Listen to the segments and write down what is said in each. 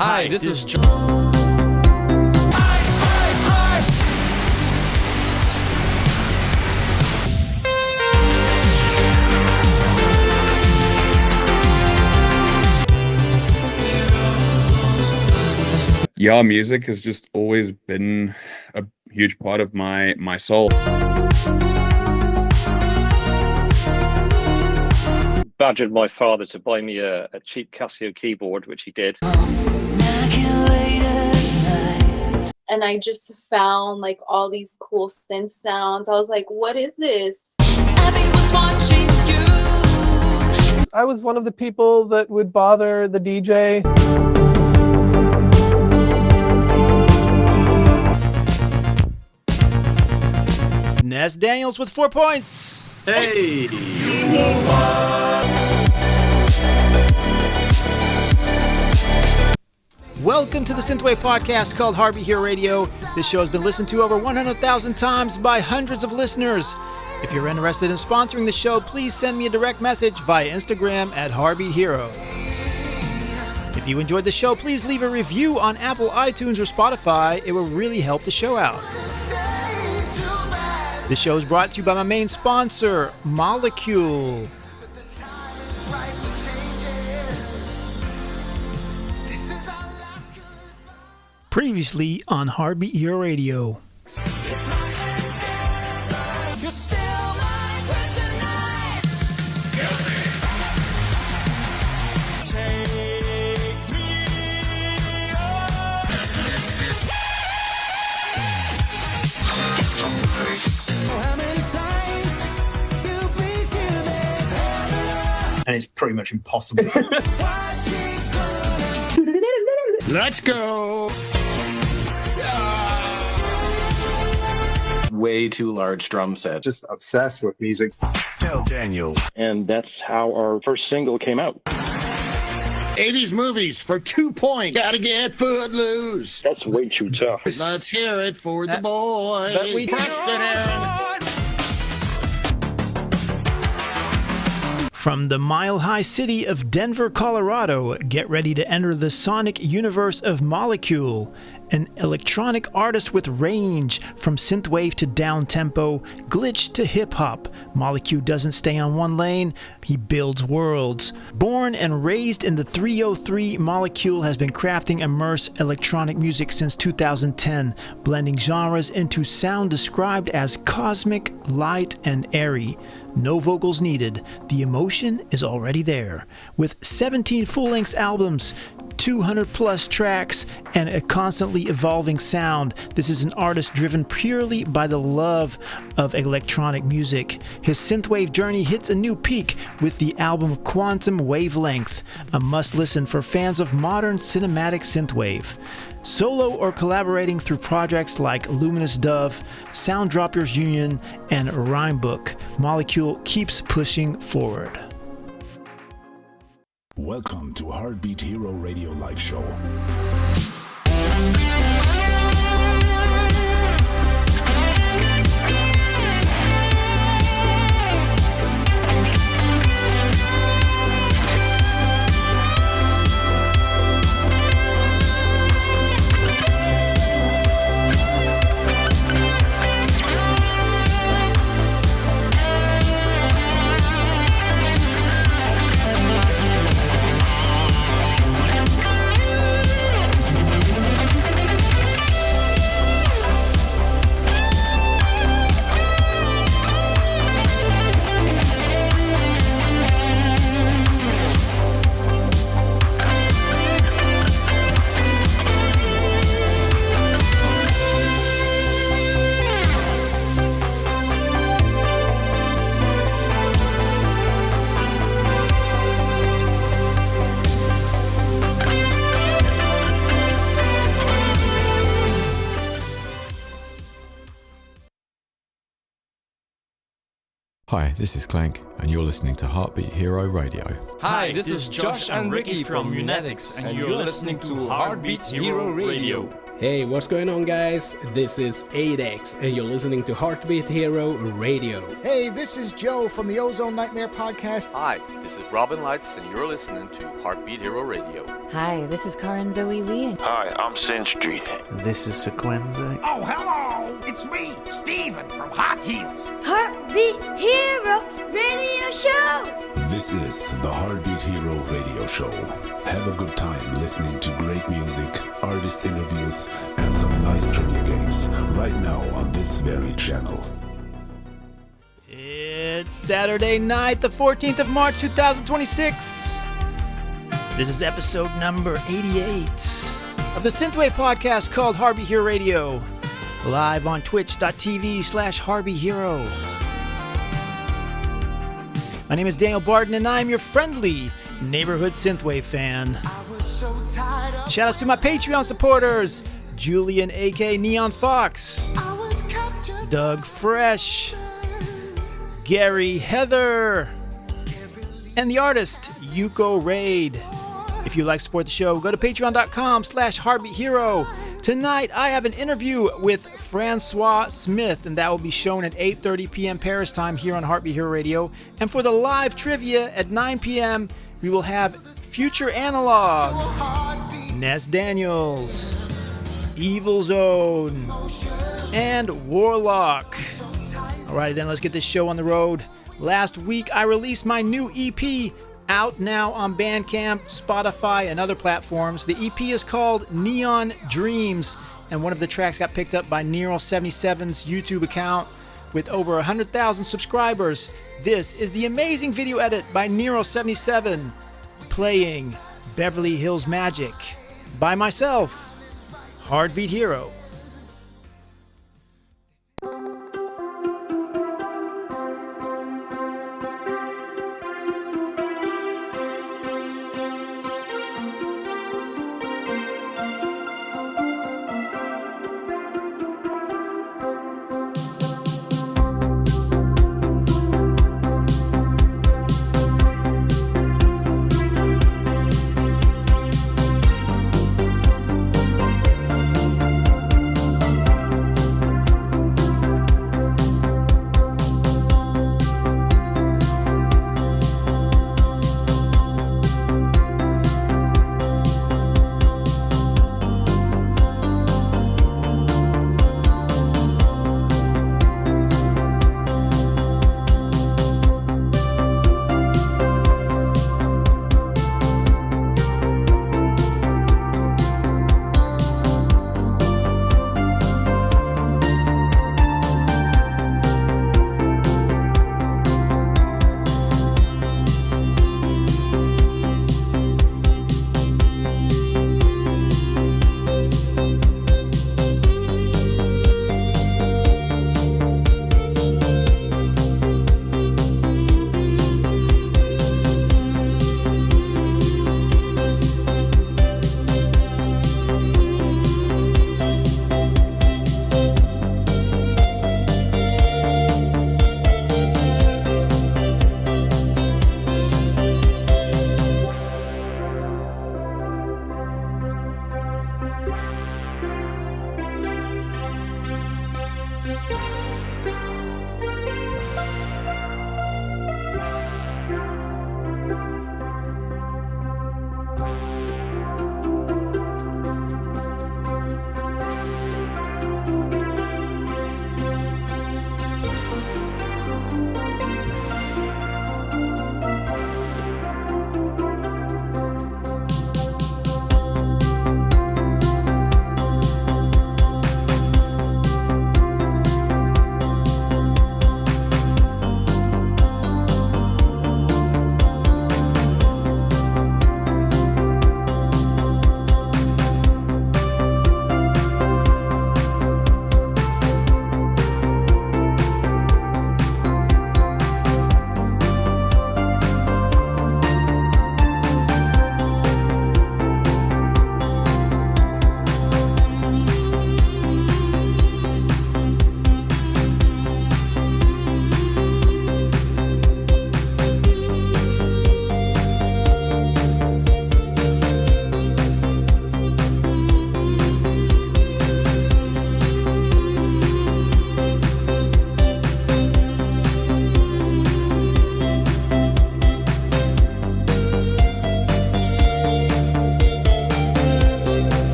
Hi, this is Yeah, music has just always been a huge part of my soul. Badgered my father to buy me a cheap Casio keyboard, which he did. And I just found like all these cool synth sounds. I was like, what is this? Everyone's watching you. I was one of the people that would bother the DJ. Ness Daniels with 4 points. Hey! Welcome to the Synthwave podcast called HeartBeatHero Radio. This show has been listened to over 100,000 times by hundreds of listeners. If you're interested in sponsoring the show, please send me a direct message via Instagram at HeartBeatHero. If you enjoyed the show, please leave a review on Apple, iTunes, or Spotify. It will really help the show out. This show is brought to you by my main sponsor, Molikule. Previously on HeartBeatHero Radio. And it's pretty much impossible. Let's go! Way too large drum set. Just obsessed with music. Tell Daniel. And that's how our first single came out. 80s movies for 2 points. Gotta get Footloose. That's way too tough. Let's hear it for the boy. But we- From the mile-high city of Denver, Colorado, get ready to enter the sonic universe of Molikule, an electronic artist with range from synthwave to down-tempo, glitch to hip-hop. Molikule doesn't stay on one lane, he builds worlds. Born and raised in the 303, Molikule has been crafting immersive electronic music since 2010, blending genres into sound described as cosmic, light, and airy. No vocals needed. The emotion is already there. With 17 full-length albums, 200 plus tracks, and a constantly evolving sound, this is an artist driven purely by the love of electronic music. His synthwave journey hits a new peak with the album Quantum Wavelength, a must-listen for fans of modern cinematic synthwave. Solo or collaborating through projects like Luminous Dove, Sound Droppers Union, and Rhymebook, Molikule keeps pushing forward. Welcome to HeartBeatHero Radio Live Show. Hi, this is Clank, and you're listening to HeartBeatHero Radio. Hi, this is Josh and Ricky from Unetics, and you're listening to HeartBeatHero Radio. Hey, what's going on, guys? This is 8X, and you're listening to HeartBeatHero Radio. Hey, this is Joe from the Ozone Nightmare podcast. Hi, this is Robin Lights, and you're listening to HeartBeatHero Radio. Hi, this is Karen Zoe Lee. Hi, I'm Sin Street. This is Sequenza. Oh, hello! It's me, Steven from Hot Heels. Heartbeat Hero Radio Show! This is the Heartbeat Hero Radio Show. Have a good time listening to great music, artist interviews, and some nice trivia games right now on this very channel. It's Saturday night, the 14th of March, 2026. This is episode number 88 of the Synthwave podcast called HeartBeat Hero Radio, live on twitch.tv/HeartBeatHero. My name is Daniel Barton, and I'm your friendly neighborhood Synthwave fan. Shout outs to my Patreon supporters, Julian aka Neon Fox, Doug Fresh, Gary Heather, and the artist Yuko Raid. If you'd like to support the show, go to patreon.com/HeartBeatHero. Tonight I have an interview with Francois Smith, and that will be shown at 8:30 p.m. Paris time here on HeartBeat Hero Radio. And for the live trivia at 9 p.m., we will have Future Analog, Ness Daniels, Evilsohn, and Warlock. Alright then, let's get this show on the road. Last week I released my new EP, out now on Bandcamp, Spotify, and other platforms. The EP is called Neon Dreams, and one of the tracks got picked up by Nero77's YouTube account with over 100,000 subscribers. This is the amazing video edit by Nero77 playing Beverly Hills Magic by myself, HeartBeat Hero.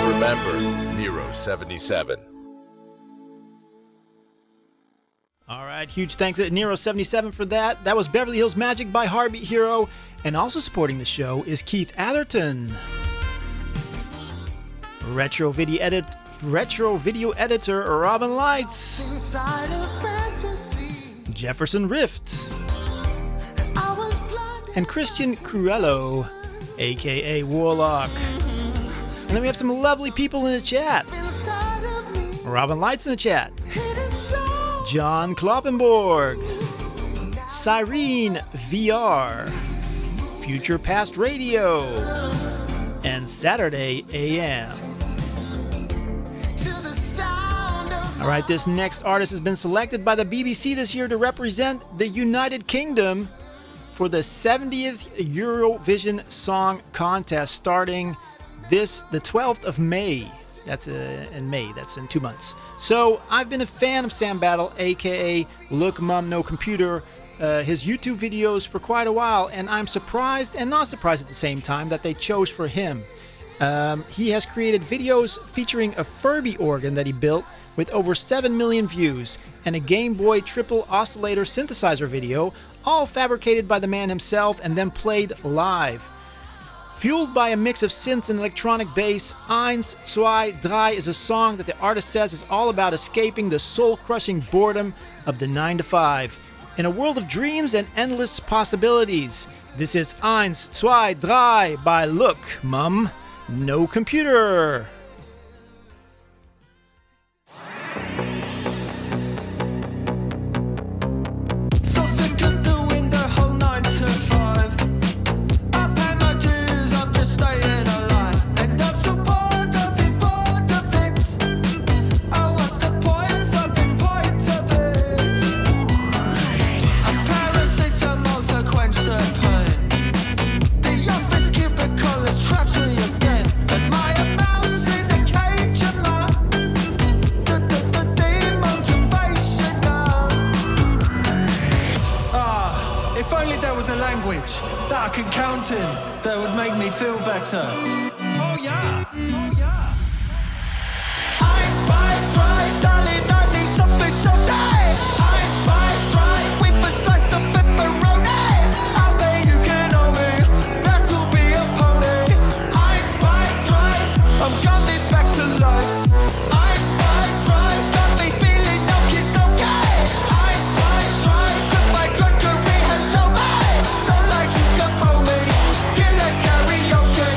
Remember, Nero 77. All right, huge thanks to Nero77 for that. That was Beverly Hills Magic by HeartBeatHero. And also supporting the show is Keith Atherton. Retro video editor Robin Lights. Jefferson Rift. And Christian Cruello, aka Warlock. And then we have some lovely people in the chat. Robin Lights in the chat. John Kloppenborg. Cyrene VR. Future Past Radio. And Saturday AM. Alright, this next artist has been selected by the BBC this year to represent the United Kingdom for the 70th Eurovision Song Contest starting the 12th of May. That's in May, that's in 2 months. So I've been a fan of Sam Battle, aka Look Mum No Computer, his YouTube videos for quite a while, and I'm surprised and not surprised at the same time that they chose for him. He has created videos featuring a Furby organ that he built with over 7 million views, and a Game Boy triple oscillator synthesizer video, all fabricated by the man himself and then played live. Fueled by a mix of synths and electronic bass, Eins, Zwei, Drei is a song that the artist says is all about escaping the soul-crushing boredom of the 9-to-5. In a world of dreams and endless possibilities, this is Eins, Zwei, Drei by Look Mum No Computer. So sick of doing the whole 9 to 5. I pay my dues, I'm just staying alive. And I'm so bored of it, Oh, what's the point of it, I'm paracetamol to quench the pain. The office cubicle is trapped me again. Am I a mouse in a cage? Am I the demotivation now? If only there was a language that I could count in that would make me feel better. Oh yeah, oh yeah. Eins, zwei, drei, darling, I need something someday. Eins, zwei, drei, with a slice of pepperoni. I bet you can own me, that'll be a pony. Eins, zwei, drei, I'm coming back to life. Eins, zwei, drei, got me feeling okay. Eins, zwei, drei, goodbye drudgery, hello, mate. So like you can throw me, get let's karaoke.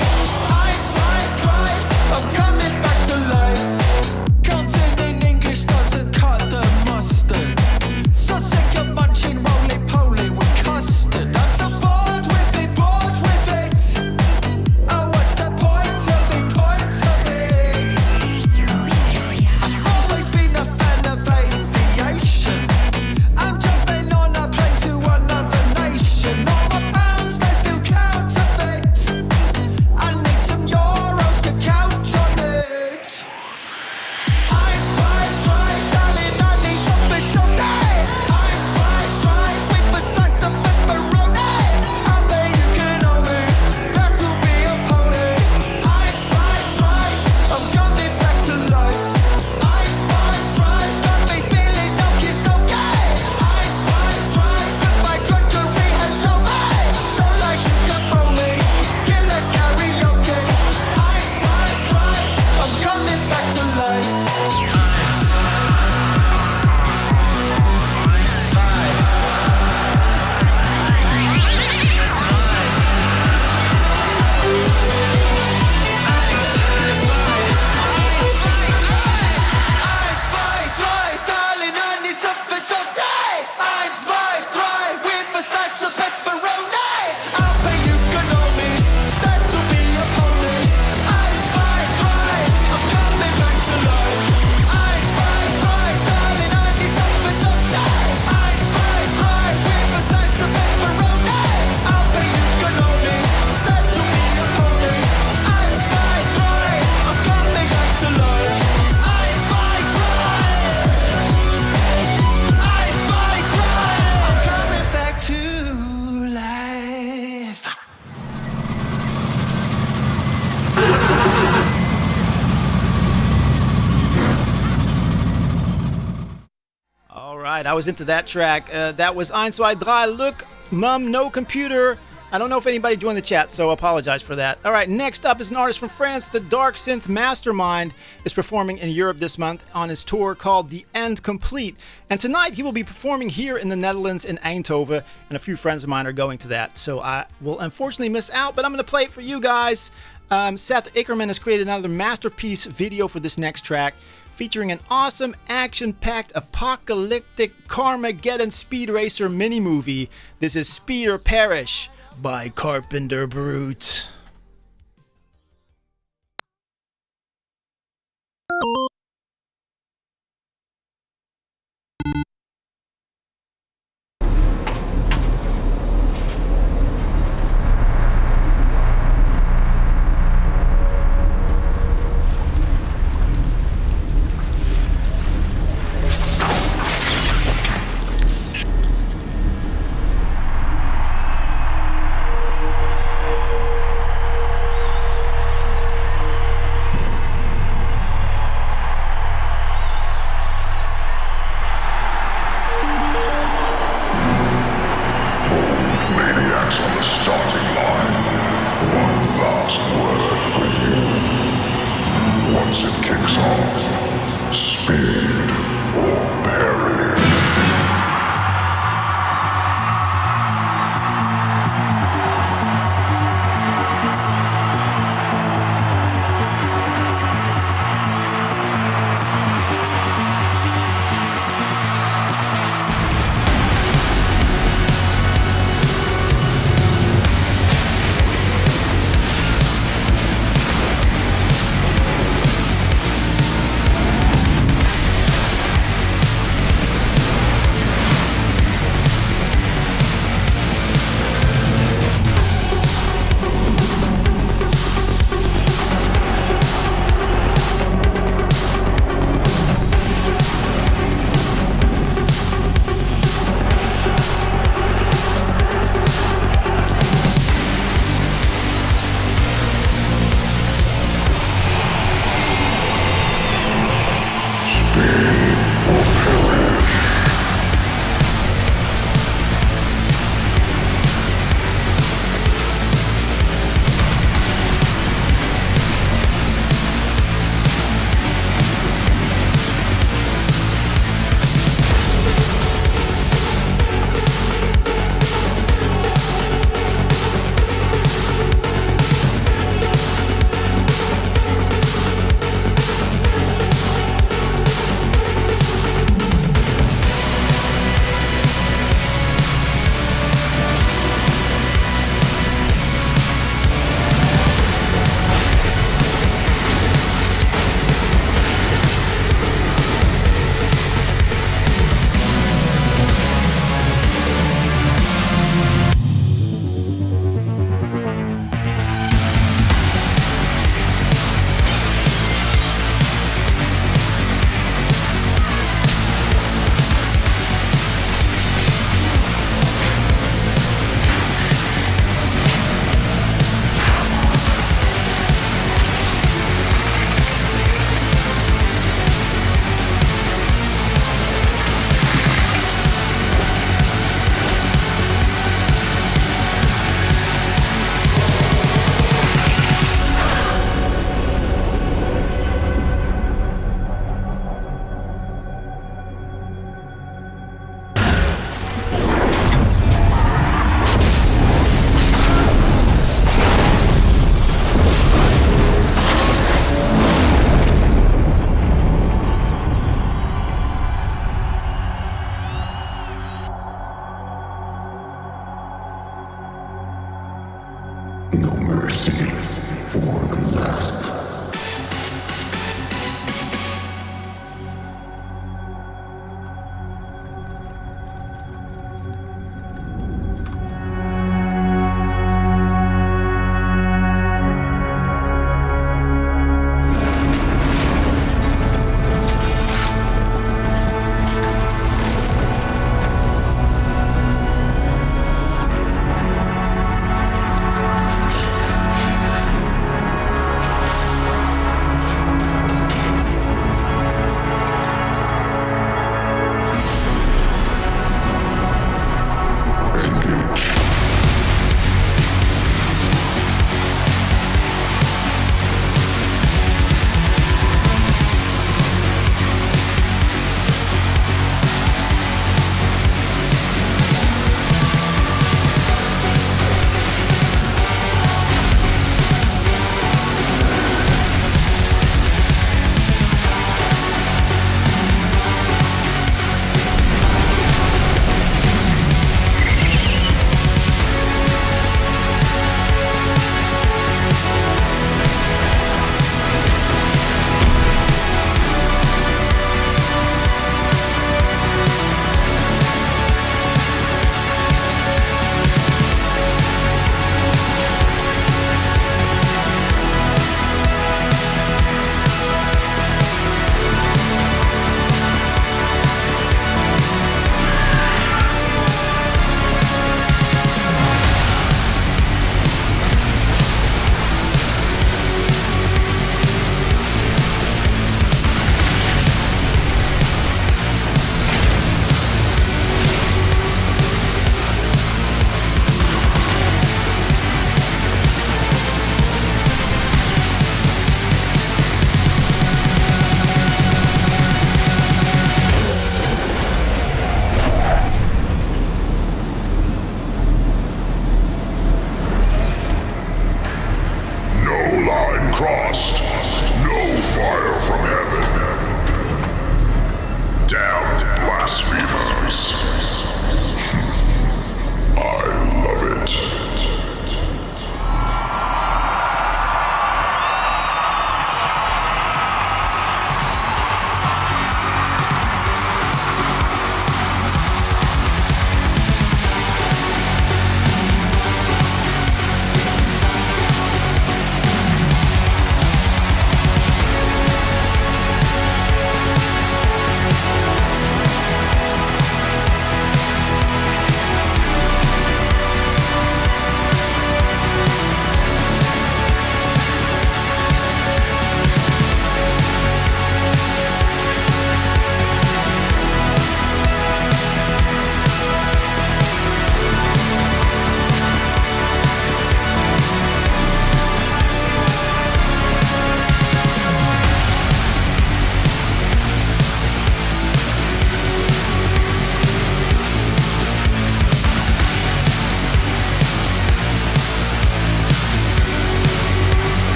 I was into that track. That was Eins, Zwei, Drei. Look, Mum, no computer. I don't know if anybody joined the chat, so I apologize for that. All right, next up is an artist from France. The Dark Synth Mastermind is performing in Europe this month on his tour called The End Complete. And tonight he will be performing here in the Netherlands in Eindhoven, and a few friends of mine are going to that. So I will unfortunately miss out, but I'm going to play it for you guys. Seth Ickerman has created another masterpiece video for this next track, featuring an awesome action-packed apocalyptic Carmageddon speed racer mini-movie. This is Speed or Perish by Carpenter Brut.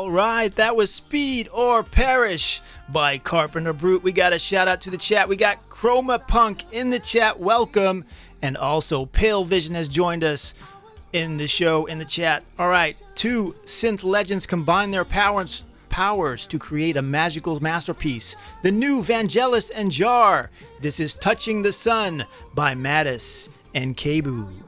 All right, that was Speed or Perish by Carpenter Brute. We got a shout out to the chat. We got Chroma Punk in the chat. Welcome. And also Pale Vision has joined us in the show, in the chat. All right, two synth legends combine their powers to create a magical masterpiece. The new Vangelis and Jar. This is Touching the Sun by Madis and Kebu.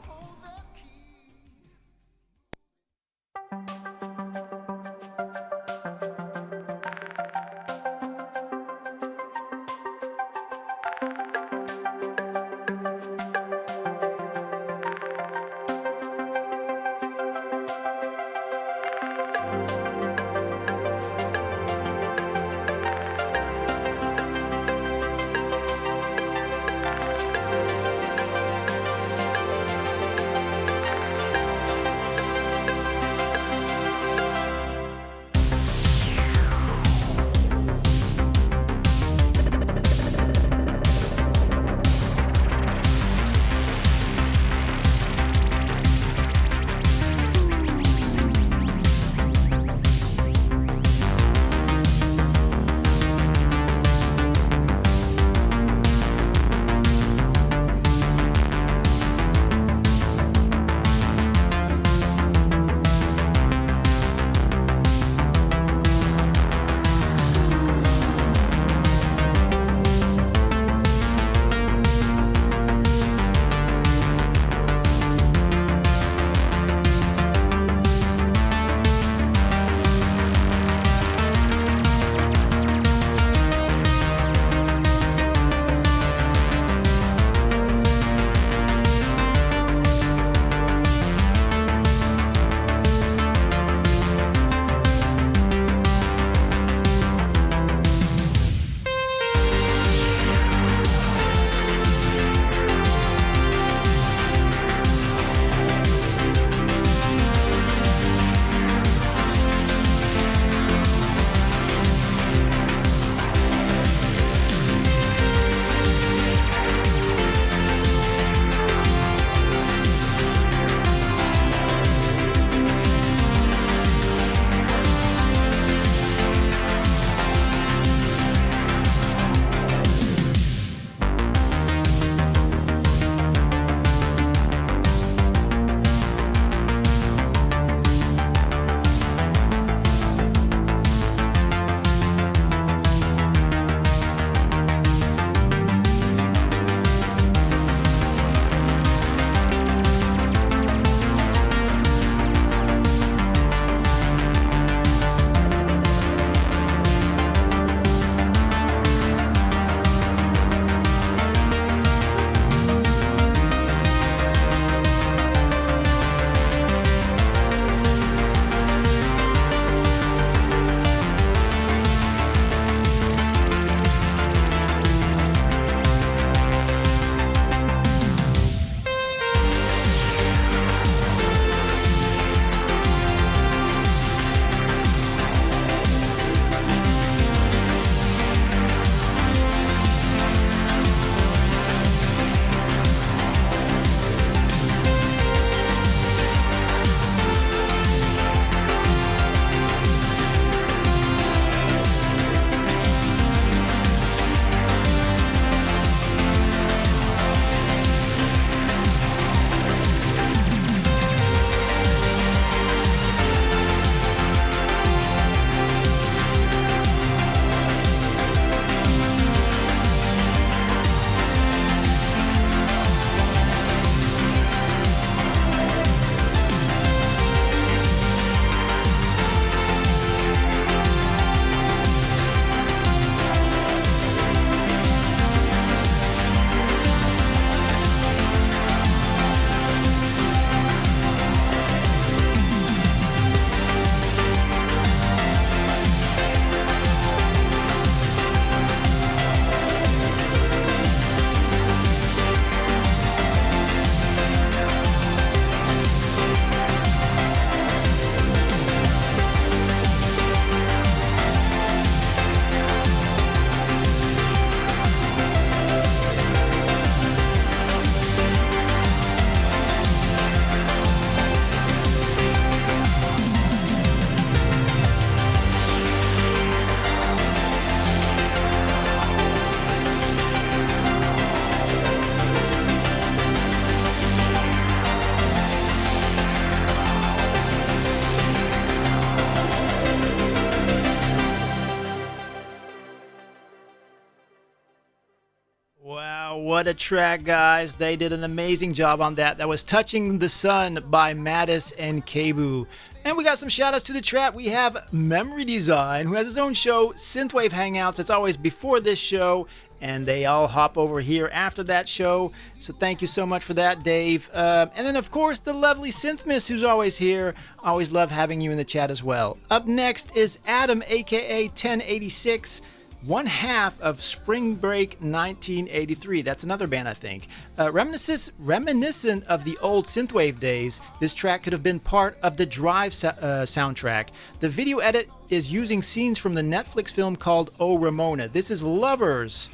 what a track, guys. They did an amazing job on that. That was Touching the Sun by Madis and Kebu. And we got some shout-outs to the chat. We have Memory Design, who has his own show, Synthwave Hangouts. It's always before this show, and they all hop over here after that show. So thank you so much for that, Dave. And then, of course, the lovely Synth Miss, who's always here. Always love having you in the chat as well. Up next is Adam, a.k.a. 1086. One half of Spring Break 1983. That's another band, I think. Reminiscent of the old synthwave days, this track could have been part of the Drive soundtrack. The video edit is using scenes from the Netflix film called Oh Ramona. This is Lovers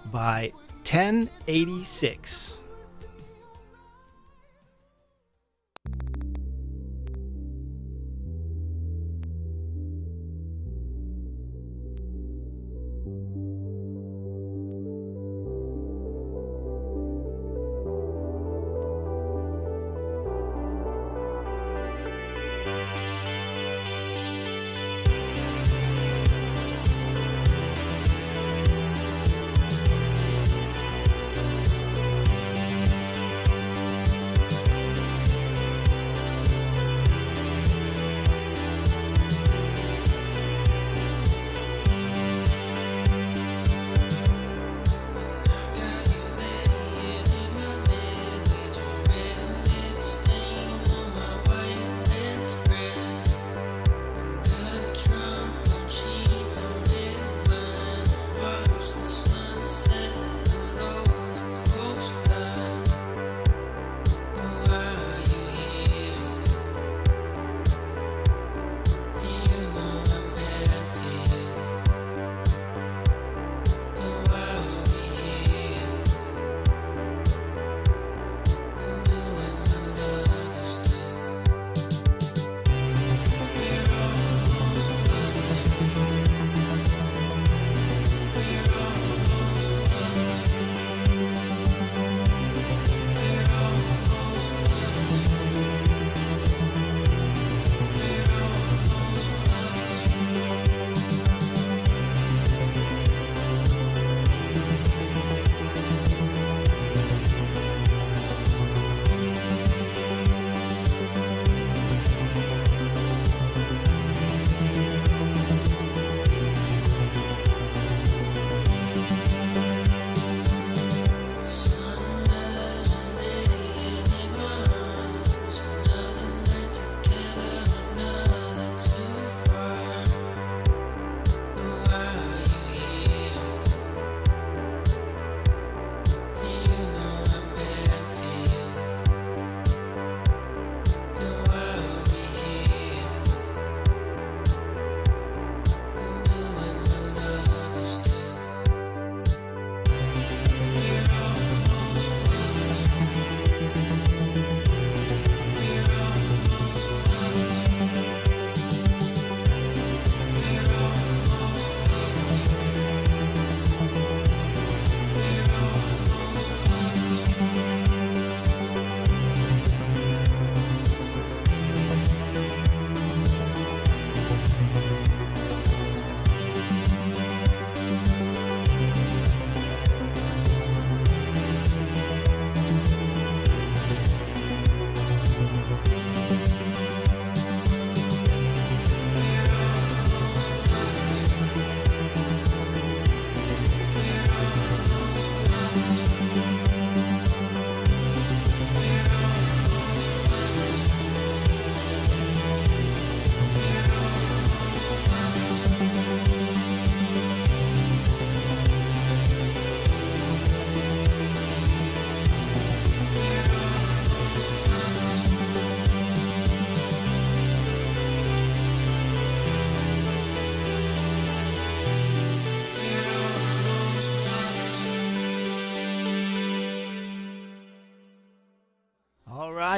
by 1086.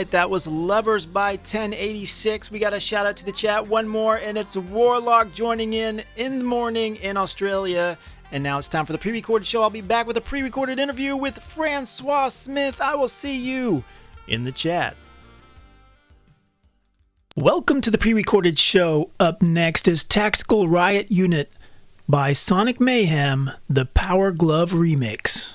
right, that was Lovers by 1086. We got a shout out to the chat. One more, and it's Warlock joining in the morning in Australia. And now it's time for the pre-recorded show. I'll be back with a pre-recorded interview with Francois Smith. I will see you in the chat. Welcome to the pre-recorded show. Up next is Tactical Riot Unit by Sonic Mayhem, the Power Glove Remix.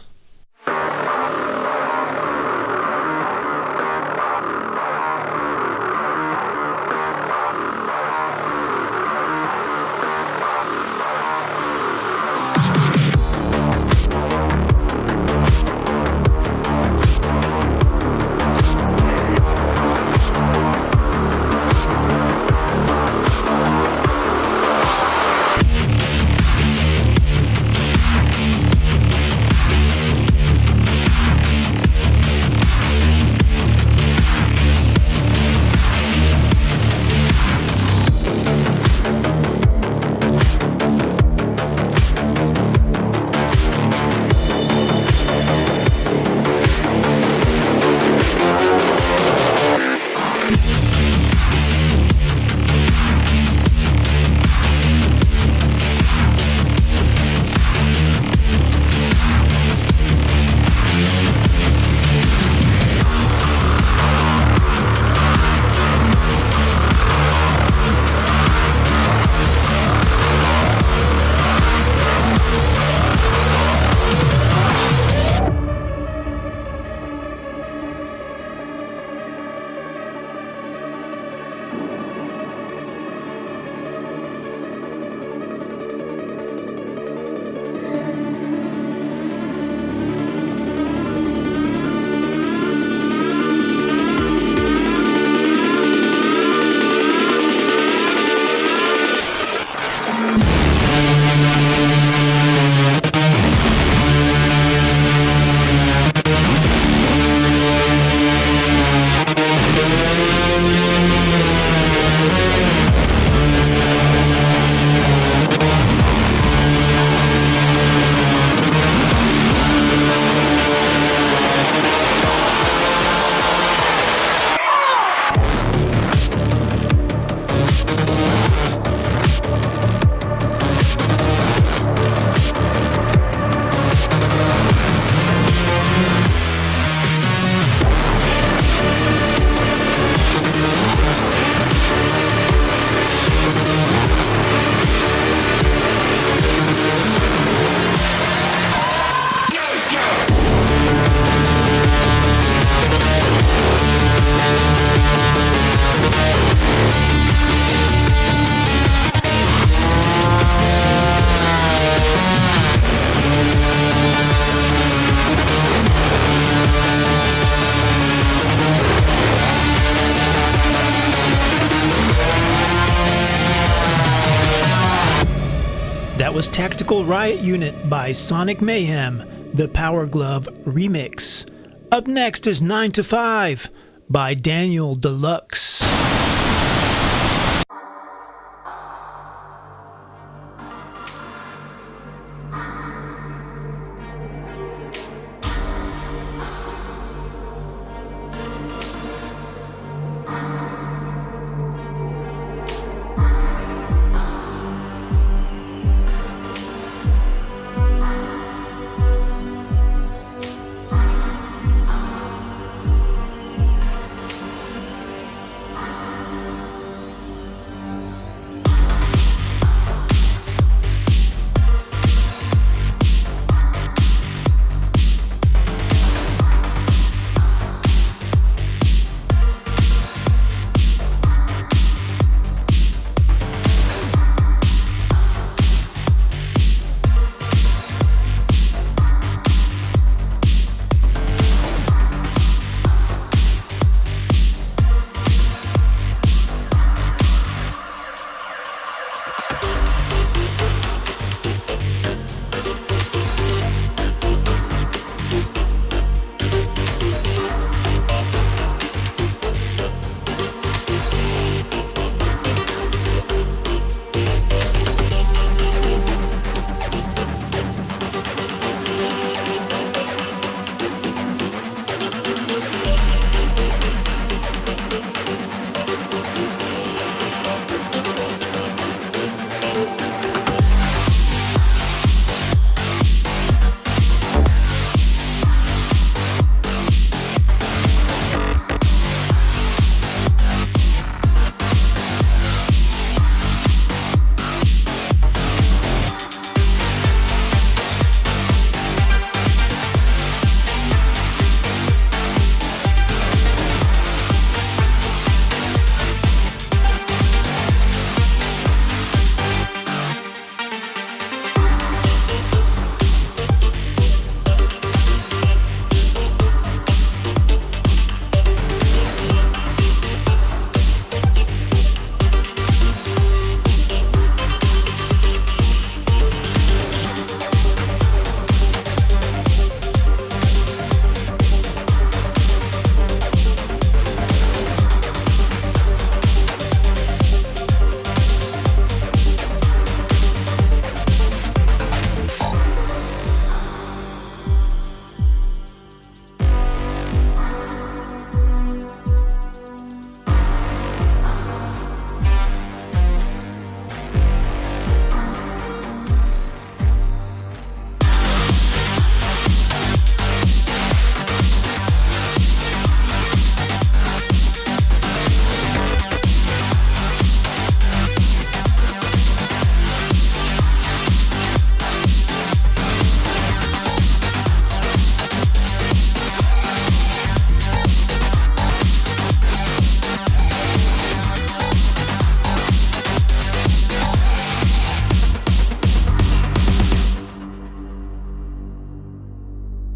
was Tactical Riot Unit by Sonic Mayhem, the Power Glove remix. Up next is 9 to 5 by Daniel Deluxe.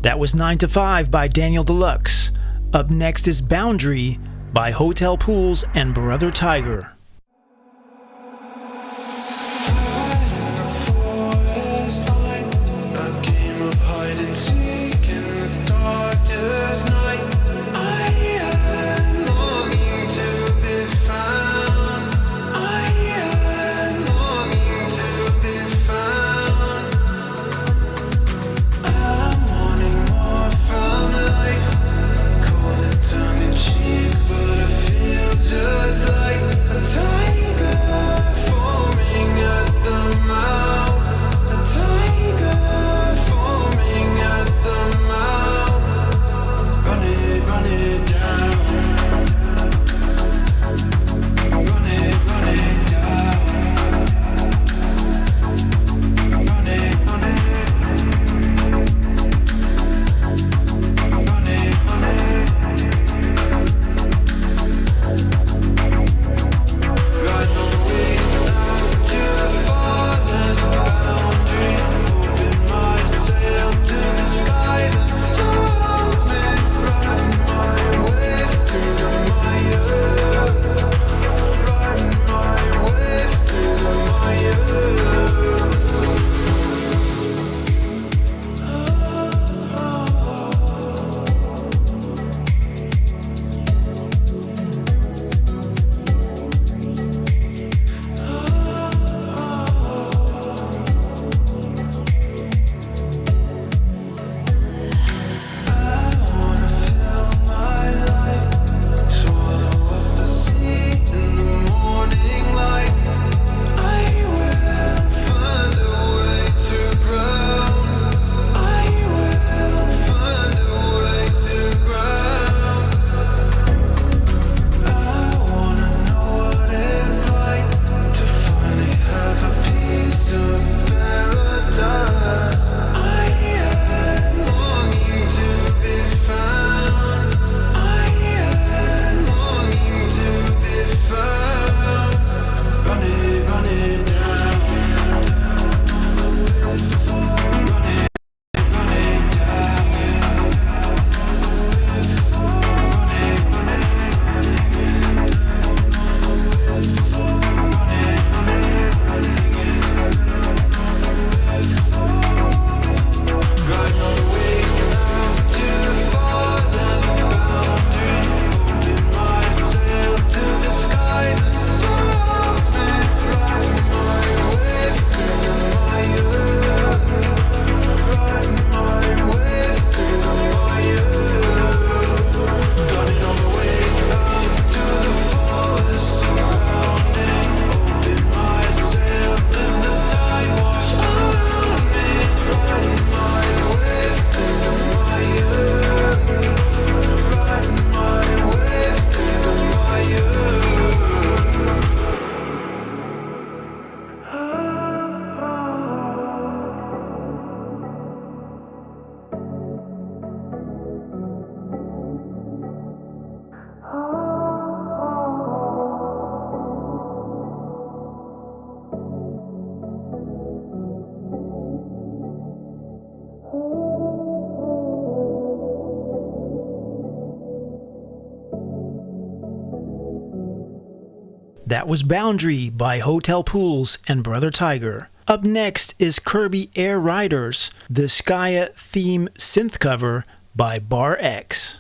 That was 9 to 5 by Daniel Deluxe. Up next is Boundary by Hotel Pools and Brothertiger. Just like a That was Boundary by Hotel Pools and Brothertiger. Up next is Kirby Air Riders, the Skyah theme synth cover by BarX.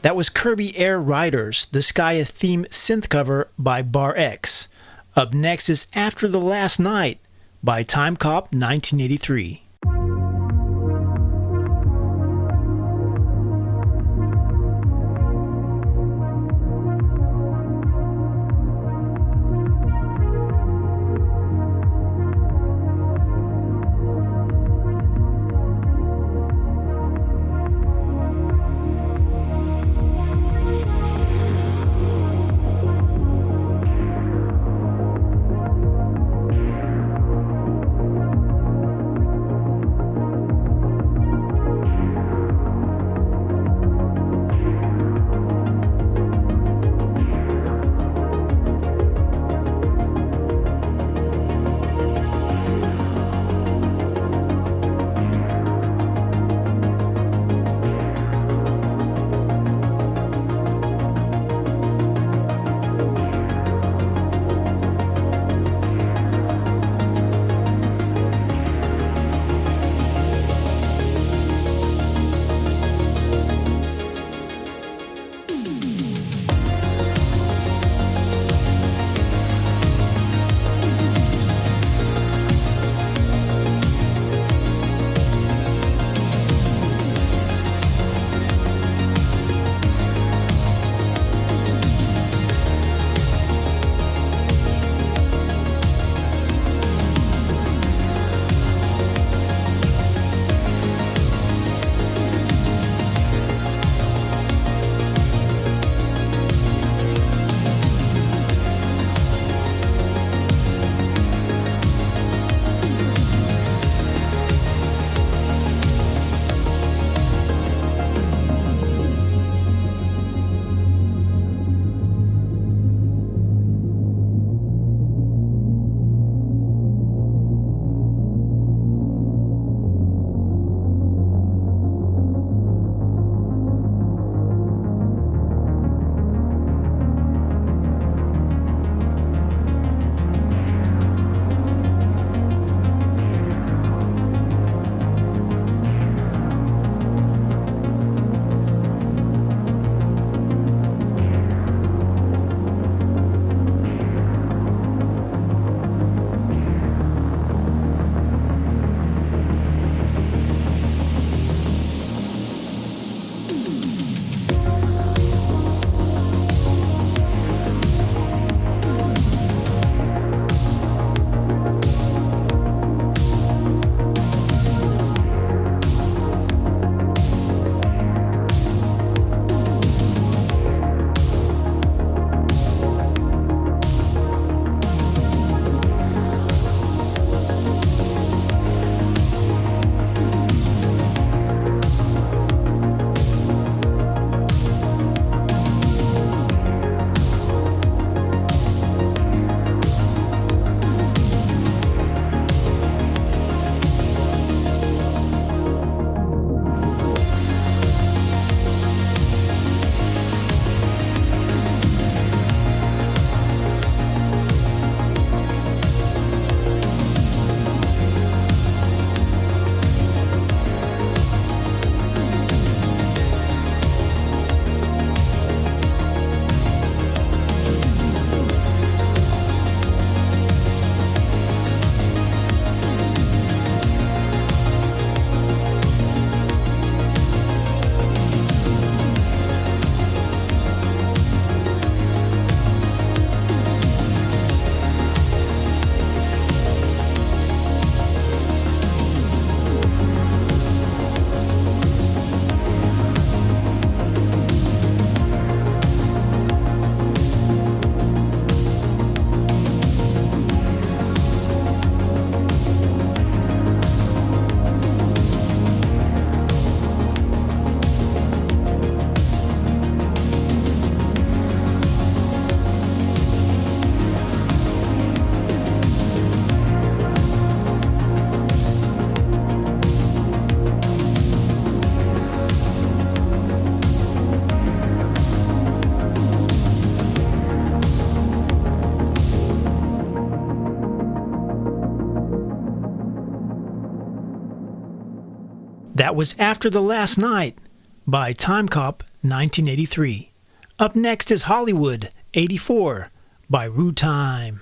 That was Kirby Air Riders, the Skyah theme synth cover by BarX. Up next is After the Last Night by Time Cop 1983. That was After the Last Night by Timecop 1983. Up next is Hollywood 84 by Rootime.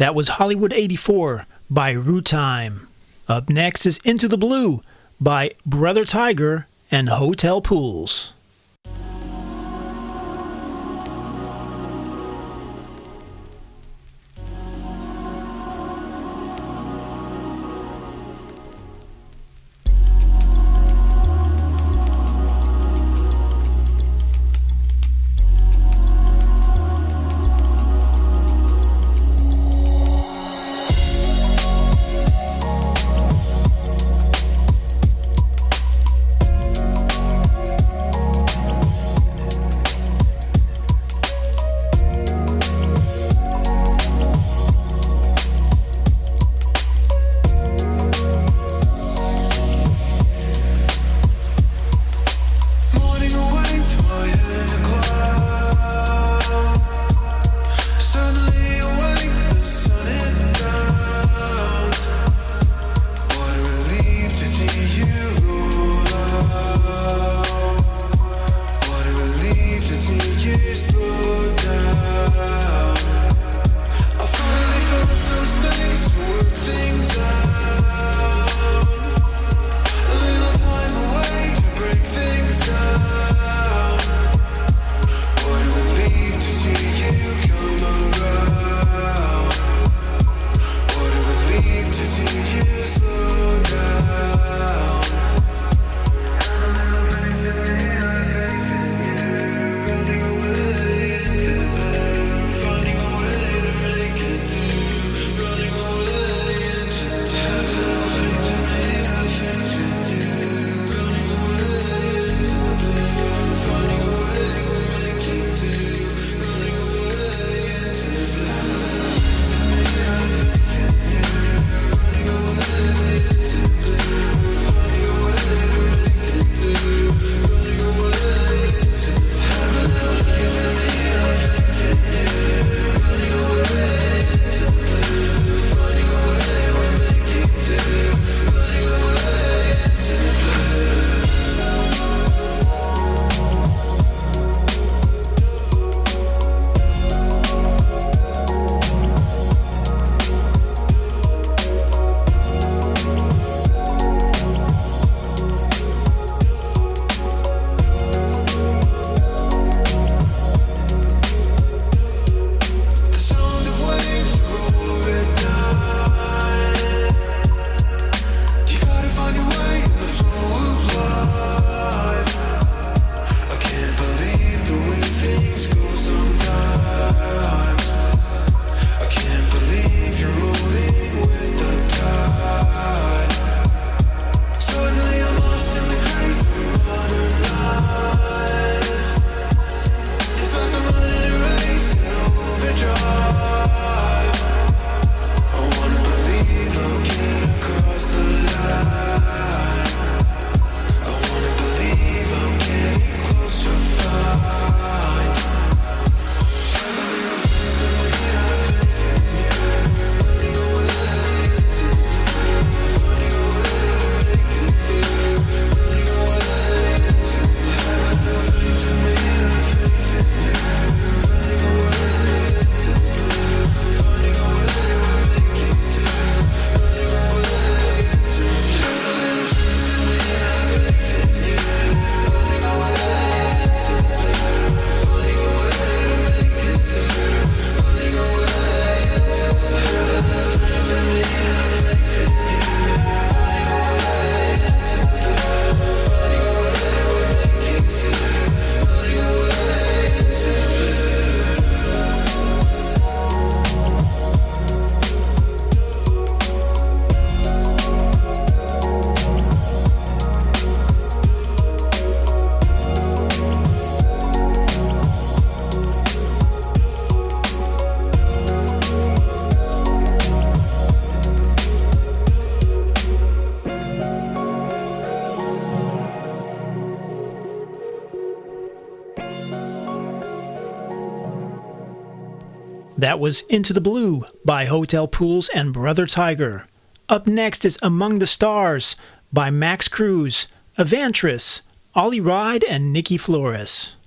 That was Hollywood 84 by Rootime. Up next is Into the Blue by Brothertiger and Hotel Pools. That was Into the Blue by Hotel Pools and Brothertiger. Up next is Among the Stars by Max Cruz, Avantris, Ollie, Wride, and Nikki Flores.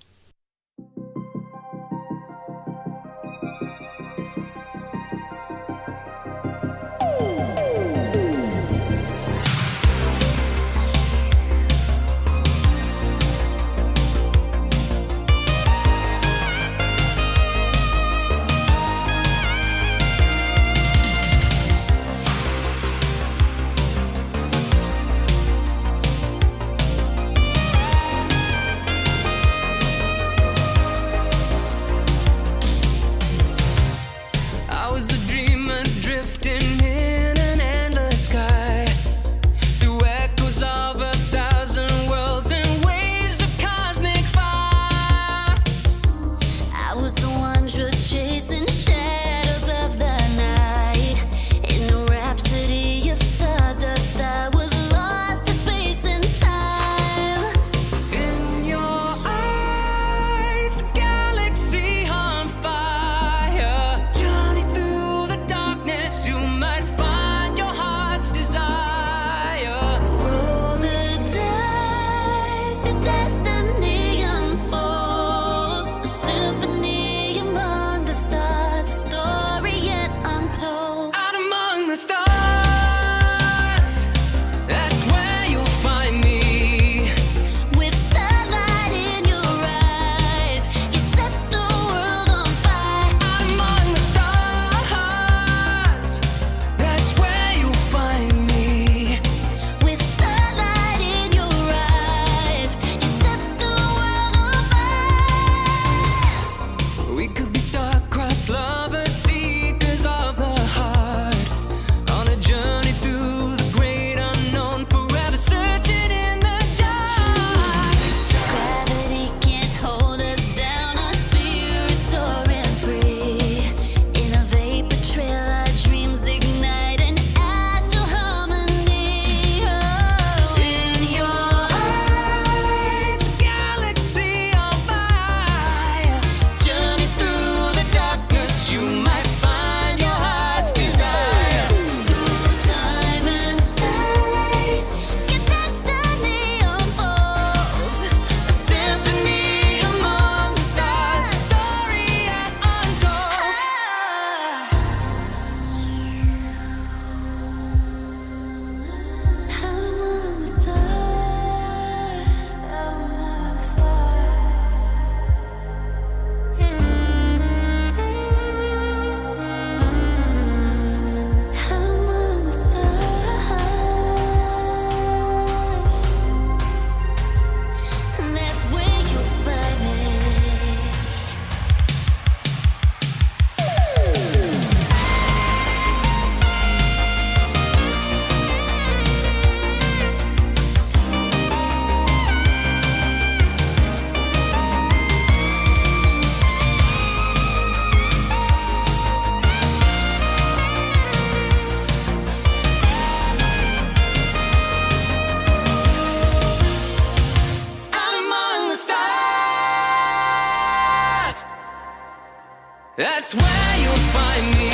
That's where you'll find me.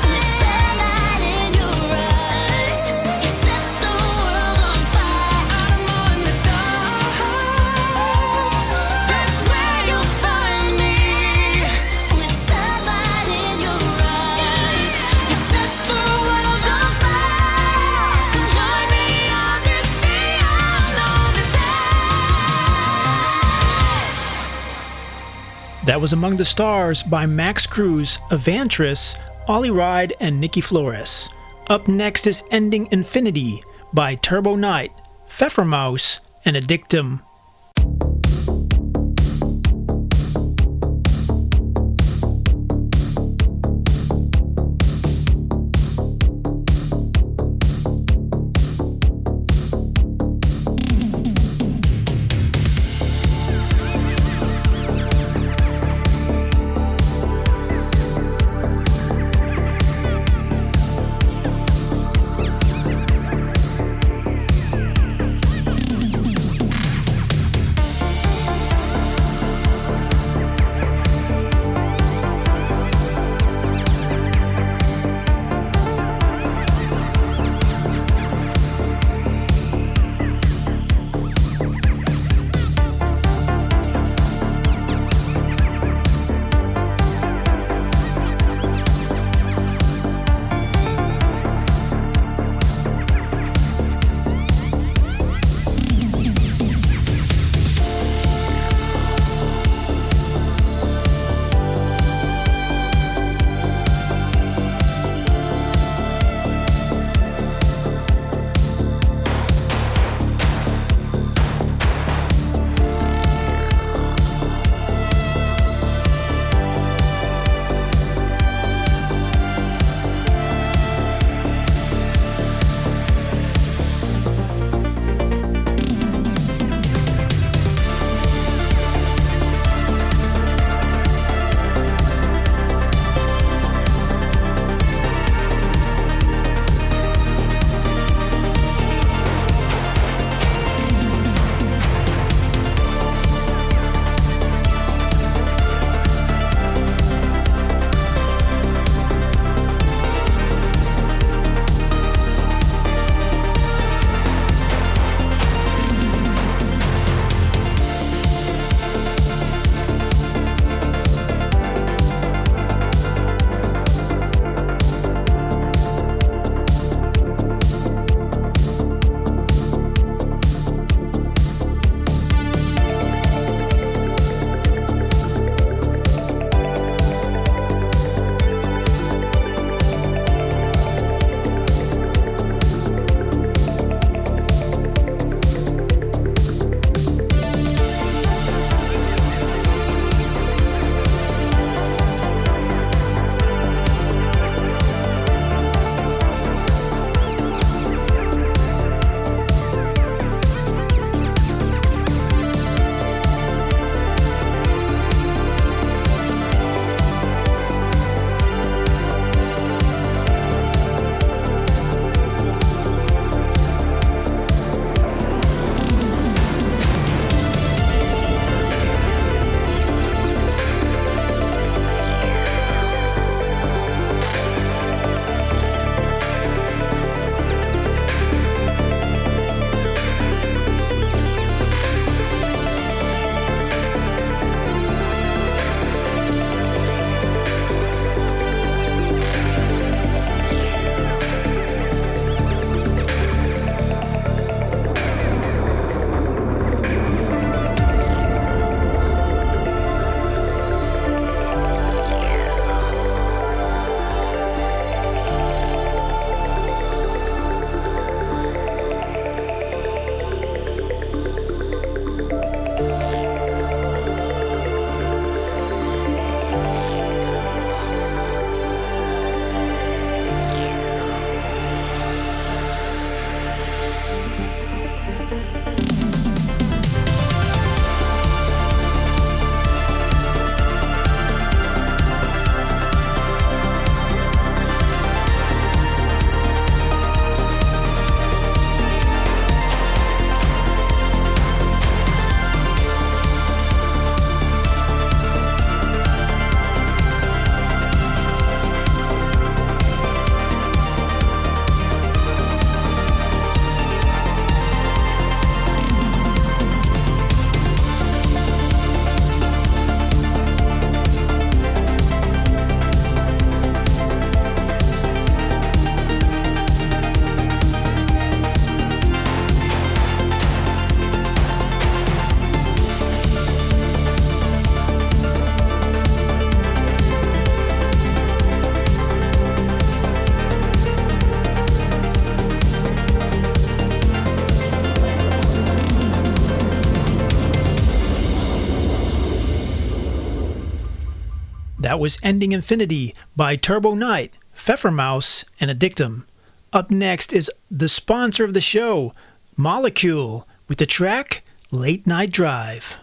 With starlight in your eyes, you set the world on fire. I'm among the stars. That's where you'll find me. With starlight in your eyes, you set the world on fire. Join me on this day, on this That was Among the Stars by Max Cruz, Avantris, Ollie, Wride, and Nikki Flores. Up next is Ending Infinity by Turbo Knight, Pfeffermouse, and Edictum. That was Ending Infinity by Turbo Knight, Pfeffermouse, and Edictum. Up next is the sponsor of the show, Molikule, with the track Late Night Drive.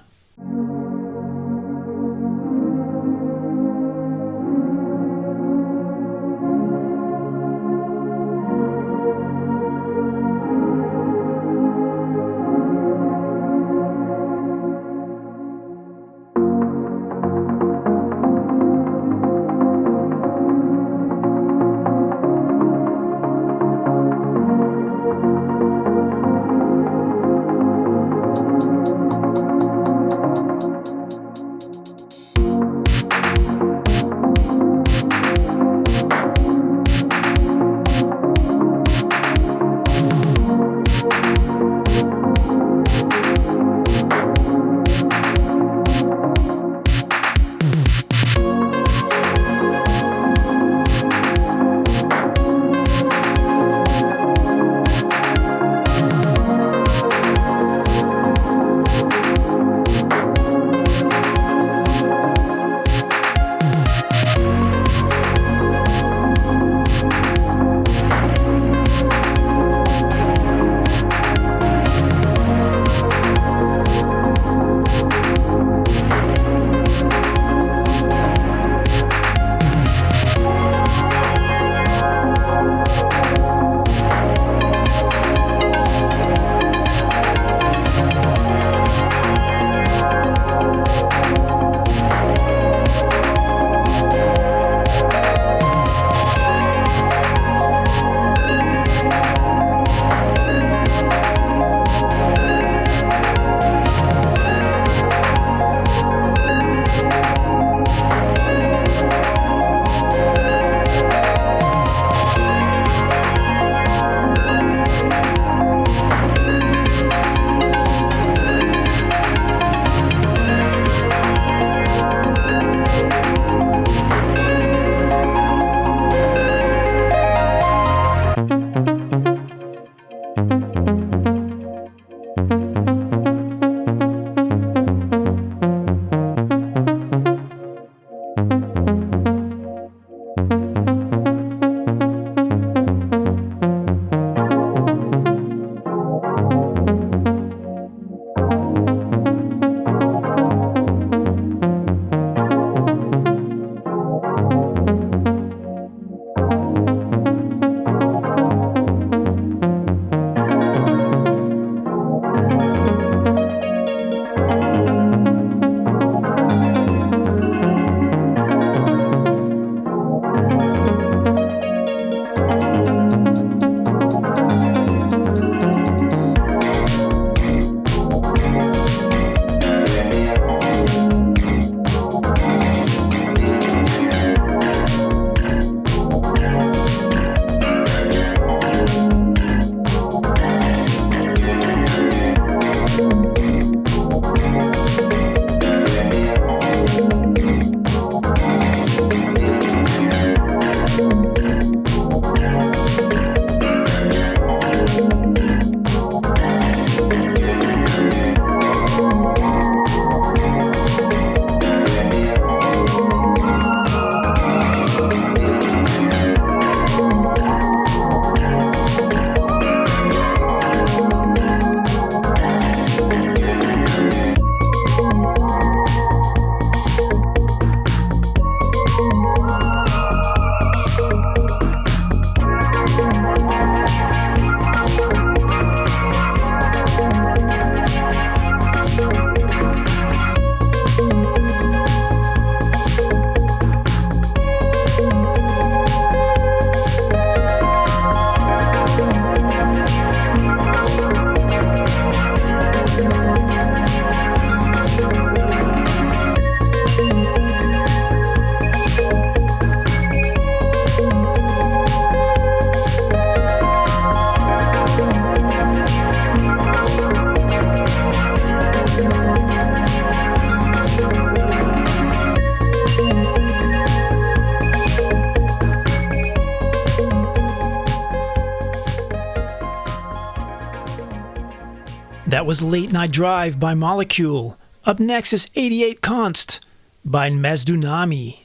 That was Late Night Drive by Molikule. Up next is 88 CONST by Mezhdunami.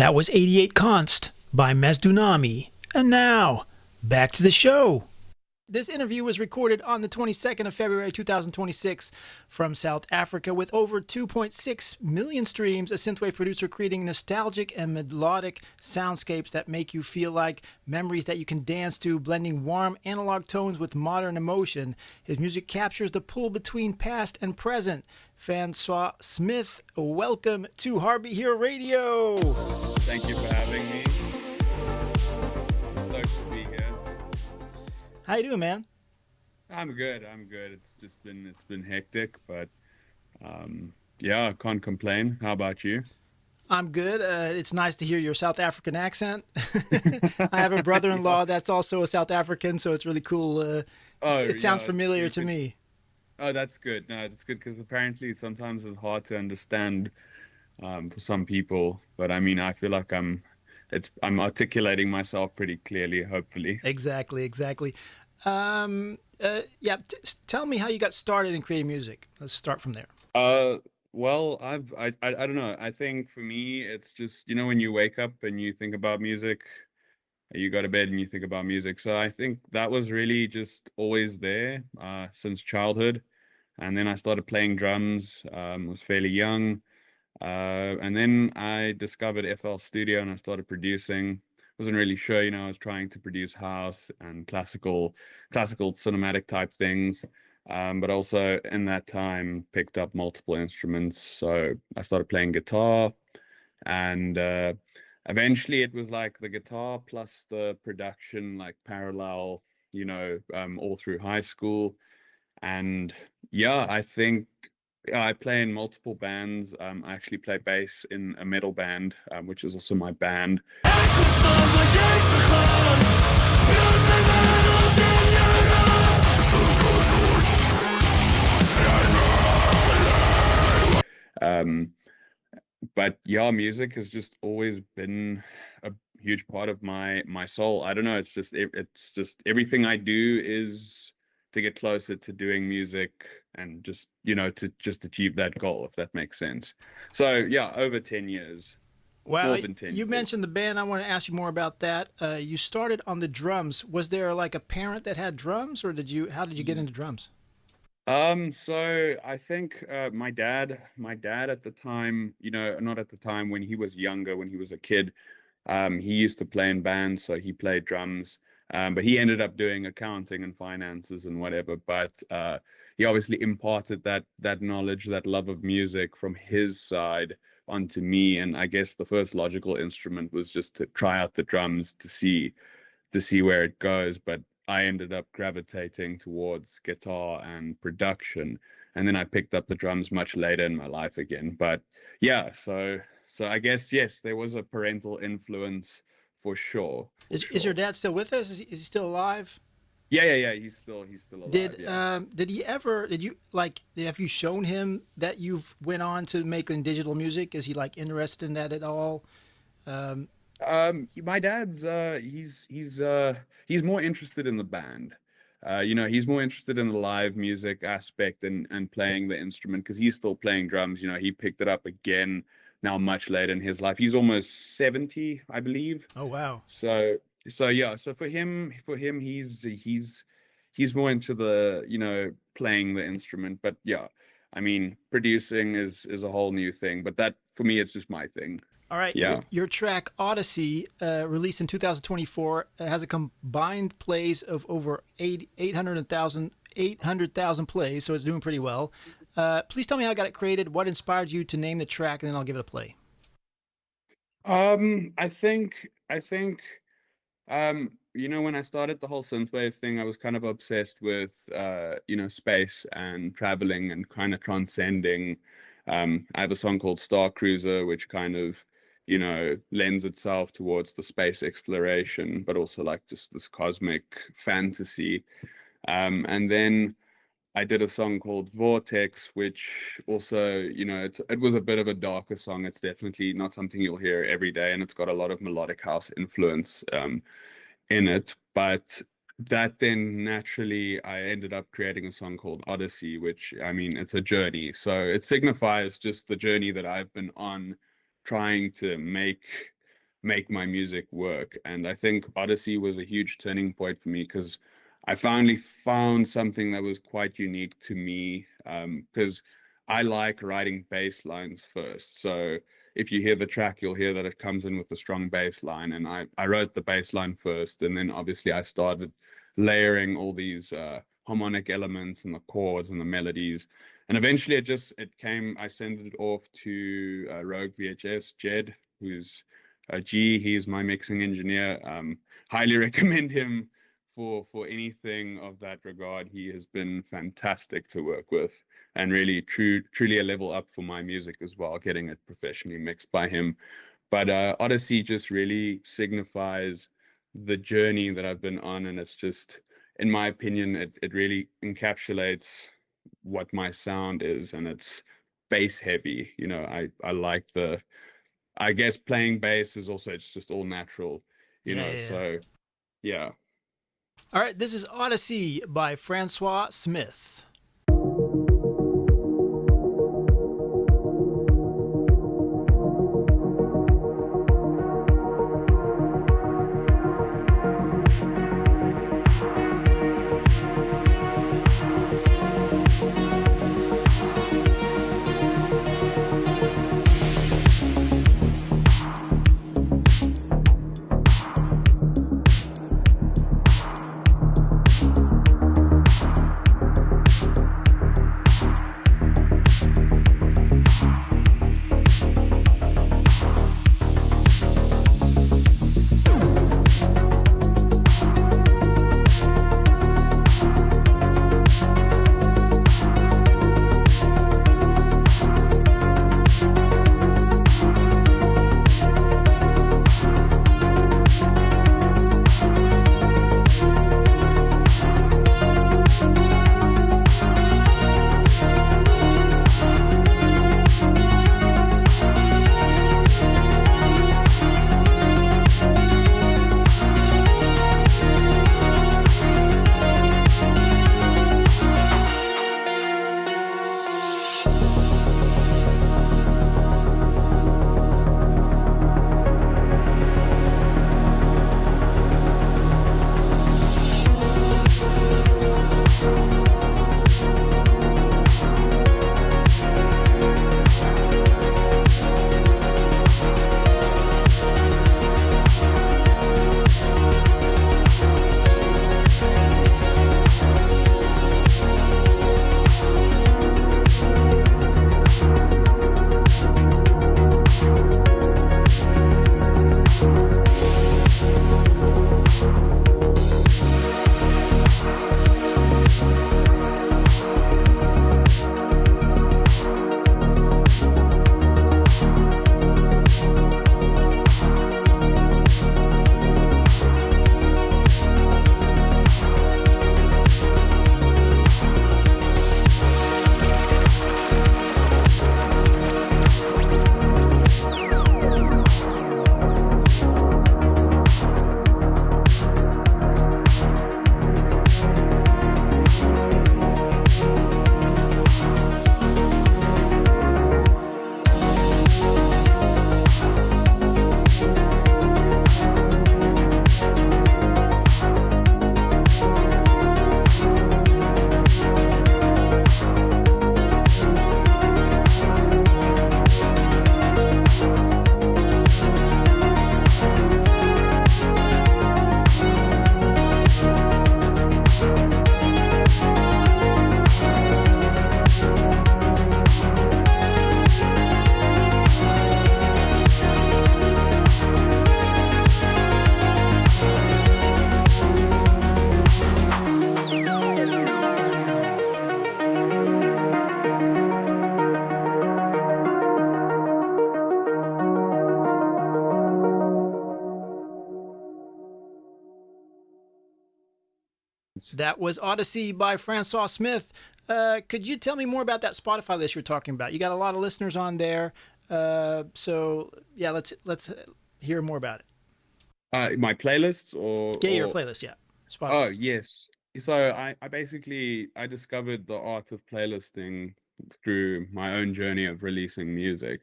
That was 88 CONST by Mezhdunami. And now, back to the show. This interview was recorded on the 22nd of February 2026 from South Africa with over 2.6 million streams, a synthwave producer creating nostalgic and melodic soundscapes that make you feel like memories that you can dance to, blending warm analog tones with modern emotion. His music captures the pull between past and present. Francois Smith, welcome to HeartBeatHero Radio. Thank you for having me. Stoked to be here. How you doing, man? I'm good. It's been hectic, but yeah, I can't complain. How about you? I'm good. It's nice to hear your South African accent. I have a brother-in-law that's also a South African, so it's really cool. It sounds familiar to me. Oh, that's good. No, that's good because apparently sometimes it's hard to understand for some people. But I mean, I feel like I'm articulating myself pretty clearly, hopefully. Exactly. Yeah, tell me how you got started in creating music. Let's start from there. Well, I don't know. I think for me, it's just, when you wake up and you think about music, you go to bed and you think about music. So I think that was really just always there since childhood. And then I started playing drums, was fairly young. And then I discovered FL Studio and I started producing. Wasn't really sure, I was trying to produce house and classical cinematic type things. But also in that time picked up multiple instruments. So I started playing guitar and eventually it was like the guitar plus the production, like parallel, all through high school. And yeah, I think I play in multiple bands. I actually play bass in a metal band, which is also my band. But yeah, music has just always been a huge part of my soul. I don't know. It's just everything I do is to get closer to doing music and just, to just achieve that goal, if that makes sense. So yeah, over 10 years. Wow, more than 10 you years. mentioned the band. I want to ask you more about that. You started on the drums. Was there like a parent that had drums, or how did you get into drums? So I think my dad at the time, not at the time, when he was younger, when he was a kid, he used to play in bands, so he played drums. But he ended up doing accounting and finances and whatever. But he obviously imparted that knowledge, that love of music from his side onto me. And I guess the first logical instrument was just to try out the drums to see where it goes. But I ended up gravitating towards guitar and production. And then I picked up the drums much later in my life again. But yeah, so I guess, yes, there was a parental influence for sure. Is your dad still with us? Is he still alive? Yeah. He's still alive. Have you shown him that you've went on to making digital music? Is he like interested in that at all? My dad's he's more interested in the band. He's more interested in the live music aspect and playing the instrument because he's still playing drums. He picked it up again now much later in his life. He's almost 70, I believe. Oh wow. So yeah, so for him he's more into the playing the instrument. But yeah, I mean, producing is a whole new thing, but that for me it's just my thing. All right. Yeah. Your track Odyssey, released in 2024, has a combined plays of over 800,000 plays, so it's doing pretty well. Please tell me how I got it created, what inspired you to name the track, and then I'll give it a play. I think when I started the whole synthwave thing, I was kind of obsessed with space and traveling and kind of transcending. I have a song called Star Cruiser, which kind of lends itself towards the space exploration, but also like just this cosmic fantasy. And then I did a song called Vortex, which also, it was a bit of a darker song. It's definitely not something you'll hear every day, and it's got a lot of melodic house influence in it. But that then naturally, I ended up creating a song called Odyssey, which, I mean, it's a journey. So it signifies just the journey that I've been on, trying to make make my music work. And I think Odyssey was a huge turning point for me because I finally found something that was quite unique to me, because I like writing bass lines first. So if you hear the track, you'll hear that it comes in with a strong bass line. And I wrote the bass line first, and then obviously I started layering all these harmonic elements and the chords and the melodies. And eventually I sent it off to Rogue VHS, Jed, who's a G. He's my mixing engineer. Highly recommend him for anything of that regard. He has been fantastic to work with, and really truly a level up for my music as well, getting it professionally mixed by him. But Odyssey just really signifies the journey that I've been on, and it's just, in my opinion, it really encapsulates what my sound is, and it's bass heavy. You know, I like I guess playing bass is also, it's just all natural, you know, so yeah. All right, this is Odyssey by Francois Smith. That was Odyssey by Francois Smith. Could you tell me more about that Spotify list you're talking about? You got a lot of listeners on there. So yeah, let's hear more about it. My playlists or your playlist, yeah. Spotify. Oh yes. So I discovered the art of playlisting through my own journey of releasing music,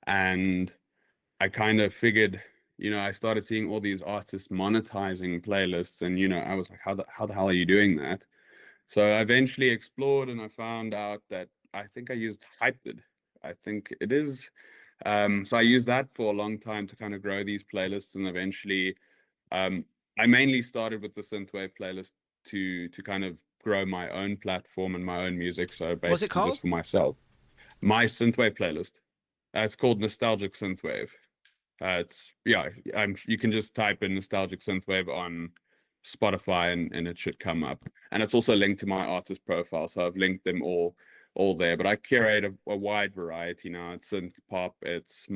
and I kind of figured, I started seeing all these artists monetizing playlists, and I was like, how the hell are you doing that? So I eventually explored, and I found out that I think I used Hyped. I think it is. So I used that for a long time to kind of grow these playlists, and eventually I mainly started with the Synthwave playlist to kind of grow my own platform and my own music. So basically What's it called? just for myself. My Synthwave playlist. It's called Nostalgic Synthwave. You can just type in Nostalgic Synthwave on Spotify and it should come up. And it's also linked to my artist profile, so I've linked them all there. But I curate a wide variety now. It's synth pop, it's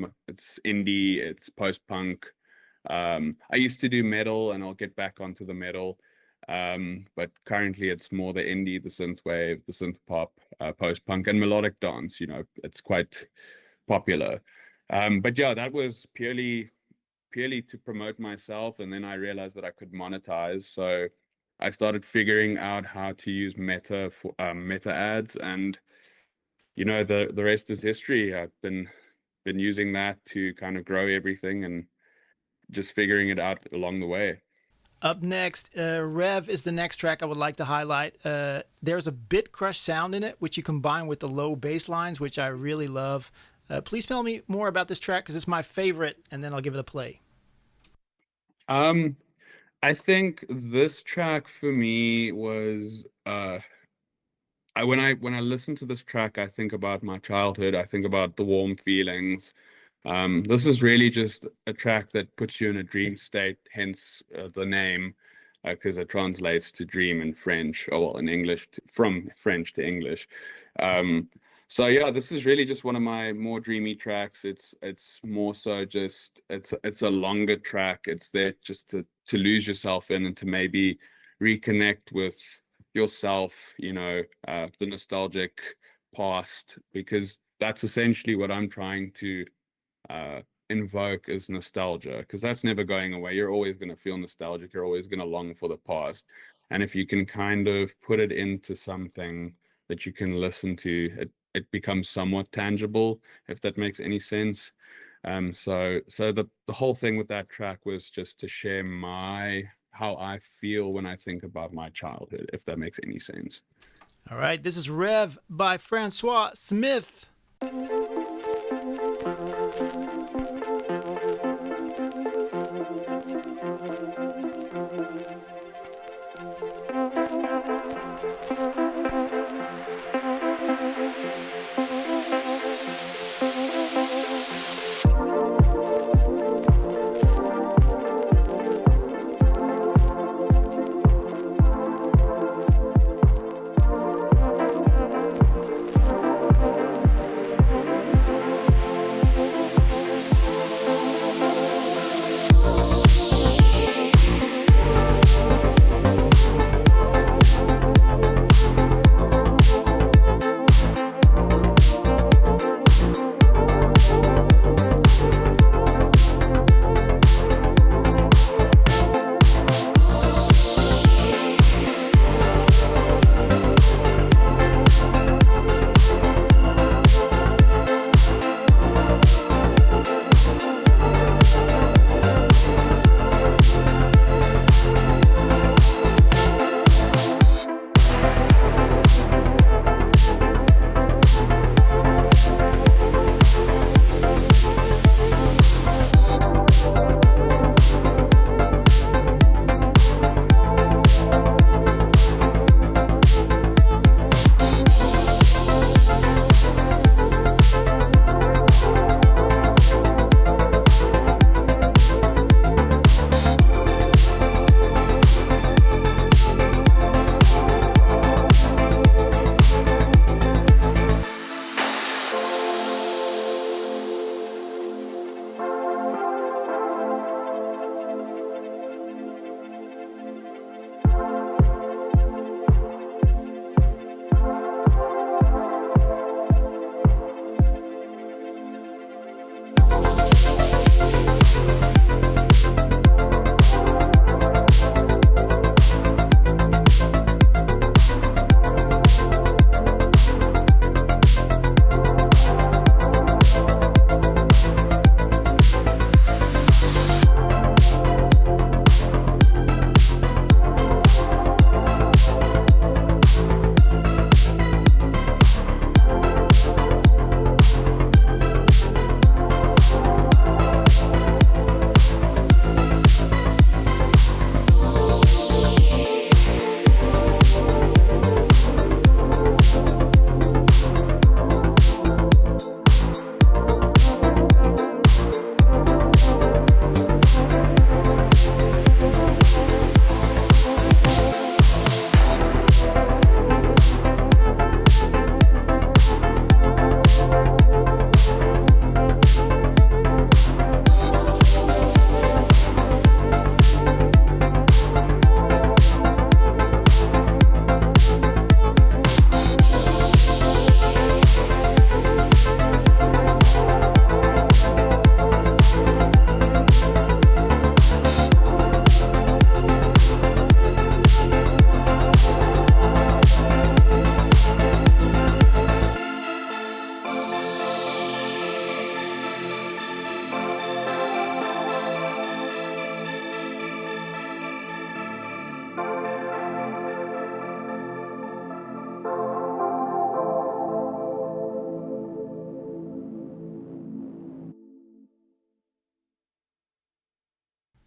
indie, it's post-punk. I used to do metal, and I'll get back onto the metal. But currently it's more the indie, the synthwave, the synth pop, post-punk, and melodic dance. It's quite popular. But yeah, that was purely to promote myself, and then I realized that I could monetize. So I started figuring out how to use meta for meta ads, and the rest is history. I've been using that to kind of grow everything and just figuring it out along the way. Up next, Rev is the next track I would like to highlight. There's a bit crush sound in it, which you combine with the low bass lines, which I really love. Please tell me more about this track, because it's my favorite, and then I'll give it a play. I think this track for me was when I listen to this track, I think about my childhood. I think about the warm feelings. This is really just a track that puts you in a dream state, hence the name, because it translates to dream in French, or well, in English, from French to English. So yeah, this is really just one of my more dreamy tracks. It's more so just it's a longer track. It's there just to lose yourself in and to maybe reconnect with yourself, the nostalgic past, because that's essentially what I'm trying to invoke is nostalgia, because that's never going away. You're always going to feel nostalgic. You're always going to long for the past. And if you can kind of put it into something that you can listen to, it becomes somewhat tangible, if that makes any sense. So the whole thing with that track was just to share how I feel when I think about my childhood, if that makes any sense. All right, this is Rev by Francois Smith.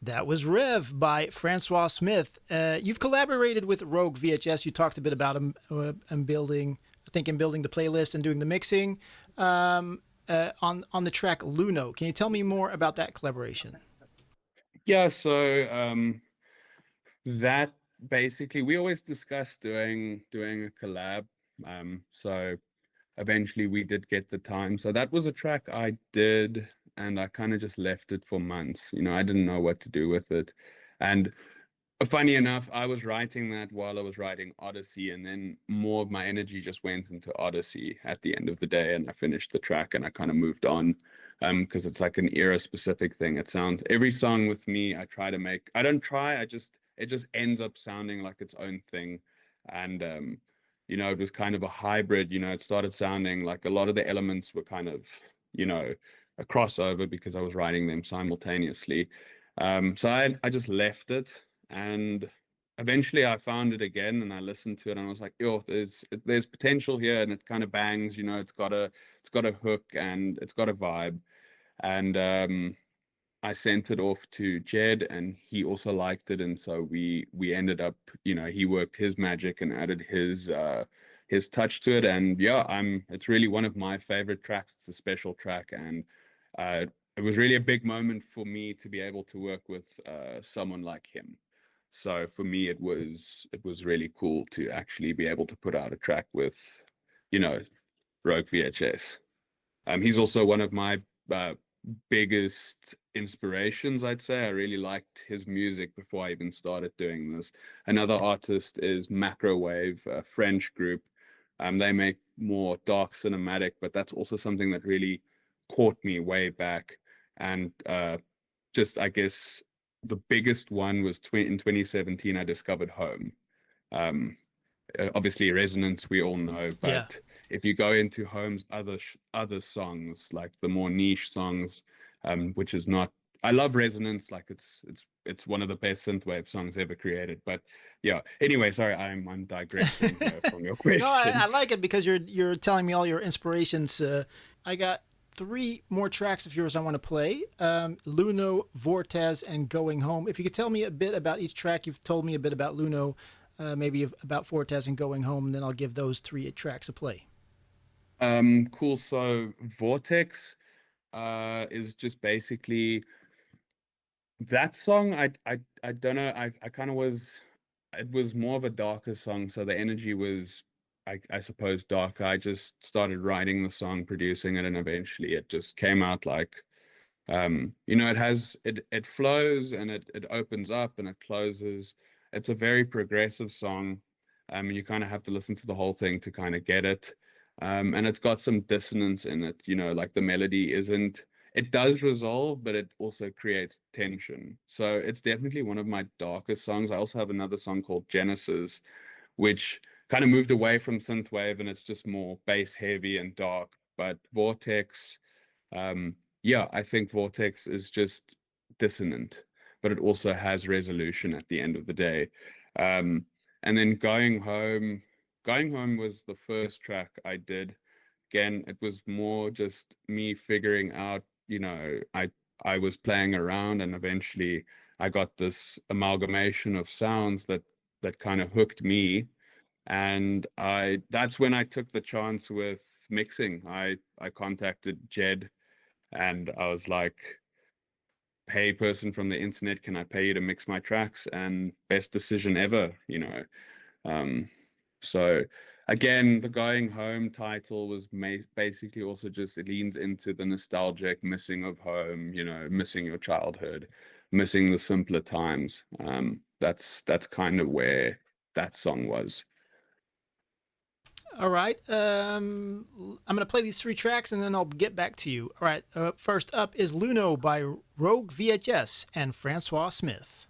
That was Rev by Francois Smith. You've collaborated with Rogue VHS. You talked a bit about him building the playlist and doing the mixing on the track Luno. Can you tell me more about that collaboration? Yeah, so that basically we always discussed doing a collab. So eventually we did get the time. So that was a track I did, and I kind of just left it for months. You know, I didn't know what to do with it. And funny enough, I was writing that while I was writing Odyssey, and then more of my energy just went into Odyssey at the end of the day, and I finished the track and I kind of moved on because it's like an era specific thing. It sounds, every song with me, it just ends up sounding like its own thing. And, you know, it was kind of a hybrid, you know, it started sounding like a lot of the elements were kind of, you know, a crossover because I was writing them simultaneously. So I just left it, and eventually I found it again and I listened to it and I was like, yo, there's potential here, and it kind of bangs, you know, it's got a hook and it's got a vibe. And I sent it off to Jed and he also liked it, and so we ended up, you know, he worked his magic and added his touch to it. And yeah, it's really one of my favorite tracks. It's a special track, and it was really a big moment for me to be able to work with someone like him. So for me, it was really cool to actually be able to put out a track with, you know, Rogue VHS. He's also one of my biggest inspirations, I'd say. I really liked his music before I even started doing this. Another artist is Macrowave, a French group. They make more dark cinematic, but that's also something that really caught me way back. And just, I guess, the biggest one was in 2017, I discovered Home. Obviously, Resonance, we all know, but if you go into Home's other songs, like the more niche songs, which is not, I love Resonance, like it's one of the best synthwave songs ever created. But yeah, anyway, sorry, I'm digressing from your question. No, I like it because you're telling me all your inspirations. I got 3 more tracks of yours I want to play. Luno, Vortez, and Going Home. If you could tell me a bit about each track. You've told me a bit about Luno, maybe about Vortez and Going Home, and then I'll give those 3 tracks a play. Cool. So Vortex is just basically that song. I don't know. I kind of was, it was more of a darker song. So the energy was, I suppose, darker. I just started writing the song, producing it, and eventually it just came out like, you know, it flows and it opens up and it closes. It's a very progressive song. You kind of have to listen to the whole thing to kind of get it. And it's got some dissonance in it, you know, like the melody it does resolve, but it also creates tension. So it's definitely one of my darkest songs. I also have another song called Genesis, which kind of moved away from synthwave, and it's just more bass heavy and dark. But Vortex, I think Vortex is just dissonant, but it also has resolution at the end of the day. And then Going Home was the first track I did. Again, it was more just me figuring out, you know, I was playing around, and eventually I got this amalgamation of sounds that kind of hooked me. And that's when I took the chance with mixing. I contacted Jed and I was like, hey, person from the internet, can I pay you to mix my tracks? And best decision ever, you know. So again, the Going Home title was basically also just, it leans into the nostalgic missing of home, you know, missing your childhood, missing the simpler times. That's kind of where that song was. All right. I'm going to play these 3 tracks and then I'll get back to you. All right. First up is Luno by Rogue VHS and Francois Smith.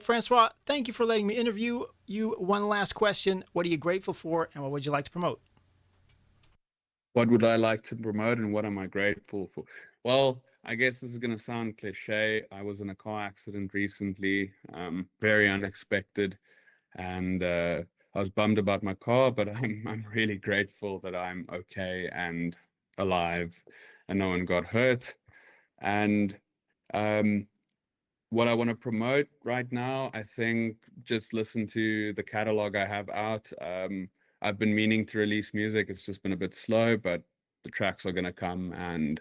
Francois, thank you for letting me interview you. One last question. What are you grateful for, and what would you like to promote? What would I like to promote, and what am I grateful for? Well, I guess this is going to sound cliche. I was in a car accident recently, very unexpected, and I was bummed about my car, but I'm really grateful that I'm okay and alive, and no one got hurt. And what I want to promote right now, I think just listen to the catalog I have out. I've been meaning to release music. It's just been a bit slow, but the tracks are going to come, and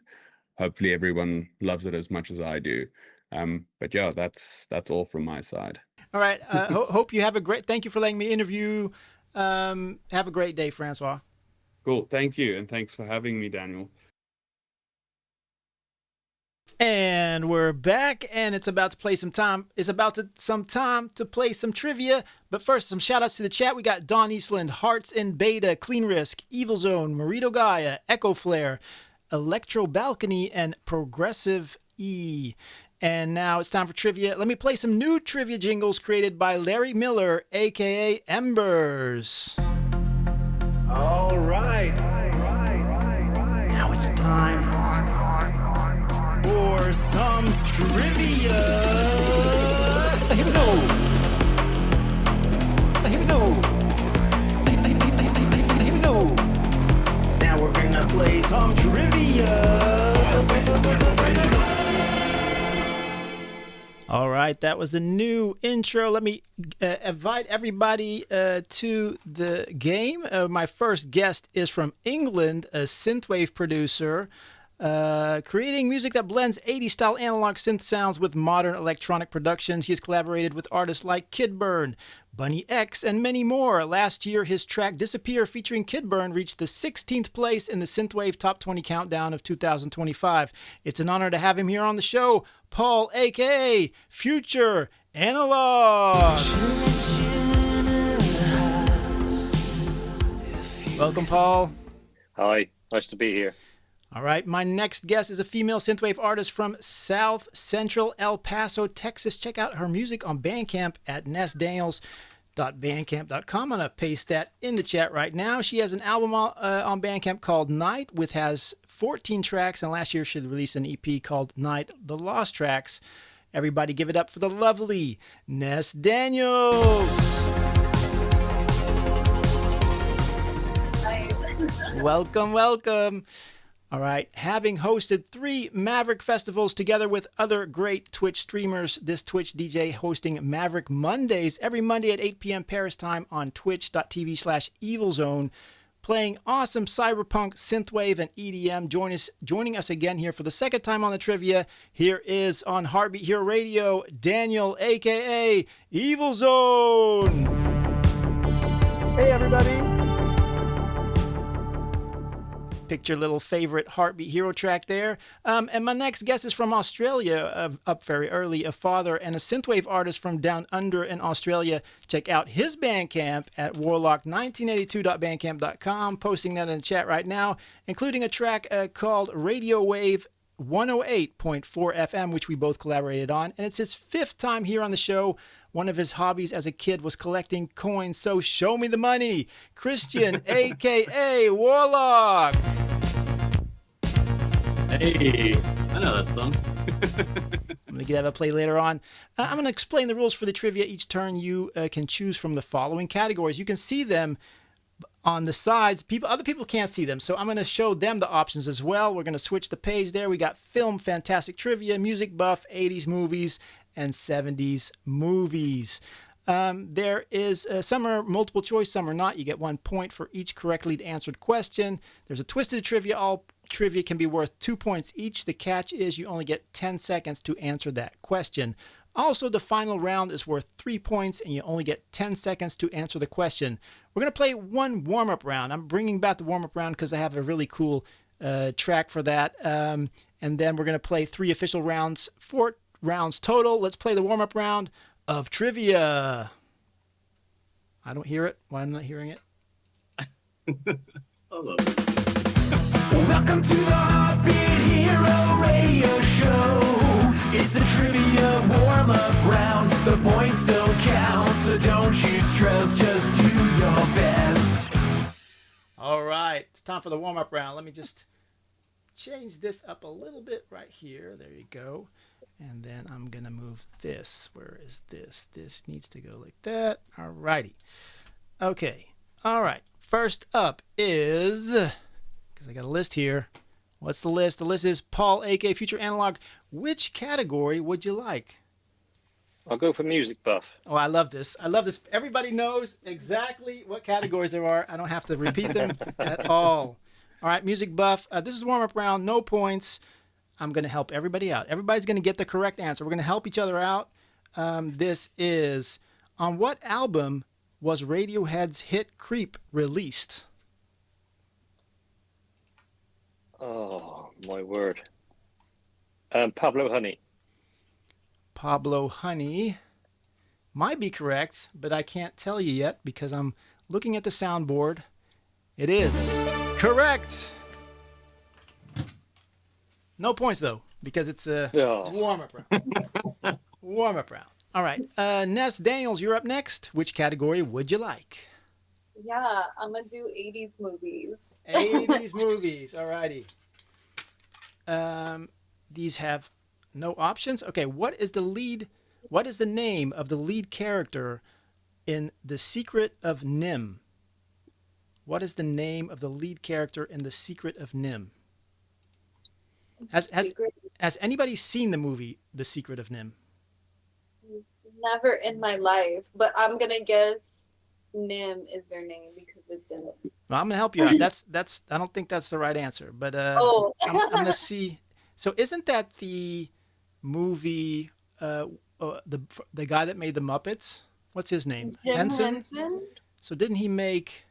hopefully everyone loves it as much as I do. But yeah, that's all from my side. All right. Hope you have a great, thank you for letting me interview. Have a great day, Francois. Cool. Thank you. And thanks for having me, Daniel. And we're back, and it's about to play some time. It's about some time to play some trivia. But first, some shout outs to the chat. We got Don Eastland, Hearts in Beta, Clean Risk, Evilsohn, Marito Gaia, Echo Flare, Electro Balcony, and Progressive E. And now it's time for trivia. Let me play some new trivia jingles created by Larry Miller, aka Embers. All right. Now it's time for some trivia. Here we go. Here we go. Here we go. Now we're gonna play some trivia. All right, that was the new intro. Let me invite everybody to the game. My first guest is from England, a synthwave producer, creating music that blends 80s style analog synth sounds with modern electronic productions. He has collaborated with artists like Kidburn, Bunny X, and many more. Last year, his track Disappear featuring Kidburn reached the 16th place in the Synthwave Top 20 Countdown of 2025. It's an honor to have him here on the show, Paul, aka Future Analog. Welcome, Paul. Hi, nice to be here. All right, my next guest is a female synthwave artist from South Central El Paso, Texas. Check out her music on Bandcamp at nessdaniels.bandcamp.com. I'm going to paste that in the chat right now. She has an album on Bandcamp called Night, which has 14 tracks, and last year she released an EP called Night, The Lost Tracks. Everybody give it up for the lovely Ness Daniels. Welcome, welcome. All right, having hosted 3 Maverick festivals together with other great Twitch streamers, this Twitch DJ hosting Maverick Mondays every Monday at 8 p.m. Paris time on twitch.tv/Evilsohn, playing awesome cyberpunk, synthwave, and EDM. Joining us again here for the second time on the trivia. Here is on Heartbeat Hero Radio, Daniel, a.k.a. Evilsohn. Hey, everybody. Picked your little favorite Heartbeat Hero track there. And my next guest is from Australia, up very early, a father and a synthwave artist from down under in Australia. Check out his Bandcamp at warlock1982.bandcamp.com. Posting that in the chat right now, including a track called Radio Wave 108.4 FM, which we both collaborated on. And it's his 5th time here on the show. One of his hobbies as a kid was collecting coins, so show me the money. Christian, a.k.a. Warlock. Hey, I know that song. I'm going to have a play later on. I'm going to explain the rules for the trivia. Each turn you can choose from the following categories. You can see them on the sides. Other people can't see them, so I'm going to show them the options as well. We're going to switch the page there. We got film, fantastic trivia, music buff, 80s movies, and 70s movies. There is some are multiple choice, some are not. You get 1 point for each correctly answered question. There's a twisted trivia. All trivia can be worth 2 points each. The catch is you only get 10 seconds to answer that question. Also, the final round is worth 3 points, and you only get 10 seconds to answer the question. We're going to play one warm-up round. I'm bringing back the warm-up round because I have a really cool track for that. And then we're going to play 3 official rounds, 4 rounds total. Let's play the warm-up round of trivia. I don't hear it. Why am I not hearing it? Hello. Welcome to the Heartbeat Hero Radio Show. It's a trivia warm-up round. The points don't time for the warm-up round. Let me just change this up a little bit right here. There you go. And then I'm going to move this. Where is this? This needs to go like that. All righty. Okay. All right. First up is, because I got a list here. What's the list? The list is Paul, a.k.a. Future Analog. Which category would you like? I'll go for music buff. Oh, I love this. I love this. Everybody knows exactly what categories there are. I don't have to repeat them at all. All right, music buff. This is warm-up round. No points. I'm going to help everybody out. Everybody's going to get the correct answer. We're going to help each other out. This is, on what album was Radiohead's hit Creep released? Oh, my word. Pablo Honey. Pablo Honey might be correct, but I can't tell you yet because I'm looking at the soundboard. It is correct. No points, though, because it's a warm-up round. Warm-up round. All right. Ness, Daniels, you're up next. Which category would you like? Yeah, I'm going to do 80s movies. 80s movies. All righty. These have no options. Okay, what is the name of the lead character in The Secret of Nim? What is the name of the lead character in The Secret of Nim? Has anybody seen the movie The Secret of Nim? Never in my life, but I'm going to guess Nim is their name because it's in it. Well, I'm going to help you out. That's I don't think that's the right answer, but I'm going to see. So isn't that the movie, the guy that made the Muppets? What's his name? Jim Henson? Henson? So didn't he make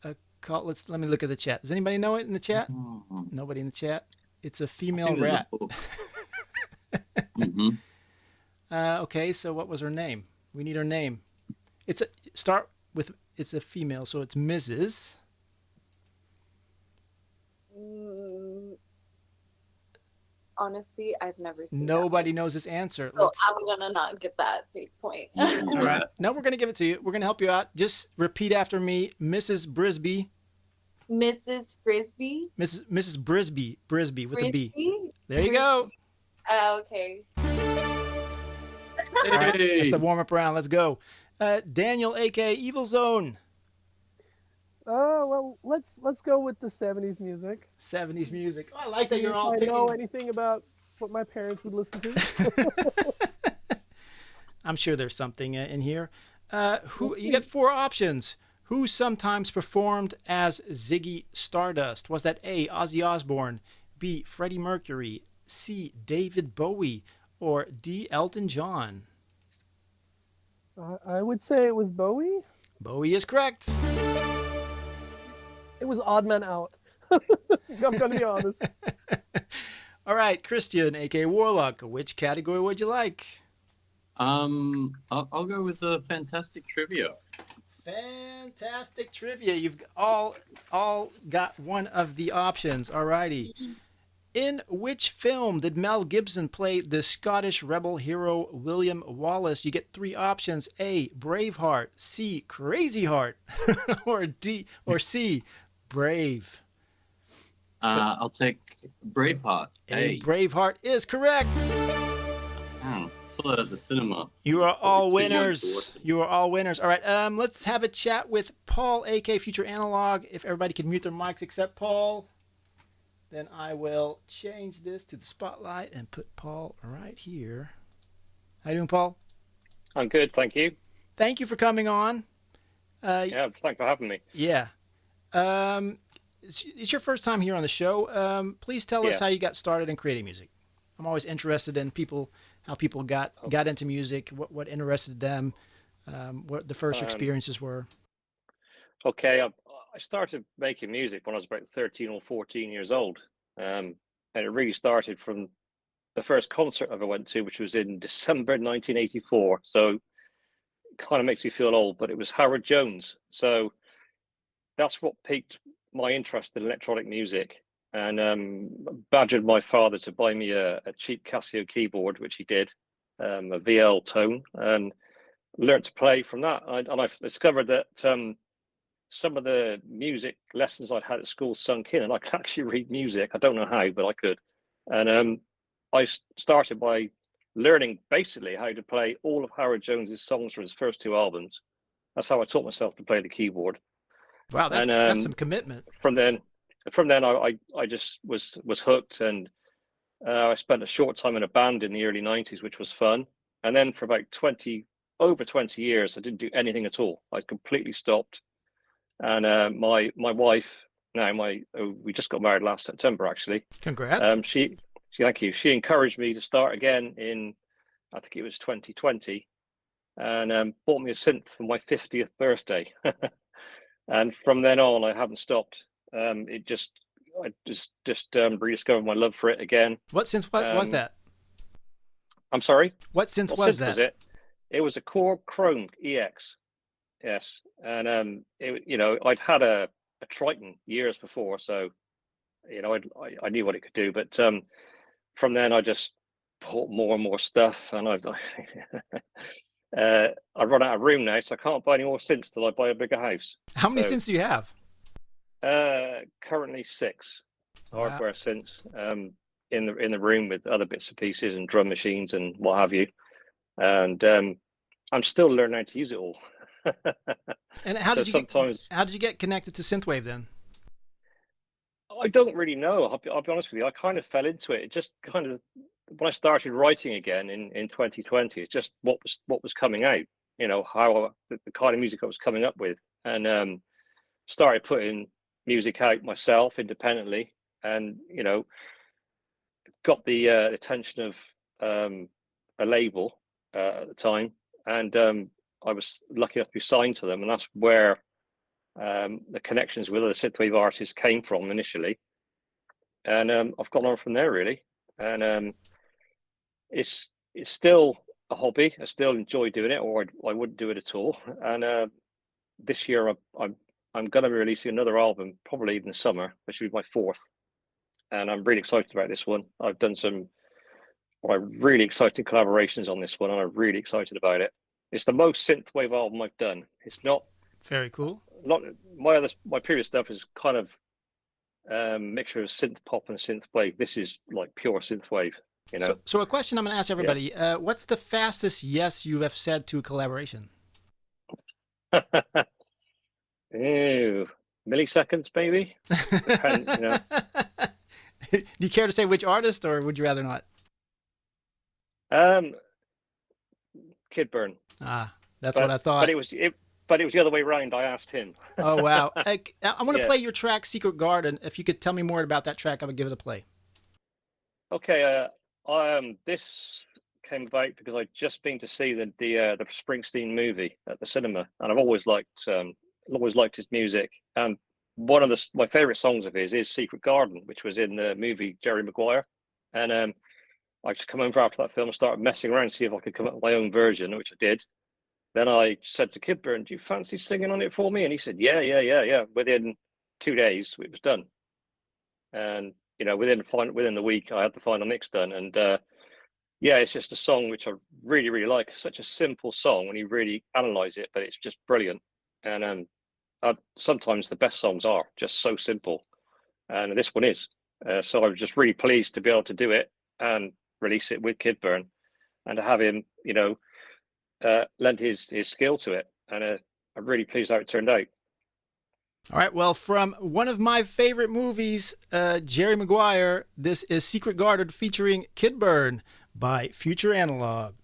a call? Let me look at the chat. Does anybody know it in the chat? Nobody in the chat. It's a female rat. Okay, so what was her name? We need her name. It's a female, so it's Mrs. Honestly, I've never seen Nobody knows this answer. So I'm going to not get that big point. All right. No, we're going to give it to you. We're going to help you out. Just repeat after me. Mrs. Brisby. Mrs. Frisbee? Mrs. Brisby. Brisby with a B. There you Frisbee. go. Okay. All right. It's the warm-up round. Let's go. Daniel, a.k.a. Evilsohn. Well, let's go with the 70s music. 70s music. Oh, I like that you're all I picking. know anything about what my parents would listen to. I'm sure there's something in here. You get 4 options. Who sometimes performed as Ziggy Stardust? Was that A, Ozzy Osbourne, B, Freddie Mercury, C, David Bowie, or D, Elton John? I would say it was Bowie. Bowie is correct. It was Odd Man Out. I'm going to be honest. All right, Christian, a.k.a. Warlock, which category would you like? I'll go with the fantastic trivia. Fantastic trivia. You've all got one of the options. All righty. In which film did Mel Gibson play the Scottish rebel hero William Wallace? You get 3 options: A, Braveheart, C, Crazy Heart, or C, Brave. I'll take Braveheart. A, Braveheart is correct. Oh, saw that at the cinema. You are all winners. You are all winners. All right, let's have a chat with Paul, a.k.a. Future Analog. If everybody can mute their mics except Paul, then I will change this to the spotlight and put Paul right here. How you doing, Paul? I'm good, thank you. Thank you for coming on. Yeah, thanks for having me. Yeah. It's your first time here on the show. Please tell us how you got started in creating music. I'm always interested in how people got into music, what interested them, what the first experiences were. Okay, I started making music when I was about 13 or 14 years old. And it really started from the first concert I ever went to, which was in December 1984. So it kind of makes me feel old, but it was Howard Jones. So that's what piqued my interest in electronic music, and badgered my father to buy me a cheap Casio keyboard, which he did, a VL tone, and learned to play from that. And I discovered that some of the music lessons I'd had at school sunk in, and I could actually read music. I don't know how, but I could. And I started by learning basically how to play all of Howard Jones's songs from his first 2 albums. That's how I taught myself to play the keyboard. Wow, that's some commitment. From then I just was hooked, and I spent a short time in a band in the early 90s, which was fun. And then for about over 20 years, I didn't do anything at all. I completely stopped. And my wife, we just got married last September, actually. Congrats. Thank you. She encouraged me to start again in, I think it was 2020, and bought me a synth for my 50th birthday. And from then on, I haven't stopped. I just rediscovered my love for it again. What synth was that? I'm sorry? What synth was that? Was it? It was a Core Chrome EX. Yes. And I'd had a Triton years before, so I knew what it could do. But from then I just bought more and more stuff, and I run out of room now, so I can't buy any more synths till I buy a bigger house. How many synths do you have? Currently 6 hardware synths in the room, with other bits and pieces and drum machines and what have you. And I'm still learning how to use it all. And how did you get connected to synthwave then? I don't really know. I'll be honest with you. I kind of fell into it. It just kind of, when I started writing again in 2020, it's just what was coming out. How the kind of music I was coming up with, and started putting music out myself independently, and got the attention of a label at the time, and I was lucky enough to be signed to them, and that's where the connections with other synthwave artists came from initially, and I've gone on from there really. And it's still a hobby. I still enjoy doing it, or I wouldn't do it at all. And this year I'm going to be releasing another album, probably in the summer, which will be my 4th, and I'm really excited about this one. I've done some really exciting collaborations on this one, and I'm really excited about it. It's the most synthwave album I've done. It's not very cool. My previous stuff is kind of mixture of synth pop and synth wave. This is like pure synth wave. So a question I'm going to ask everybody: what's the fastest yes you have said to a collaboration? Ew, milliseconds, maybe. Do you care to say which artist, or would you rather not? Kidburn. That's what I thought. But it was the other way around. I asked him. Oh wow! I want to play your track "Secret Garden." If you could tell me more about that track, I would give it a play. Okay. This came about because I'd just been to see the Springsteen movie at the cinema, and I've always liked his music. And one of my favorite songs of his is "Secret Garden," which was in the movie Jerry Maguire. And I just come over after that film and started messing around to see if I could come up with my own version, which I did. Then I said to Kidburn, "Do you fancy singing on it for me?" And he said, yeah. Within 2 days, it was done. And within the week, I had the final mix done. And it's just a song which I really, really like. It's such a simple song when you really analyze it, but it's just brilliant. And sometimes the best songs are just so simple, and this one is. So I was just really pleased to be able to do it and release it with Kidburn, and to have him, lend his skill to it. And I'm really pleased how it turned out. All right, well, from one of my favorite movies, Jerry Maguire, this is Secret Garden featuring Kidburn by Future Analog.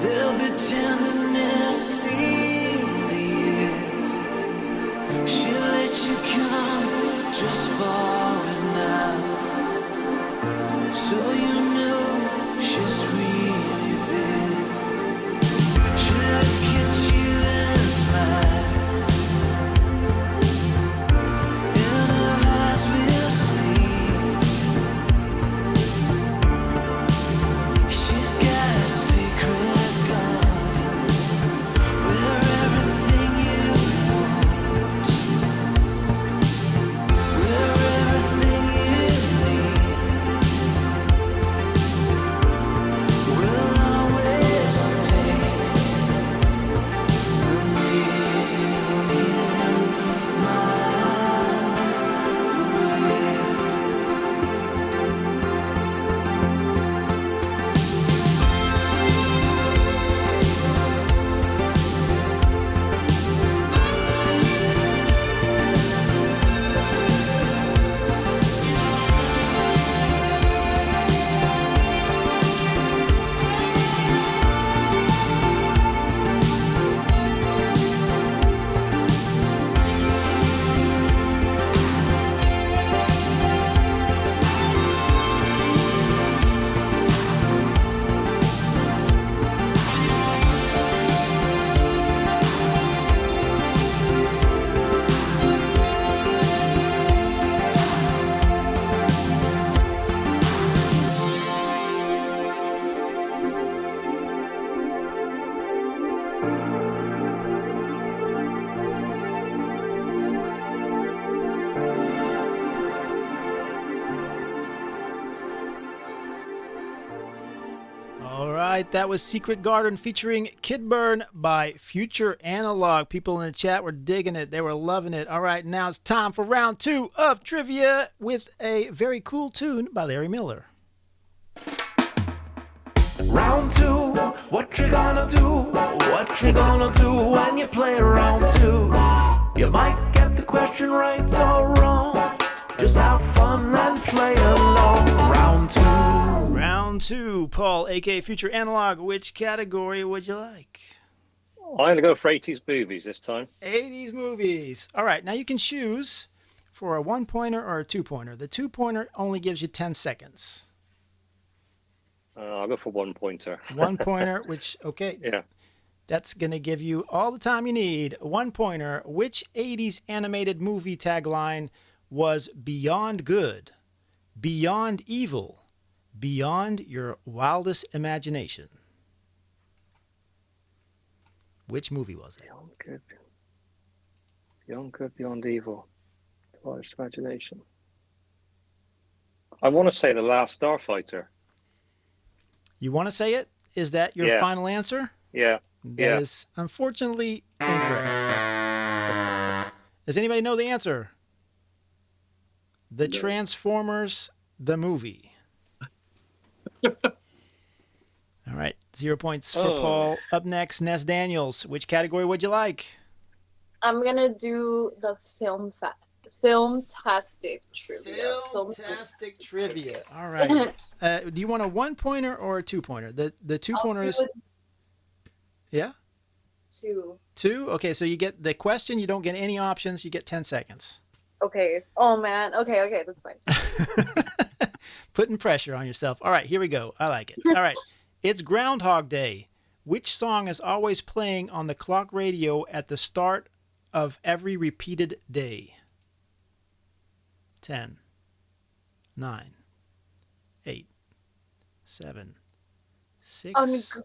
There'll be tenderness in the air. She'll let you come just far enough, so you know she's really there. She'll look at you and smile. In her eyes we'll see she's got a secret garden where everything you want, where everything you need will always stay a million miles away. All right, that was Secret Garden featuring Kid Burn by Future Analog. People in the chat were digging it. They were loving it. All right, now it's time for round 2 of trivia with a very cool tune by Larry Miller. Round 2, what you gonna do? What you gonna do when you play round 2? You might get the question right or wrong. Just have fun and play along. Round 2. Round 2, Paul, aka Future Analog. Which category would you like? I'm going to go for 80s movies this time. 80s movies. All right, now you can choose for a 1-pointer or a 2-pointer. The 2-pointer only gives you 10 seconds. I'll go for 1-pointer. 1-pointer, which, okay. Yeah. That's going to give you all the time you need. 1-pointer, which 80s animated movie tagline was beyond good, beyond evil, beyond your wildest imagination? Which movie was it? Beyond good, beyond evil, wildest imagination. I want to say The Last Starfighter. You want to say it? Is that your final answer? Yeah. That is unfortunately incorrect. Does anybody know the answer? The Transformers, the movie. All right, 0 points for Paul. Up next, Ness Daniels. Which category would you like? I'm gonna do the filmtastic trivia. Filmtastic trivia. All right. Do you want a 1-pointer or a 2-pointer? The 2-pointer is. Yeah. 2. 2. Okay, so you get the question. You don't get any options. You get 10 seconds. Okay. Oh man. Okay, that's fine. Putting pressure on yourself. All right, here we go. I like it. All right. It's Groundhog Day. Which song is always playing on the clock radio at the start of every repeated day? 10, 9, 8, 7, 6,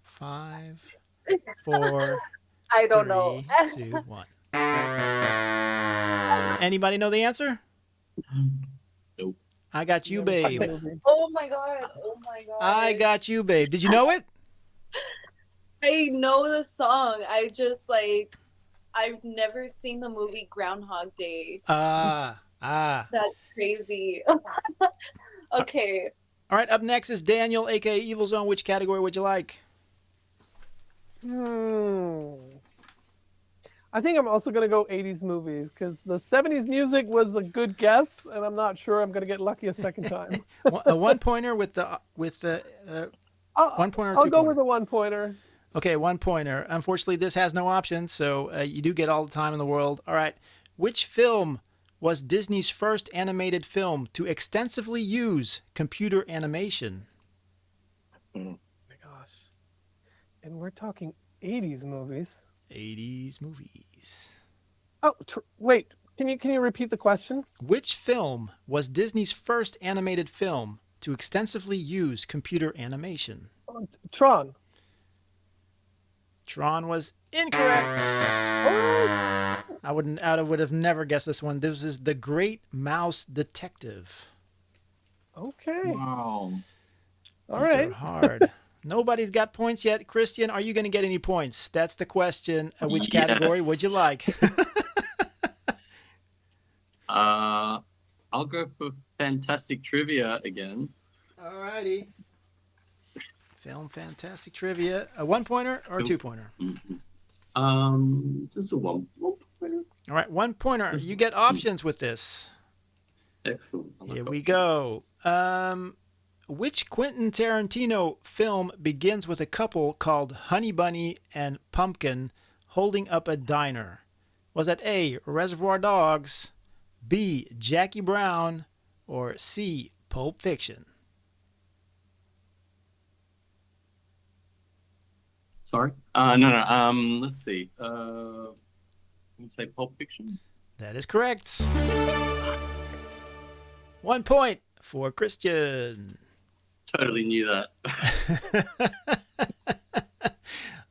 5, 4, I don't 3, know. 2, 1. Anybody know the answer? Nope. I Got You, Babe. Oh my god. I Got You, Babe. Did you know it? I know the song. I just I've never seen the movie Groundhog Day. That's crazy. Okay. All right, up next is Daniel, aka Evilsohn. Which category would you like? I think I'm also going to go 80s movies because the 70s music was a good guess, and I'm not sure I'm going to get lucky a second time. A 1-pointer with the 1 point or 2 I'll go pointer? with a 1 pointer. Okay, 1 pointer. Unfortunately, this has no options, so you do get all the time in the world. All right. Which film was Disney's first animated film to extensively use computer animation? Oh my gosh. And we're talking 80s movies. 80s movies. Oh, wait. Can you repeat the question? Which film was Disney's first animated film to extensively use computer animation? Tron. Tron was incorrect. I would have never guessed this one. This is The Great Mouse Detective. Okay. Wow. All These right. are hard. Nobody's got points yet. Christian, are you going to get any points? That's the question. Which category would you like? I'll go for fantastic trivia again. Alrighty. Film fantastic trivia. A 1 pointer or a 2 pointer? Just a one pointer. All right, 1 pointer. You get options with this. Excellent. Here we go. Which Quentin Tarantino film begins with a couple called Honey Bunny and Pumpkin holding up a diner? Was that A, Reservoir Dogs, B, Jackie Brown, or C, Pulp Fiction? Sorry. No. Let's see. You say Pulp Fiction? That is correct. 1 point for Christian. Totally knew that.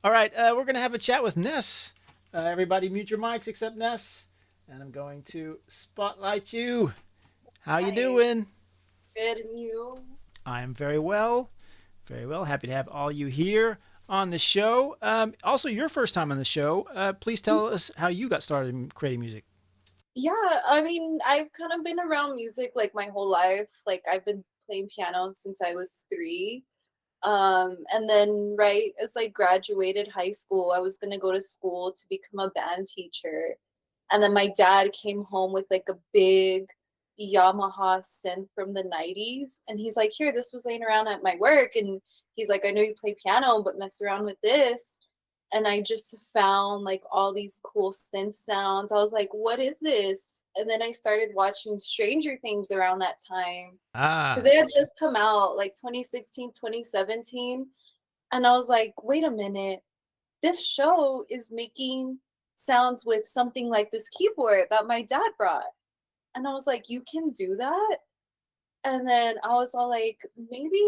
All right, we're going to have a chat with Ness. Everybody mute your mics except Ness. And I'm going to spotlight you. How you doing? Good, and you? I am very well. Very well. Happy to have all you here on the show. Also, your first time on the show. Please tell us how you got started in creating music. Yeah, I mean, I've kind of been around music like my whole life. Like I've been playing piano since I was 3. And then right as I graduated high school, I was gonna go to school to become a band teacher. And then my dad came home with like a big Yamaha synth from the 90s. And he's like, here, this was laying around at my work. And he's like, I know you play piano, but mess around with this. And I just found like all these cool synth sounds. I was like, what is this? And then I started watching Stranger Things around that time. Because they had just come out like 2016, 2017. And I was like, wait a minute. This show is making sounds with something like this keyboard that my dad brought. And I was like, you can do that? And then I was all like, maybe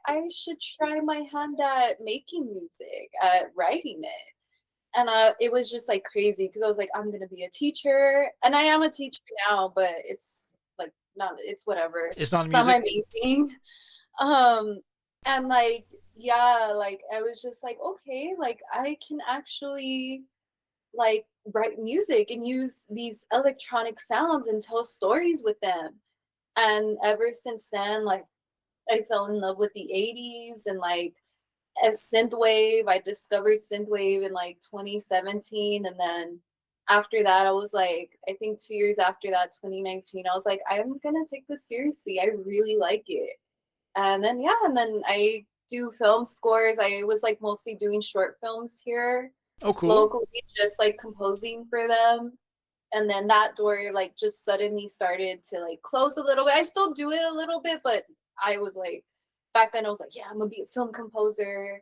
I should try my hand at making music, at writing it. And it was just like crazy because I was like, I'm going to be a teacher. And I am a teacher now, but it's like not, it's whatever. It's not my music. main thing. And like, yeah, like I was just like, okay, like I can actually like write music and use these electronic sounds and tell stories with them. And ever since then, like I fell in love with the 80s and like as synthwave. I discovered synthwave in like 2017. And then after that, I was like, I think 2 years after that, 2019, I was like, I'm gonna take this seriously. I really like it. And then yeah, and then I do film scores. I was like mostly doing short films here. Oh, cool. Locally, just like composing for them. And then that door like just suddenly started to like close a little bit. I still do it a little bit, but I was like, back then I was like, yeah, I'm gonna be a film composer.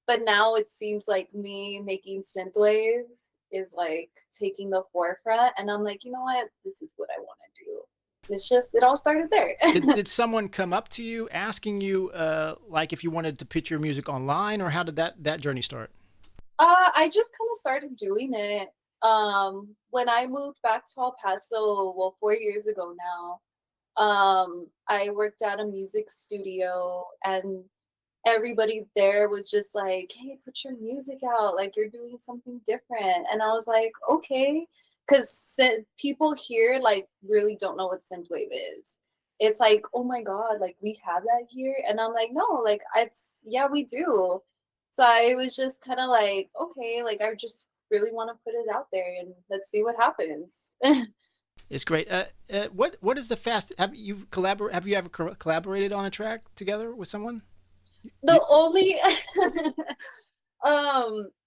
But now it seems like me making synthwave is like taking the forefront. And I'm like, you know what? This is what I want to do. It's just, it all started there. Did someone come up to you asking you like if you wanted to pitch your music online, or how did that journey start? I just kind of started doing it. When I moved back to El Paso, well, 4 years ago now, I worked at a music studio and everybody there was just like, hey, put your music out. Like you're doing something different. And I was like, okay. Because people here like really don't know what synthwave is. It's like, oh my God, like we have that here. And I'm like, no, like yeah, we do. So I was just kind of like, okay, like I just really want to put it out there and let's see what happens. It's great. What is the fast? Have you ever collaborated on a track together with someone? The only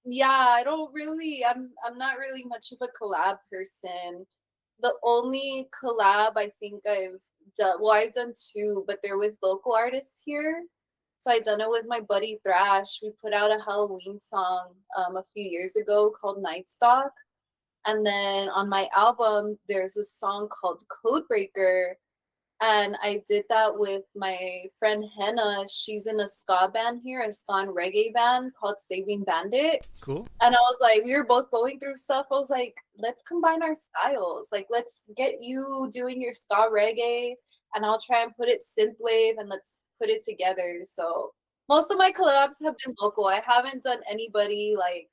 yeah, I don't really I'm not really much of a collab person. The only collab I think I've done, well, I've done two, but they're with local artists here. So I done it with my buddy Thrash. We put out a Halloween song a few years ago called Nightstock. And then on my album, there's a song called Codebreaker. And I did that with my friend Henna. She's in a ska band here, a ska and reggae band called Saving Bandit. Cool. And I was like, we were both going through stuff. I was like, let's combine our styles. Like, let's get you doing your ska reggae, and I'll try and put it synthwave, and let's put it together. So most of my collabs have been local. I haven't done anybody like,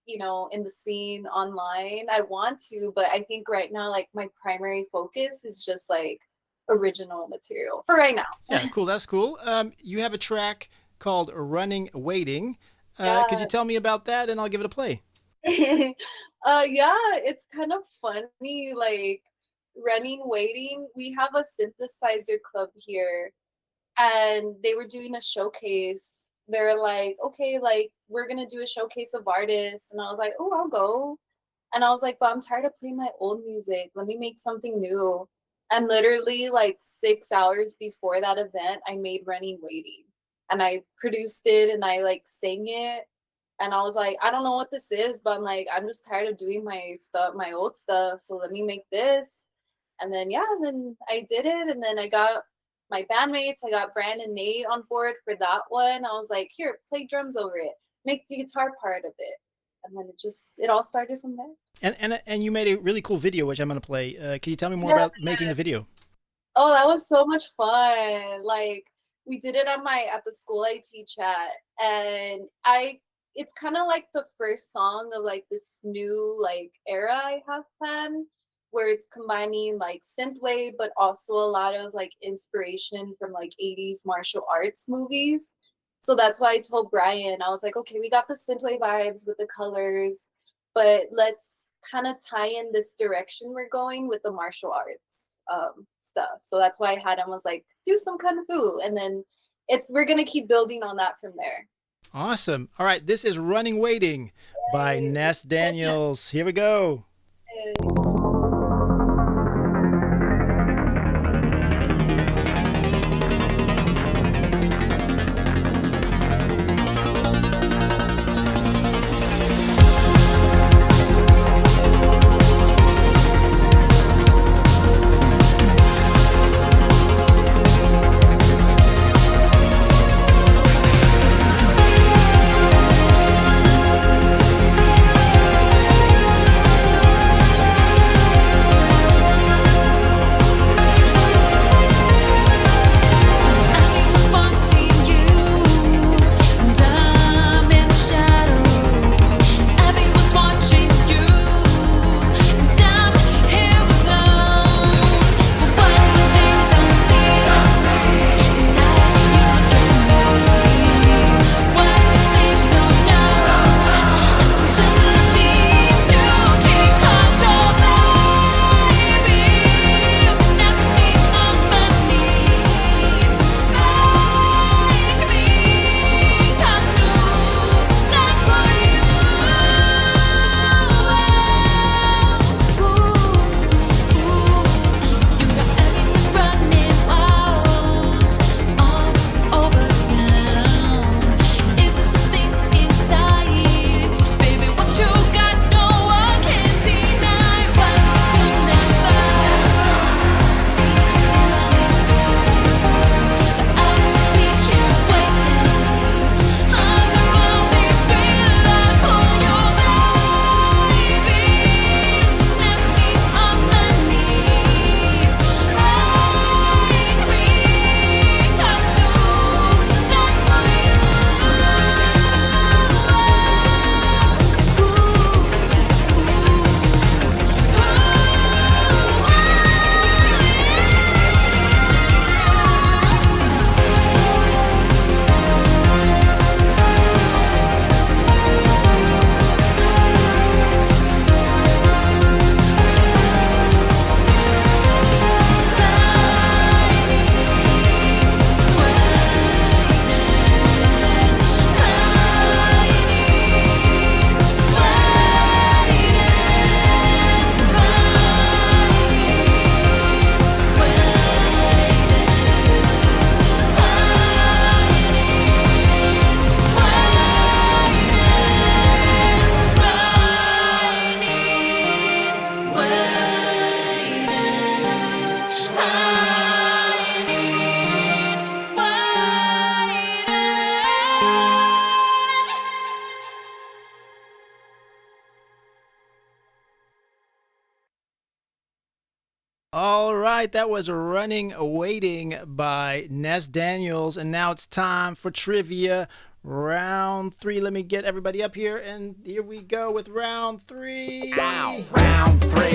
you know, in the scene online. I want to, but I think right now, like, my primary focus is just like original material for right now. Yeah, cool. That's cool. You have a track called Running Waiting. Could you tell me about that, and I'll give it a play? Yeah, it's kind of funny, like Running Waiting. We have a synthesizer club here, and they were doing a showcase. They're like, okay, like, we're gonna do a showcase of artists, and I was like, oh, I'll go. And I was like, but I'm tired of playing my old music. Let me make something new. And literally like 6 hours before that event, I made Running Waiting, and I produced it, and I like sang it. And I was like, I don't know what this is, but I'm like, I'm just tired of doing my stuff, my old stuff. So let me make this. And then, yeah, and then I did it. And then I got my bandmates, I got Brand and Nate on board for that one. I was like, here, play drums over it, make the guitar part of it. And then it all started from there. And you made a really cool video, which I'm going to play. Can you tell me more about making the video? Oh, that was so much fun. Like, we did it at the school I teach at, and it's kind of like the first song of like this new like era I have planned, where it's combining like synthwave, but also a lot of like inspiration from like 80s martial arts movies. So that's why I told Brian, I was like, okay, we got the synthwave vibes with the colors, but let's kind of tie in this direction we're going with the martial arts stuff. So that's why I had him, was like, do some kung fu, and then we're gonna keep building on that from there. Awesome. All right, this is Running Waiting by Ness Daniels. Here we go. All right, that was Running Waiting by Ness Daniels, and now it's time for trivia. Round 3. Let me get everybody up here, and here we go with round 3. Wow, round 3,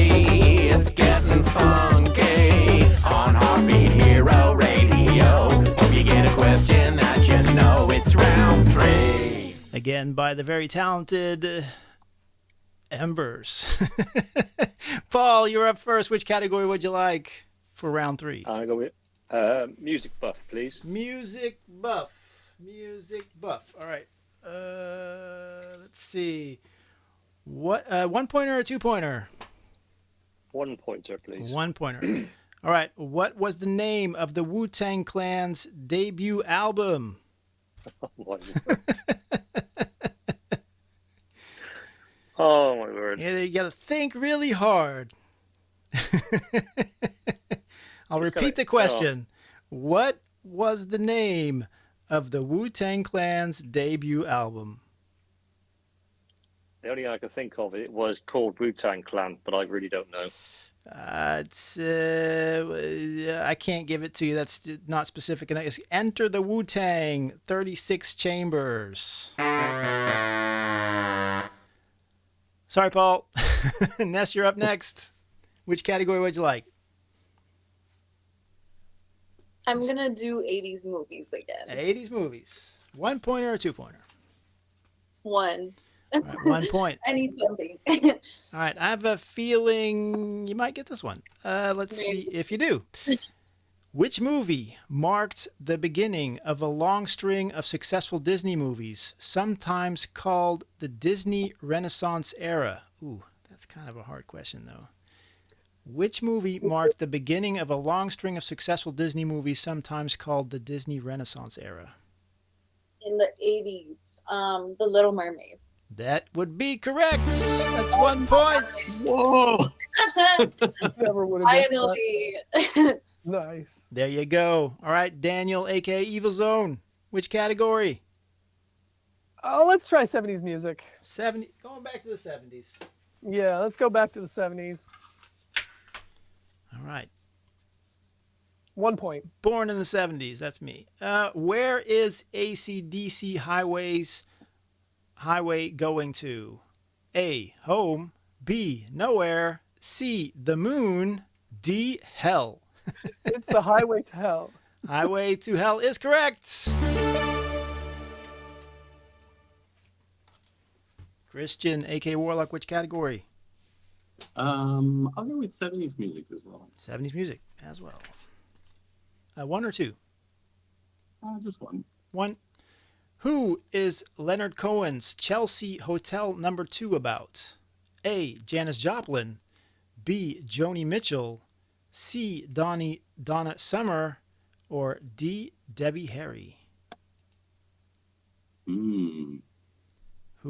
it's getting funky on Heartbeat Hero Radio. Hope you get a question that you know. It's round 3. Again, by the very talented Embers. Paul, you're up first. Which category would you like for round 3? I'll go with music buff, please. Music buff. Music buff. All right. Let's see. What? 1-pointer or 2-pointer? 1-pointer, please. 1-pointer. All right. What was the name of the Wu-Tang Clan's debut album? Oh my word. Oh my word. Yeah, you got to think really hard. I'll repeat the question. What was the name of the Wu-Tang Clan's debut album? The only thing I could think of it was called Wu-Tang Clan, but I really don't know. I can't give it to you. That's not specific enough. It's Enter the Wu-Tang, 36 Chambers. Sorry, Paul. Ness, you're up next. Which category would you like? I'm going to do 80s movies again. 80s movies. 1-pointer or 2-pointer? 1. All right, 1 point. I need something. All right. I have a feeling you might get this one. Let's see if you do. Which movie marked the beginning of a long string of successful Disney movies, sometimes called the Disney Renaissance era? Ooh, that's kind of a hard question, though. Which movie marked the beginning of a long string of successful Disney movies, sometimes called the Disney Renaissance era? In the 80s, The Little Mermaid. That would be correct. That's 1 point. Whoa. Never would have guessed Finally. that. Nice. There you go. All right, Daniel, a.k.a. Evilsohn. Which category? Oh, let's try 70s music. 70. Going back to the 70s. Yeah, let's go back to the 70s. All right. 1 point. Born in the 70s. That's me. Where is AC/DC highway going to? A, home. B, nowhere. C, the moon. D, hell. It's the highway to hell. Highway to hell is correct. Christian, a.k.a. Warlock, which category? I'll go with 70s music as well. 70s music as well. 1 or 2? Just 1. 1. Who is Leonard Cohen's Chelsea Hotel No. 2 about? A, Janis Joplin. B, Joni Mitchell. C, Donna Summer. Or D, Debbie Harry? Who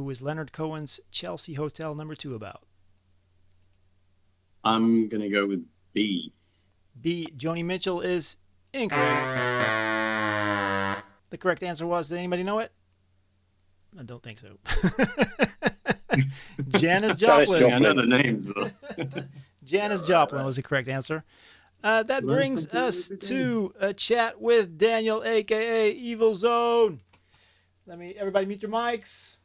is Leonard Cohen's Chelsea Hotel No. 2 about? I'm going to go with B. B, Joni Mitchell is incorrect. The correct answer was, did anybody know it? I don't think so. Janis Joplin. I know the names, but... Janis Joplin was the correct answer. That brings us to a chat with Daniel, a.k.a. Evilsohn. Everybody mute your mics.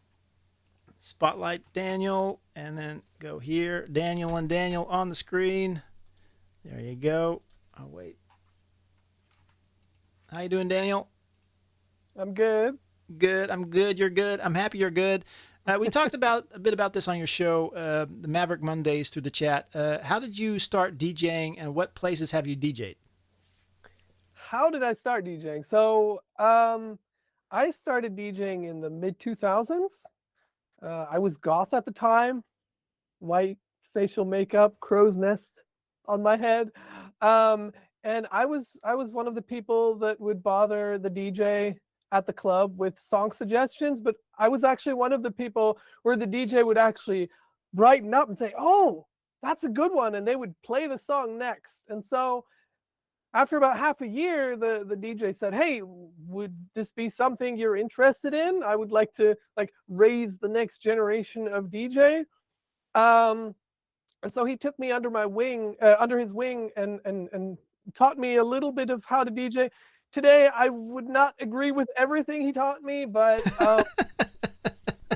Spotlight Daniel, and then go here. Daniel and Daniel on the screen. There you go. Oh, wait. How you doing, Daniel? I'm good. Good. I'm good. You're good. I'm happy you're good. We talked a bit about this on your show, the Maverick Mondays, through the chat. How did you start DJing, and what places have you DJed? How did I start DJing? So I started DJing in the mid-2000s. I was goth at the time. White facial makeup, crow's nest on my head. And I was one of the people that would bother the DJ at the club with song suggestions, but I was actually one of the people where the DJ would actually brighten up and say, "Oh, that's a good one," and they would play the song next. And so after about half a year, the DJ said, "Hey, would this be something you're interested in? I would like to raise the next generation of DJ." And so he took me under his wing, and taught me a little bit of how to DJ. Today, I would not agree with everything he taught me, but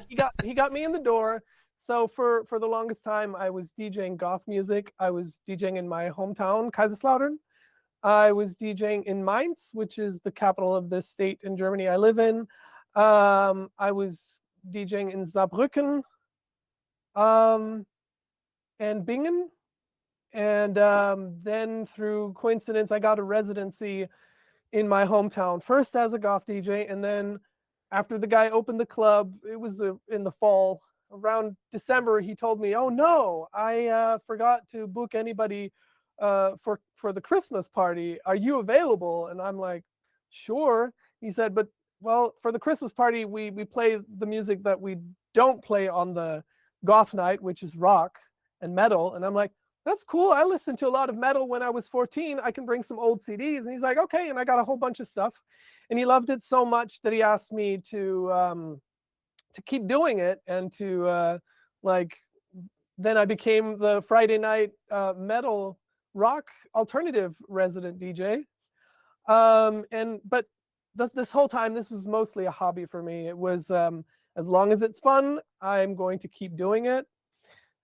he got me in the door. So for the longest time, I was DJing goth music. I was DJing in my hometown, Kaiserslautern. I was DJing in Mainz, which is the capital of the state in Germany I live in. I was DJing in Saarbrücken and Bingen. And then through coincidence, I got a residency in my hometown, first as a goth DJ, and then after the guy opened the club, it was in the fall, around December, he told me, "Oh no, I forgot to book anybody for the Christmas party. Are you available?" And I'm like, "Sure." He said, "But well, for the Christmas party, we play the music that we don't play on the goth night, which is rock and metal." And I'm like, "That's cool. I listened to a lot of metal when I was 14. I can bring some old CDs." And he's like, "Okay." And I got a whole bunch of stuff. And he loved it so much that he asked me to keep doing it, and to then I became the Friday night metal rock alternative resident DJ. But this whole time, this was mostly a hobby for me. It was as long as it's fun, I'm going to keep doing it.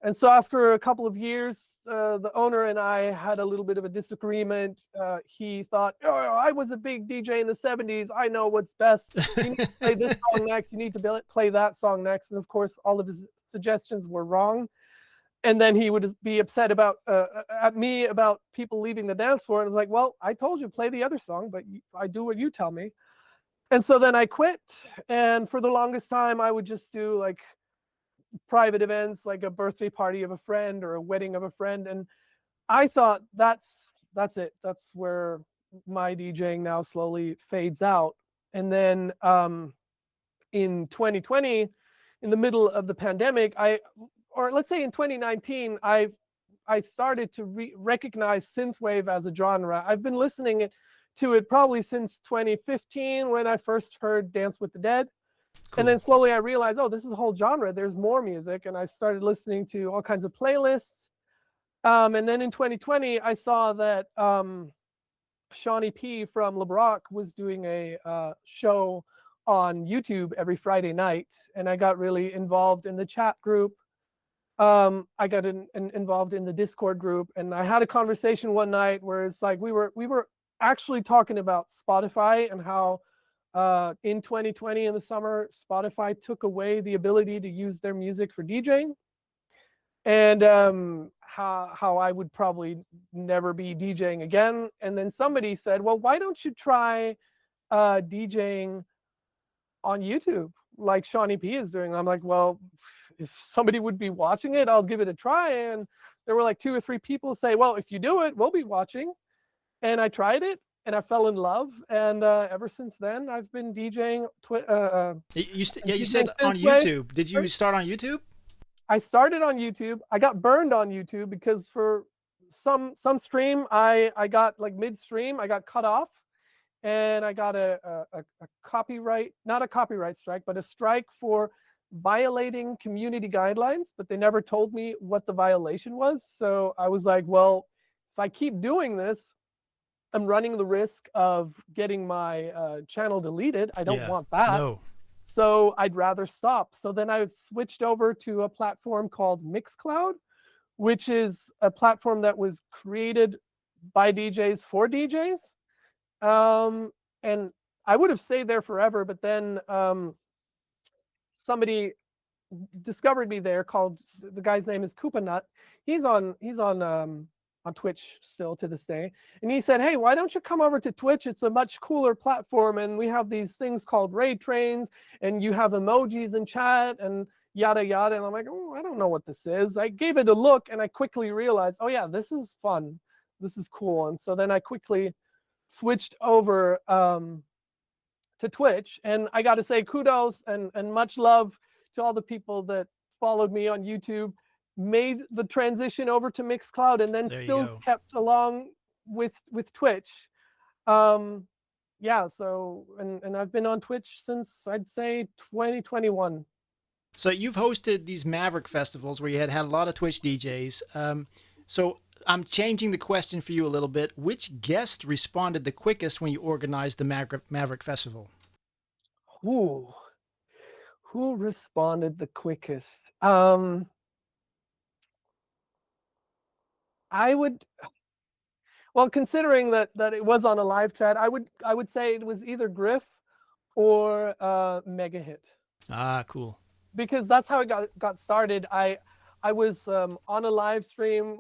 And so after a couple of years, the owner and I had a little bit of a disagreement. He thought, "Oh, I was a big DJ in the 70s. I know what's best. You need to play this song next. You need to play that song next." And of course, all of his suggestions were wrong. And then he would be upset at me about people leaving the dance floor. And I was like, "Well, I told you play the other song, but I do what you tell me." And so then I quit. And for the longest time, I would just do like private events, like a birthday party of a friend or a wedding of a friend. And I thought that's it. That's where my DJing now slowly fades out. And then in 2020, in the middle of the pandemic, or let's say in 2019, I started to recognize synthwave as a genre. I've been listening to it probably since 2015, when I first heard Dance with the Dead. Cool. And then slowly I realized, oh, this is a whole genre. There's more music. And I started listening to all kinds of playlists. And then in 2020, I saw that Shawnee P from LeBrock was doing a show on YouTube every Friday night. And I got really involved in the chat group. I got involved in the Discord group. And I had a conversation one night where it's like we were actually talking about Spotify and how in 2020 in the summer, Spotify took away the ability to use their music for DJing, and how I would probably never be DJing again. And then somebody said, "Well, why don't you try DJing on YouTube like Shawnee P is doing?" And I'm like, "Well, if somebody would be watching it, I'll give it a try." And there were like 2 or 3 people say, "Well, if you do it, we'll be watching." And I tried it, and I fell in love. And ever since then, I've been DJing. You said on YouTube. Did you start on YouTube? I started on YouTube. I got burned on YouTube because for some stream, I got like midstream, I got cut off, and I got a copyright, not a copyright strike, but a strike for violating community guidelines. But they never told me what the violation was. So I was like, well, if I keep doing this, I'm running the risk of getting my channel deleted. I don't want that. No. So I'd rather stop. So then I switched over to a platform called Mixcloud, which is a platform that was created by DJs for DJs. And I would have stayed there forever, but then somebody discovered me there. The guy's name is Coupanut. He's on Twitch still to this day. And he said, "Hey, why don't you come over to Twitch? It's a much cooler platform. And we have these things called raid trains, and you have emojis in chat and yada, yada." And I'm like, "Oh, I don't know what this is." I gave it a look, and I quickly realized, oh yeah, this is fun. This is cool. And so then I quickly switched over to Twitch. And I got to say kudos and much love to all the people that followed me on YouTube, made the transition over to Mixcloud, and then still kept along with Twitch. Yeah, so and I've been on Twitch since, I'd say, 2021. So you've hosted these Maverick festivals where you had a lot of Twitch DJs. So I'm changing the question for you a little bit. Which guest responded the quickest when you organized the Maverick Festival? Ooh. Who responded the quickest? I would, well, considering that it was on a live chat, I would say it was either Griff or Mega Hit. Ah, cool. Because that's how it got started. I was on a live stream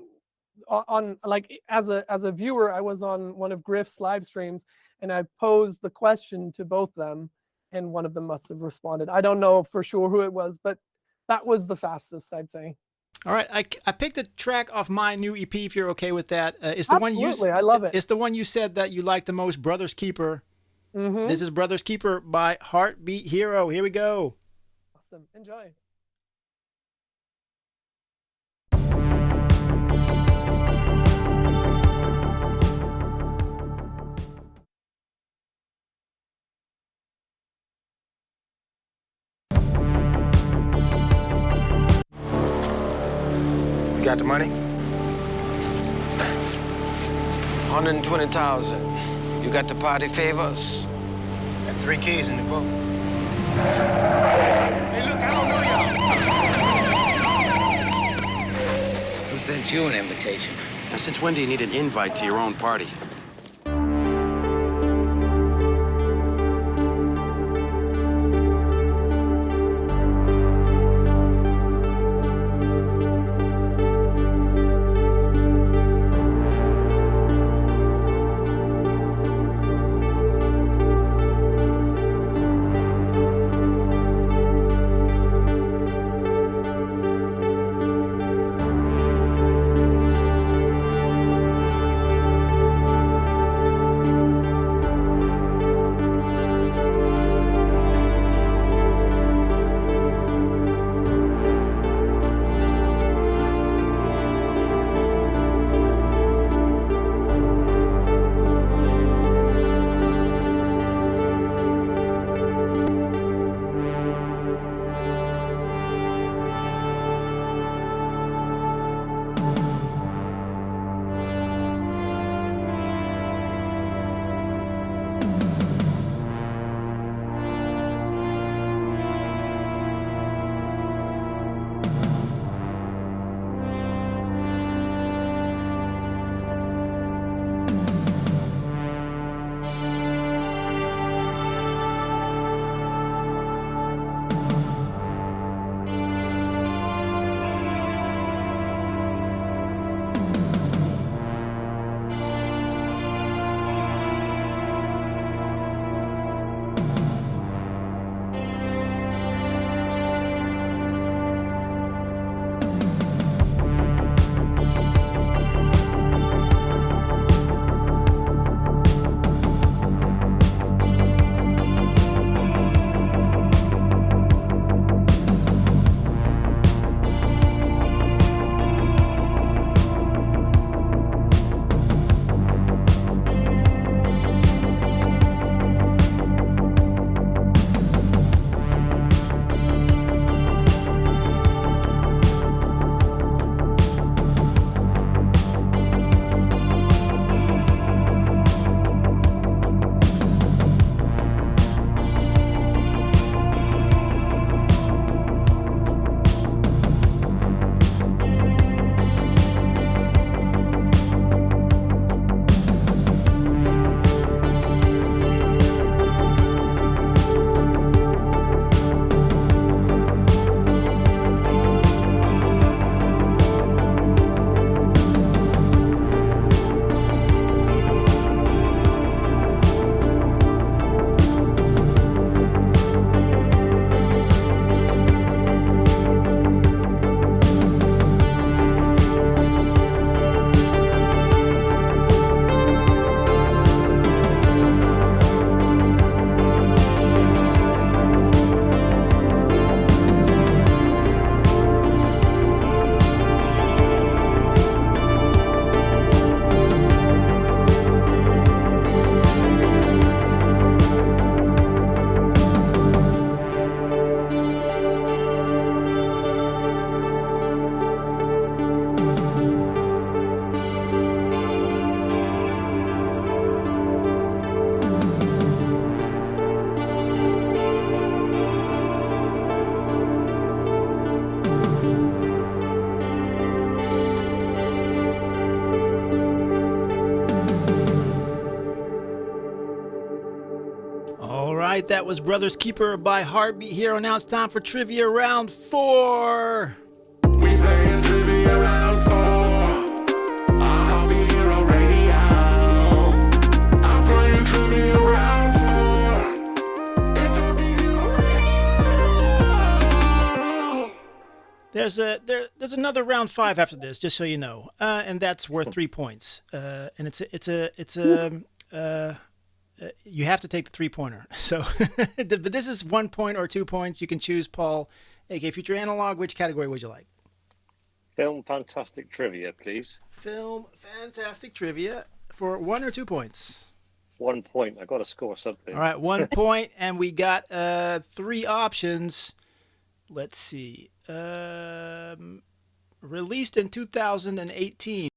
on like as a viewer. I was on one of Griff's live streams, and I posed the question to both them, and one of them must have responded. I don't know for sure who it was, but that was the fastest, I'd say. All right, I picked a track off my new EP. If you're okay with that, it's the one you. Absolutely, I love it. It's the one you said that you like the most, Brother's Keeper. Mm-hmm. This is Brother's Keeper by HeartBeatHero. Here we go. Awesome, enjoy. You got the money? 120,000. You got the party favors? Got 3 keys in the book. Hey, look, I don't know y'all. Who sent you an invitation? Now, since when do you need an invite to your own party? That was Brothers Keeper by Heartbeat Hero. Now it's time for Trivia Round 4. We playing Trivia Round 4 on Heartbeat Hero Radio. I'm playing Trivia Round 4. It's Heartbeat Hero Radio. There's another round 5 after this, just so you know, and that's worth 3 points. And it's a you have to take the 3-pointer. So, but this is 1 point or 2 points. You can choose, Paul, aka Future Analog. Which category would you like? Film Fantastic Trivia, please. Film Fantastic Trivia for 1 or 2 points. 1 point. I got to score something. All right, 1 point, and we got 3 options. Let's see. Released in 2018,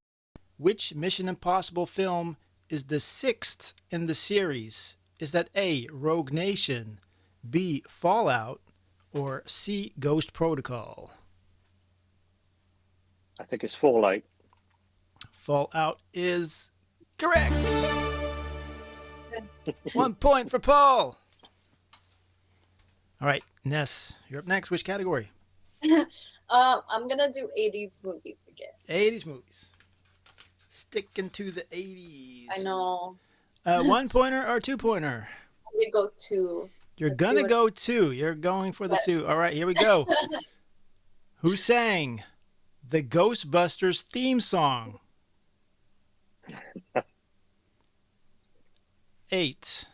which Mission Impossible film is the 6th in the series? Is that A, Rogue Nation, B, Fallout, or C, Ghost Protocol? I think it's Fallout. Fallout is correct. 1 point for Paul. All right, Ness, you're up next. Which category? I'm gonna do 80s movies again. 80s movies. Sticking to the 80s. I know. 1 pointer or 2 pointer? I'm gonna go 2. You're going to go 2. You're going for the 2. All right, here we go. Who sang the Ghostbusters theme song? 8,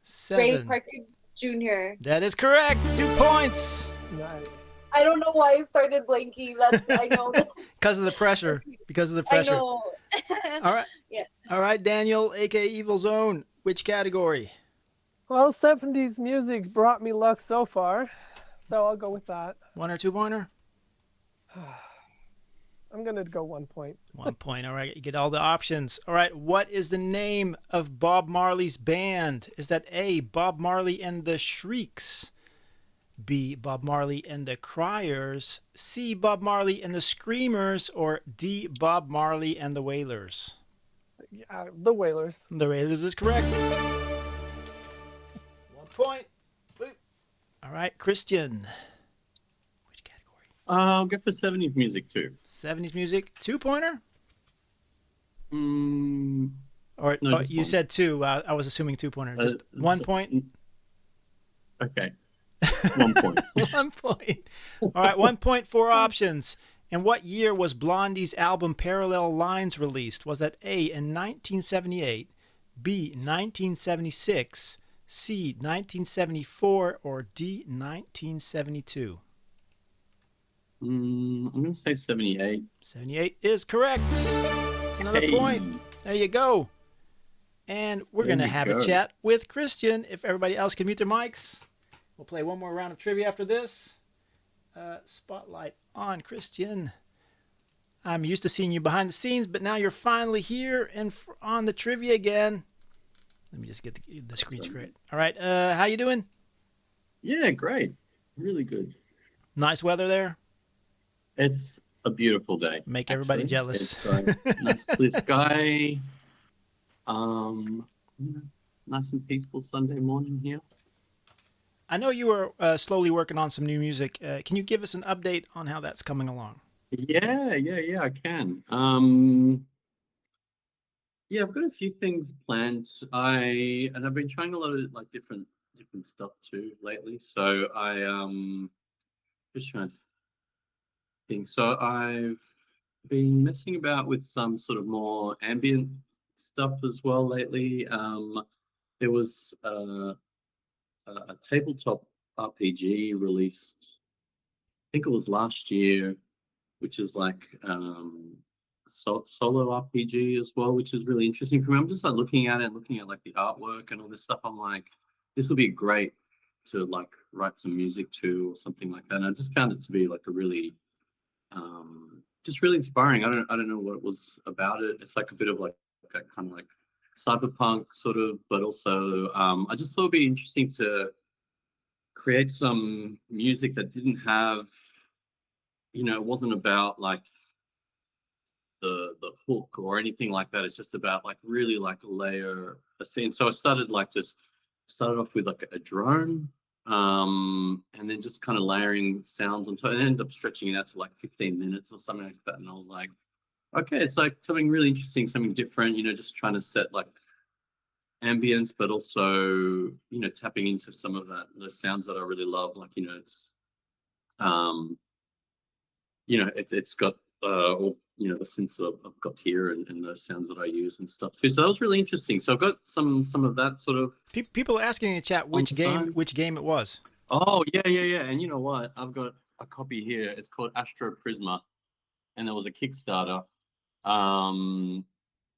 7. Ray Parker Jr. That is correct. 2 points. Nice. I don't know why I started blanking. I know. Because of the pressure. Because of the I pressure. know. All right. Yeah. All right, Daniel, aka Evilsohn. Which category? Well, 70s music brought me luck so far, so I'll go with that. 1 or 2 pointer? I'm going to go 1 point. 1 point. All right, you get all the options. All right, what is the name of Bob Marley's band? Is that A, Bob Marley and the Shrieks, B, Bob Marley and the Criers, C, Bob Marley and the Screamers, or D, Bob Marley and the Wailers? The Wailers. The Wailers is correct. 1 point. Boop. All right, Christian. Which category? I'll go for 70s music too. 70s music. 2 pointer? Or No, you one. said 2. I was assuming 2 pointer. Just 1 point? Okay. 1 point. 1 point. All right, 1 point, 4 options. In what year was Blondie's album Parallel Lines released? Was that A, in 1978, B, 1976, C, 1974, or D, 1972? I'm going to say 78. 78 is correct. That's another point. There you go. And we're going to have a chat with Christian. If everybody else can mute their mics, we'll play one more round of trivia after this. Spotlight on Christian. I'm used to seeing you behind the scenes, but now you're finally here and on the trivia again. Let me just get the screen straight. All right, how you doing? Yeah, great. Really good. Nice weather there? It's a beautiful day. Make everybody jealous. It's nice clear sky. Nice and peaceful Sunday morning here. I know you were slowly working on some new music. Can you give us an update on how that's coming along? Yeah, I can. Yeah, I've got a few things planned. I've been trying a lot of like different stuff too lately. So just trying to think. So I've been messing about with some sort of more ambient stuff as well lately. There was a tabletop RPG released, I think it was last year, which is like solo RPG as well, which is really interesting for me. I'm just like looking at it, looking at like the artwork and all this stuff. I'm like, this would be great to like write some music to or something like that. And I just found it to be like a really, just really inspiring. I don't know what it was about it. It's like a bit of like a kind of like cyberpunk sort of, but also I just thought it'd be interesting to create some music that didn't have, it wasn't about like the hook or anything like that. It's just about like really like layer a scene. So I started like just started off with like a drone, and then just kind of layering sounds on top, and ended up stretching it out to like 15 minutes or something like that. And I was like, okay, it's like something really interesting, something different, you know, just trying to set like ambience, but also, you know, tapping into some of the sounds that I really love. Like, you know, it's, you know, it's got all, you know, the synths that I've got here and those sounds that I use and stuff too. So that was really interesting. So I've got some of that sort of. People are asking in the chat which game it was. Oh yeah. And you know what? I've got a copy here. It's called Astro Prisma, and there was a Kickstarter.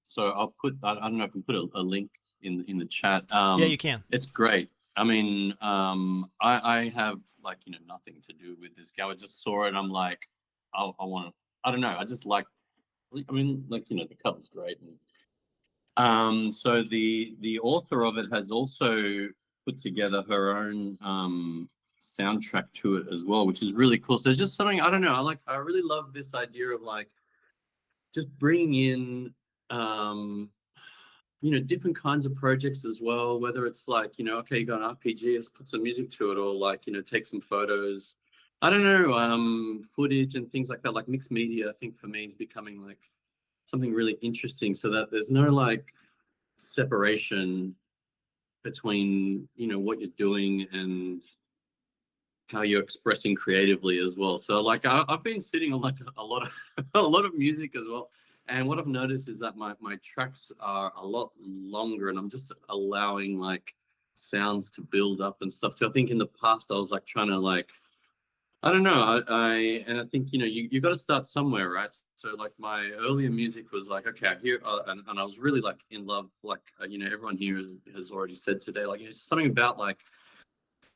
So I'll put, I don't know if I can put a link in the chat. Yeah, you can. It's great. I mean, I have like, you know, nothing to do with this game. I just saw it. I'm like, I want to. I don't know. I just like. I mean, like, you know, the cover's great. And so the author of it has also put together her own soundtrack to it as well, which is really cool. So it's just something, I don't know. I really love this idea of like just bringing in you know, different kinds of projects as well, whether it's like, you know, okay, you got an RPG, let's put some music to it, or like, you know, take some photos, I don't know, footage and things like that. Like mixed media, I think for me is becoming like something really interesting, so that there's no like separation between, you know, what you're doing and how you're expressing creatively as well. So like I've been sitting on like a lot of music as well. And what I've noticed is that my tracks are a lot longer, and I'm just allowing like sounds to build up and stuff. So I think in the past I was like trying to like, I don't know, I think, you know, you got to start somewhere, right? So like my earlier music was like, okay, here, and I was really like in love, like, you know, everyone here has already said today, like it's something about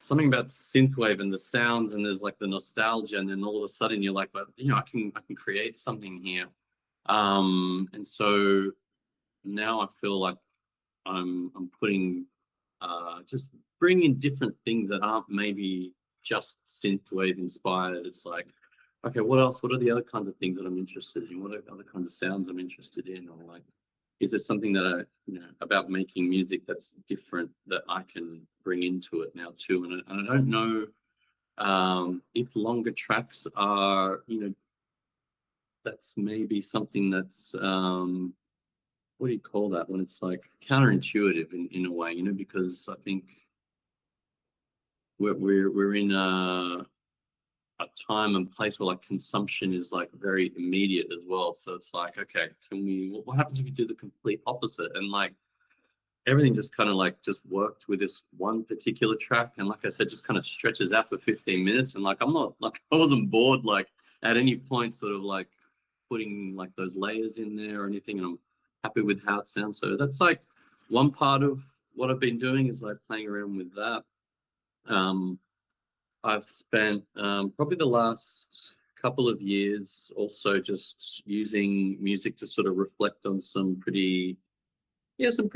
synthwave and the sounds, and there's like the nostalgia, and then all of a sudden you're like, but you know, I can create something here. And so now I feel like I'm putting, just bringing different things that aren't maybe just synthwave inspired. It's like, okay, what else? What are the other kinds of things that I'm interested in? What are other kinds of sounds I'm interested in? Or like, is there something that you know, about making music that's different that I can bring into it now too? And I don't know if longer tracks are, you know, that's maybe something that's what do you call that, when it's like counterintuitive in a way, you know, because I think we're in a time and place where like consumption is like very immediate as well. So it's like, okay, what happens if you do the complete opposite? And like everything just kind of like just worked with this one particular track, and like I said, just kind of stretches out for 15 minutes, and like I'm not like, I wasn't bored like at any point sort of like putting like those layers in there or anything, and I'm happy with how it sounds. So that's like one part of what I've been doing, is like playing around with that. I've spent probably the last couple of years also just using music to sort of reflect on some pretty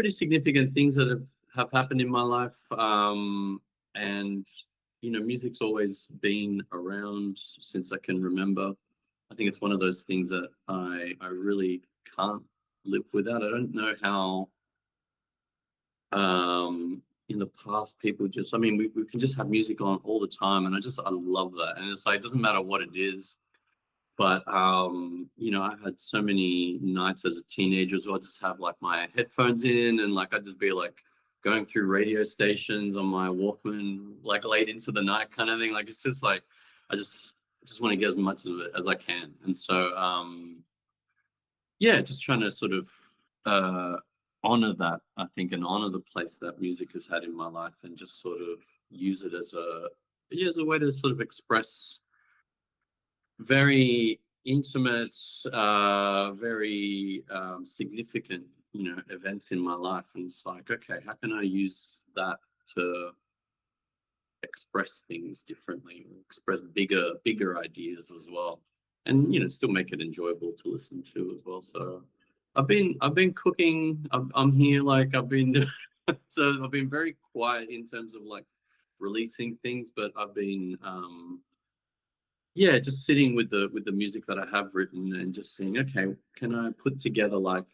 significant things that have happened in my life. And you know, music's always been around since I can remember. I think it's one of those things that I really can't live without. I don't know how in the past people just, I mean, we can just have music on all the time, and I love that. And it's like, it doesn't matter what it is, but you know, I had so many nights as a teenager, so I just have like my headphones in, and like I'd just be like going through radio stations on my Walkman like late into the night kind of thing. Like it's just like I just want to get as much of it as I can. And so yeah, just trying to sort of honor that, I think, and honor the place that music has had in my life, and just sort of use it as a way to sort of express very intimate, very significant, you know, events in my life. And it's like, okay, how can I use that to express things differently, express bigger ideas as well, and you know, still make it enjoyable to listen to as well. So I've been cooking. I'm here, like I've been so I've been very quiet in terms of like releasing things, but I've been yeah, just sitting with the music that I have written, and just saying, okay, can I put together like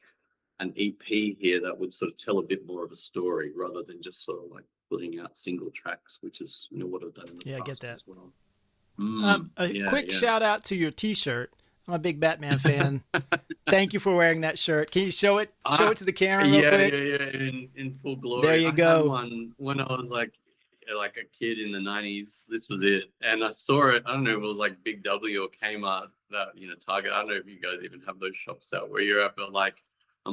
an EP here that would sort of tell a bit more of a story, rather than just sort of like putting out single tracks, which is what I've done in the Yeah, I get past that. as well. Quick shout out to your T-shirt. I'm a big Batman fan. Thank you for wearing that shirt. Can you show it? Show it to the camera real quick. In full glory. There you go. I had one when I was like a kid in the 90s. This was it, and I saw it. I don't know if it was like Big W or Kmart, that Target. I don't know if you guys even have those shops out where you're at, but I'm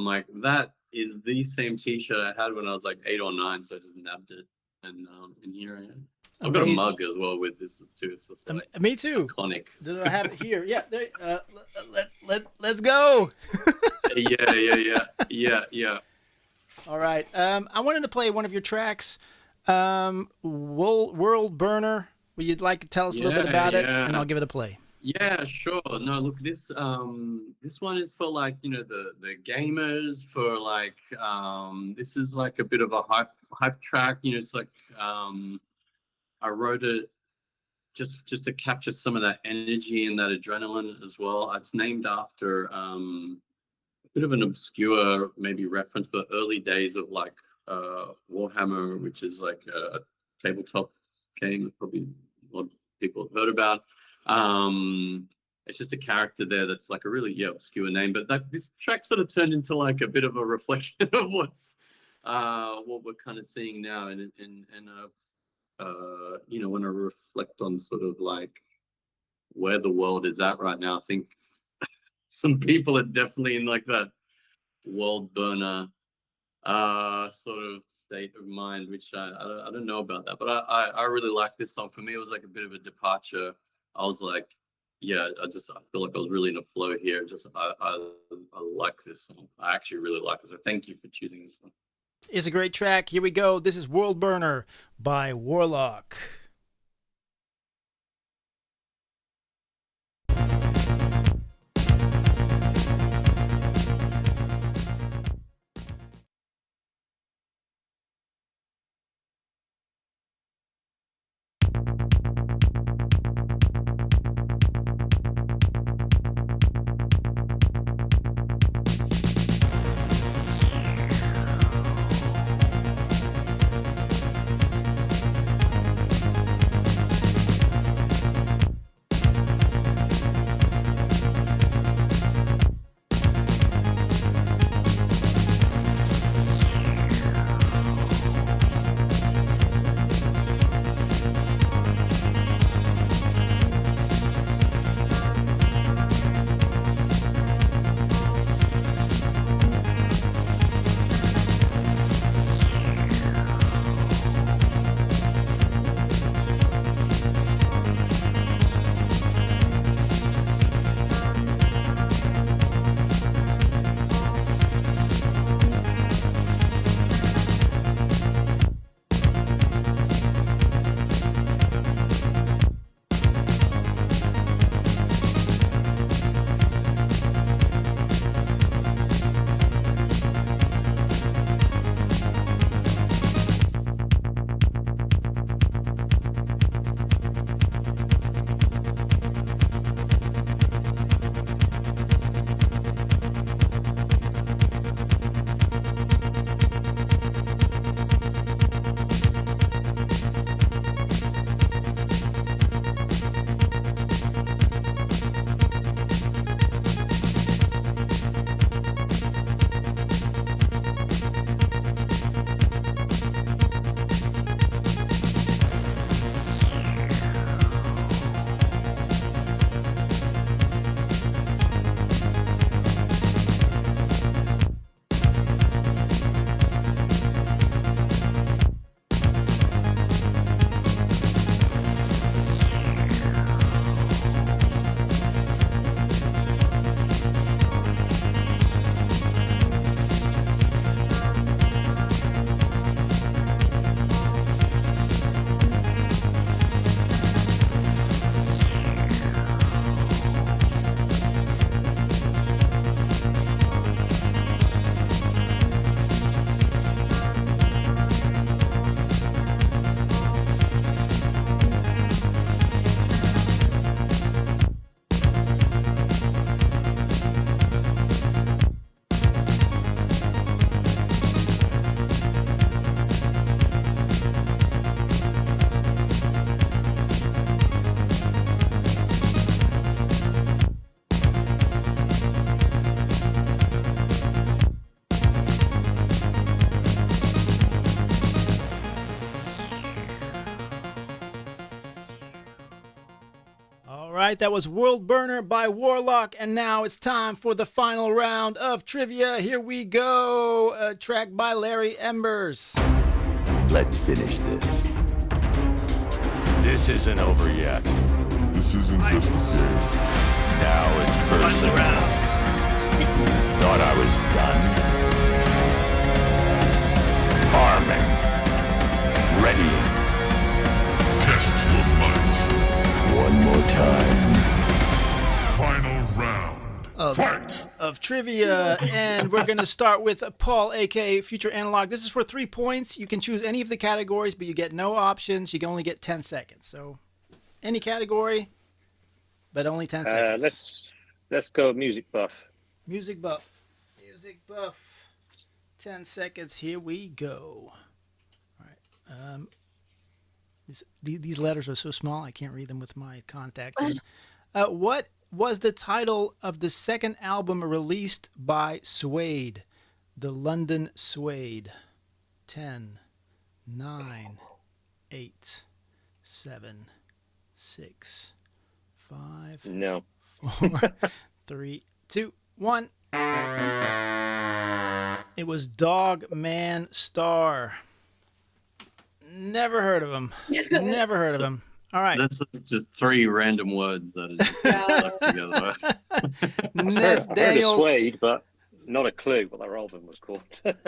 like, that is the same T-shirt I had when I was like 8 or 9, so I just nabbed it, and here I am. I've got a mug as well with this too. It's just like me too. Iconic. Do I have it here? Yeah. There, let's go. Yeah. All right. I wanted to play one of your tracks, World Burner. Would you like to tell us a little bit about it, and I'll give it a play? Yeah, sure. No, look, this one is for the gamers, for this is like a bit of a hype track. It's like I wrote it just to capture some of that energy and that adrenaline as well. It's named after a bit of an obscure maybe reference, but early days of Warhammer, which is like a tabletop game that probably a lot of people have heard about. It's just a character there that's like a really obscure name, but this track sort of turned into like a bit of a reflection of what we're kind of seeing now, and when I reflect on sort of like where the world is at right now, I think some people are definitely in like that world burner sort of state of mind, which I don't know about that, but I really like this song. For me, it was like a bit of a departure. I was like, I feel like I was really in a flow here. I like this song. I actually really like it. So thank you for choosing this one. It's a great track. Here we go. This is World Burner by Warlock. All right, that was World Burner by Warlock, and now it's time for the final round of trivia. Here we go. A track by Larry Embers. Let's finish this. This isn't over yet. This isn't just a game. Now it's personal. Thought I was done? Arming. Ready. Test your might. One more time. Final round. Of trivia, and we're going to start with Paul, aka Future Analog. This is for 3 points. You can choose any of the categories, but you get no options. You can only get 10 seconds. So, any category, but only 10 seconds. Let's go music buff. Music buff. Music buff. 10 seconds. Here we go. All right. These letters are so small I can't read them with my contacts. What was the title of the second album released by Suede, the London Suede? 10, 9, 8, 7, 6, 5, no, 4, 3, 2, 1. It was Dog Man Star. Never heard of him. Never heard of him. All right. That's just 3 random words that are just stuck together. Ness I heard of Daniels. Suede, but not a clue what their album was called.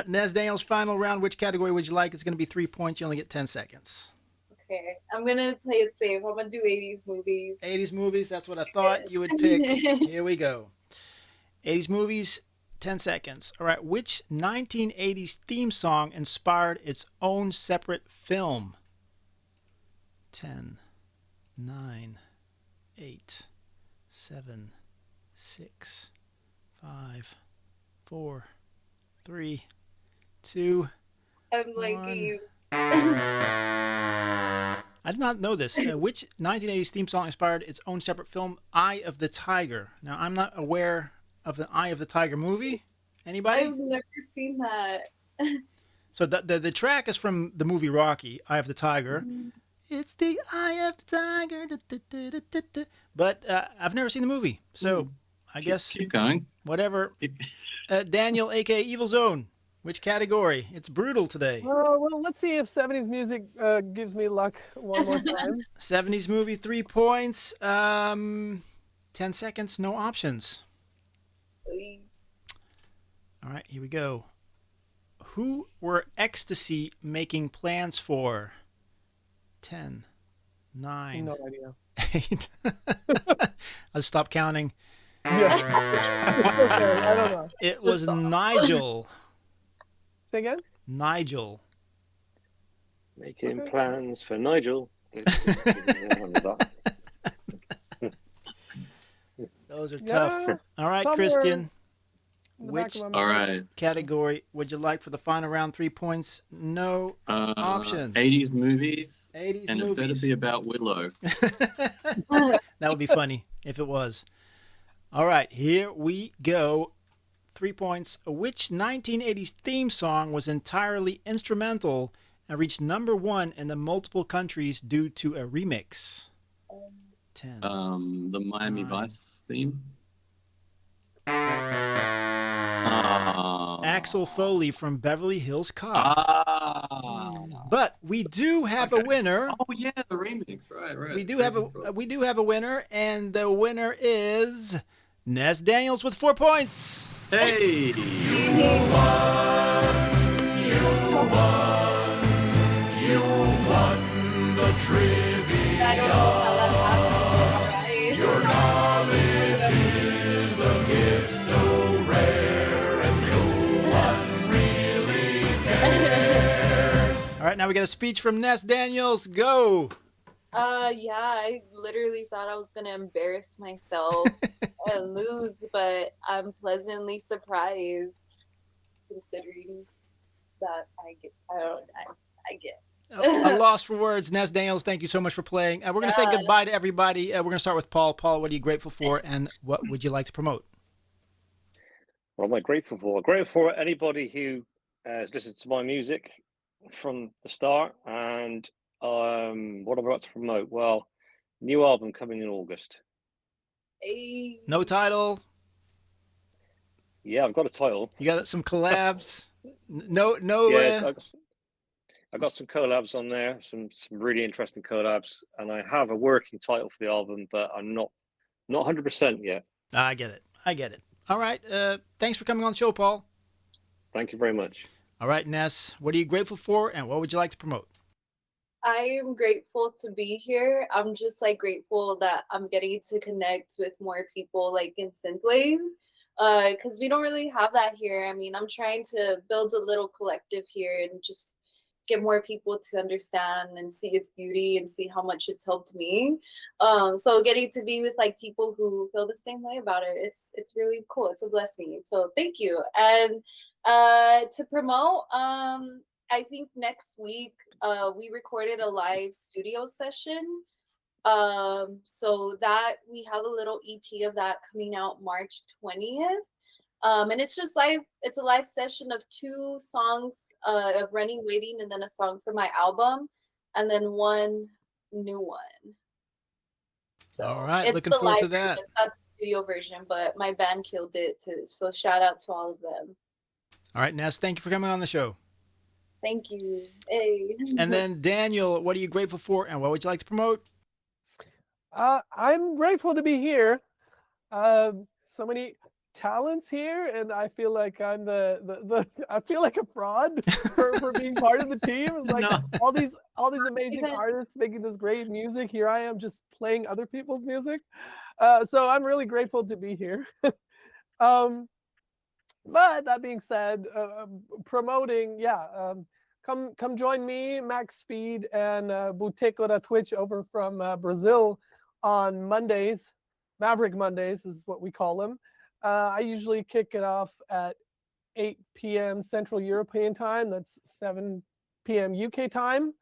Ness Daniels, final round. Which category would you like? It's going to be 3 points. You only get 10 seconds. Okay, I'm gonna play it safe. I'm gonna do 80s movies. 80s movies. That's what I thought you would pick. Here we go. 80s movies. 10 seconds. All right. Which 1980s theme song inspired its own separate film? 10, 9, 8, 7, 6, 5, 4, 3, 2, I'm liking you. I did not know this. Which 1980s theme song inspired its own separate film, Eye of the Tiger? Now, I'm not aware of the Eye of the Tiger movie. Anybody? I've never seen that. So the track is from the movie Rocky, Eye of the Tiger. It's the Eye of the Tiger. Da, da, da, da, da, da. But I've never seen the movie. So I guess Keep going. Whatever. Daniel, a.k.a. Evilsohn. Which category? It's brutal today. Well, let's see if 70s music gives me luck one more time. 70s movie, 3 points. 10 seconds, no options. All right, here we go. Who were Ecstasy making plans for? 10, 9, No idea. 8. I'll stop counting. Yeah. Okay, I don't know. It was Nigel. Say again? Nigel. Making plans for Nigel. Those are tough. Yeah, All right, somewhere Christian. in the back Which of my mind. category would you like for the final round? 3 points. No options. 80s movies. 80s and movies. it better be about Willow. That would be funny if it was. All right, here we go. 3 points. Which 1980s theme song was entirely instrumental and reached #1 in the multiple countries due to a remix? 10. The Miami Vice theme. Axel Foley from Beverly Hills Cop. But we do have a winner. Oh yeah, the remix. Right. We do have a winner, and the winner is Ness Daniels with 4 points. Hey! You won the trivia. I don't know how that happened. Your knowledge is a gift so rare, and no one really cares. All right, now we got a speech from Ness Daniels. Go. Yeah, I literally thought I was gonna embarrass myself and lose, but I'm pleasantly surprised considering that I guess. A loss for words. Ness Daniels, thank you so much for playing. We're going to say goodbye to everybody. We're going to start with Paul. Paul, what are you grateful for, and what would you like to promote? What am I grateful for? Grateful for anybody who has listened to my music from the start, and what am I about to promote? Well, new album coming in August. Hey. No title. Yeah, I've got a title. You got some collabs. Yeah, I got some collabs on there, some really interesting collabs, and I have a working title for the album, but I'm not 100% yet. I get it. All right. Thanks for coming on the show, Paul. Thank you very much. All right, Ness, what are you grateful for, and what would you like to promote? I am grateful to be here. I'm just like grateful that I'm getting to connect with more people like in Synthwave, because we don't really have that here. I mean, I'm trying to build a little collective here and just get more people to understand and see its beauty and see how much it's helped me. So getting to be with like people who feel the same way about it, it's really cool. It's a blessing. So thank you. And to promote, I think next week we recorded a live studio session. So that we have a little EP of that coming out March 20th. And it's just live. It's a live session of 2 songs of Running Waiting, and then a song for my album, and then one new one. So all right, it's looking the forward live to that. version. It's not the studio version, but my band killed it too. So shout out to all of them. All right, Ness, thank you for coming on the show. Thank you. Hey. And then Daniel, what are you grateful for, and what would you like to promote? I'm grateful to be here. So many talents here, and I feel like I'm I feel like a fraud for being part of the team. It's like all these amazing artists making this great music. Here I am just playing other people's music. So I'm really grateful to be here. But that being said, promoting, come join me, Max Speed, and Boteco da Twitch over from Brazil on Mondays. Maverick Mondays is what we call them. I usually kick it off at 8 p.m. Central European time. That's 7 p.m. UK time.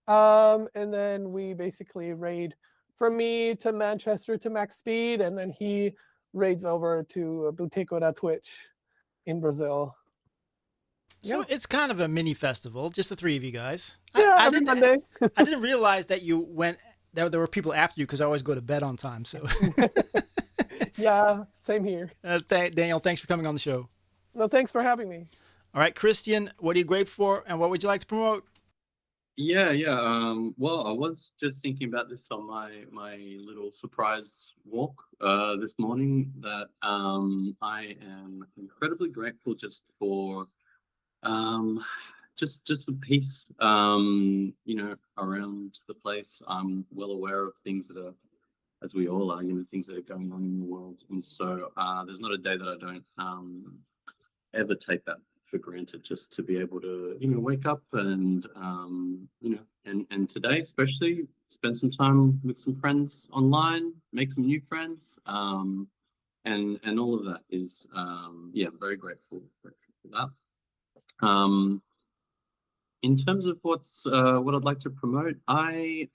And then we basically raid from me to Manchester to Max Speed, and then he raids over to Boteco da Twitch in Brazil. So it's kind of a mini festival, just the 3 of you guys. Yeah, I every Monday. I didn't realize that you went. There were people after you because I always go to bed on time. So. Yeah, same here. Daniel, thanks for coming on the show. No, thanks for having me. All right, Christian, what are you grateful for, and what would you like to promote? Yeah. Well, I was just thinking about this on my little surprise walk this morning, that I am incredibly grateful just for just for peace, around the place. I'm well aware of things that are, as we all are, things that are going on in the world, and so there's not a day that I don't ever take that for granted, just to be able to wake up and and today especially spend some time with some friends online, make some new friends, and all of that is very grateful for that. In terms of what I'd like to promote, I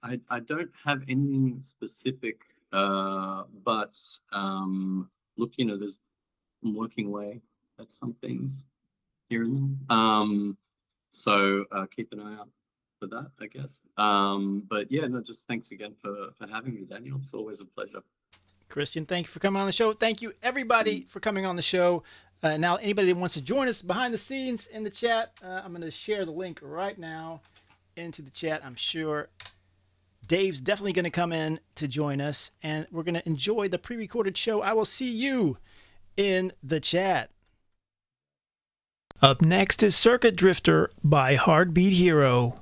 don't have anything specific, but look, there's I'm working away at some things here and there. So keep an eye out for that, I guess. But yeah, no, just thanks again for having me, Daniel. It's always a pleasure. Christian, thank you for coming on the show. Thank you, everybody, for coming on the show. Now, anybody that wants to join us behind the scenes in the chat, I'm going to share the link right now into the chat. I'm sure Dave's definitely going to come in to join us, and we're going to enjoy the pre-recorded show. I will see you in the chat. Up next is Circuit Drifter by HeartBeatHero.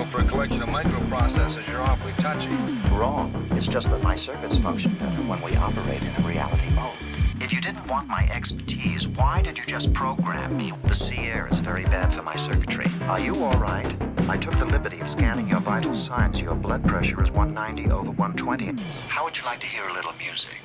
For a collection of microprocessors, you're awfully touchy. Wrong. It's just that my circuits function better when we operate in a reality mode. If you didn't want my expertise, why did you just program me? The sea air is very bad for my circuitry. Are you all right? I took the liberty of scanning your vital signs. Your blood pressure is 190/120. How would you like to hear a little music?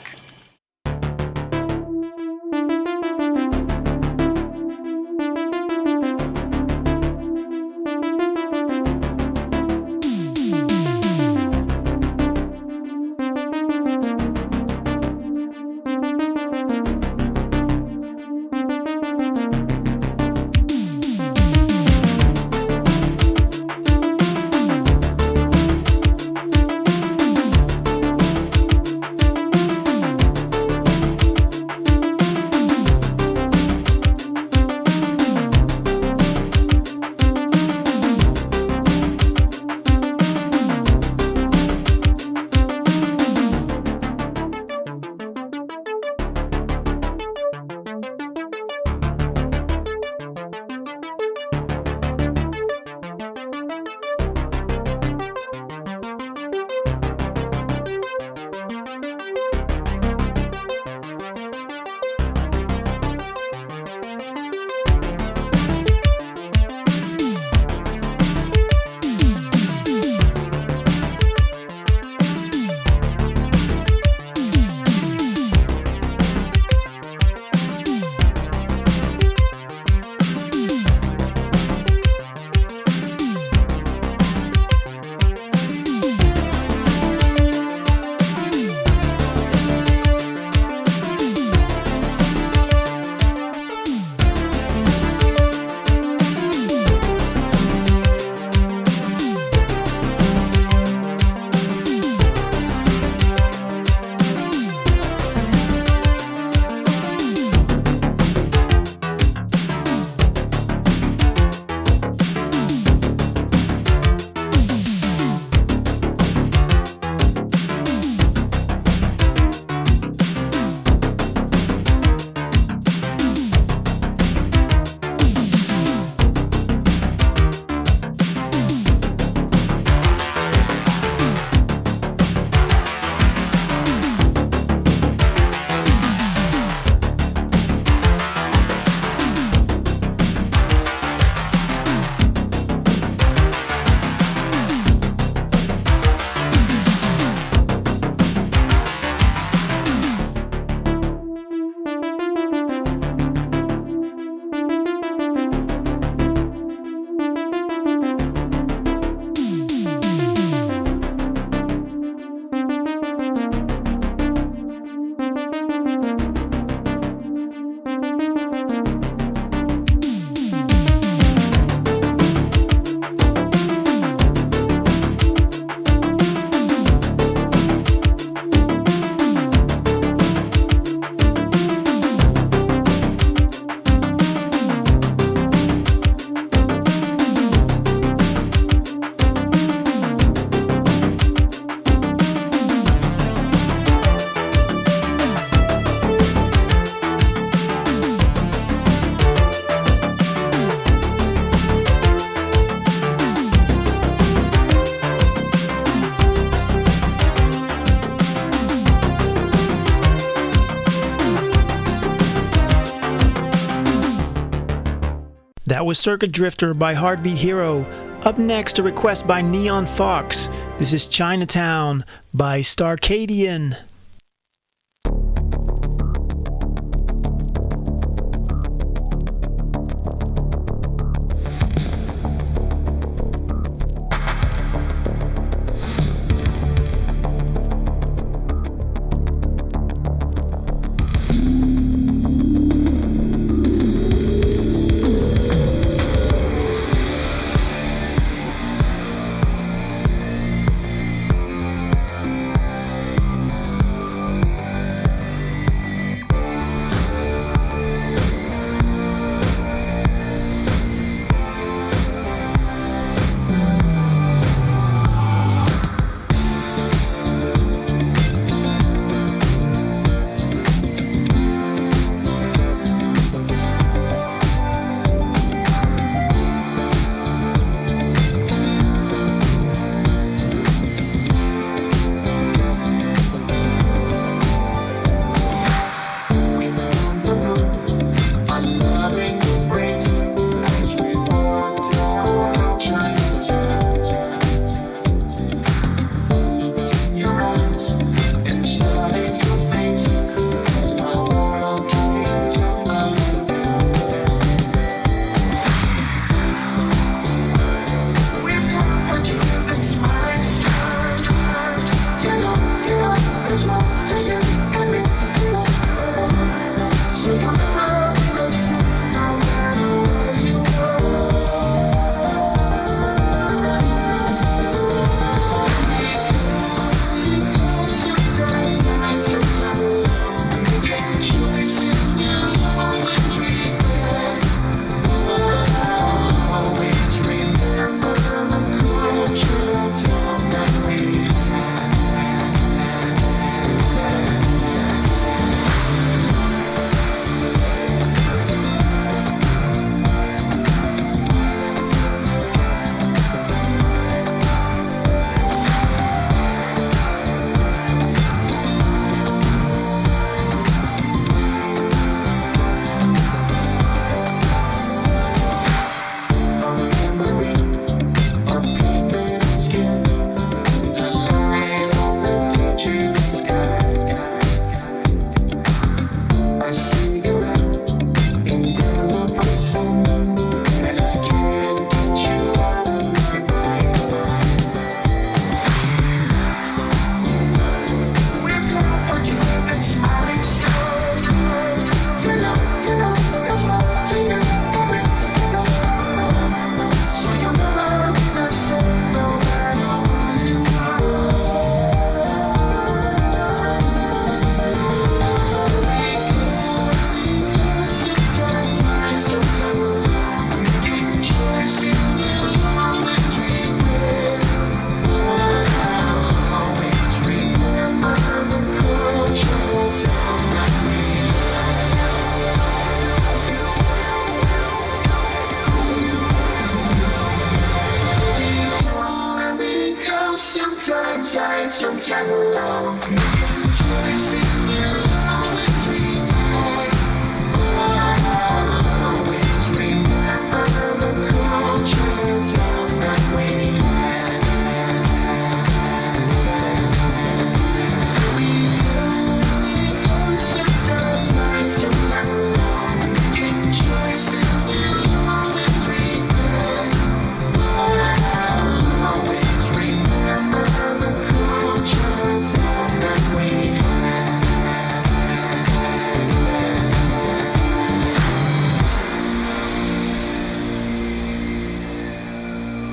That was Circuit Drifter by HeartBeatHero. Up next, a request by Neon Fox. This is Chinatown by Starcadian.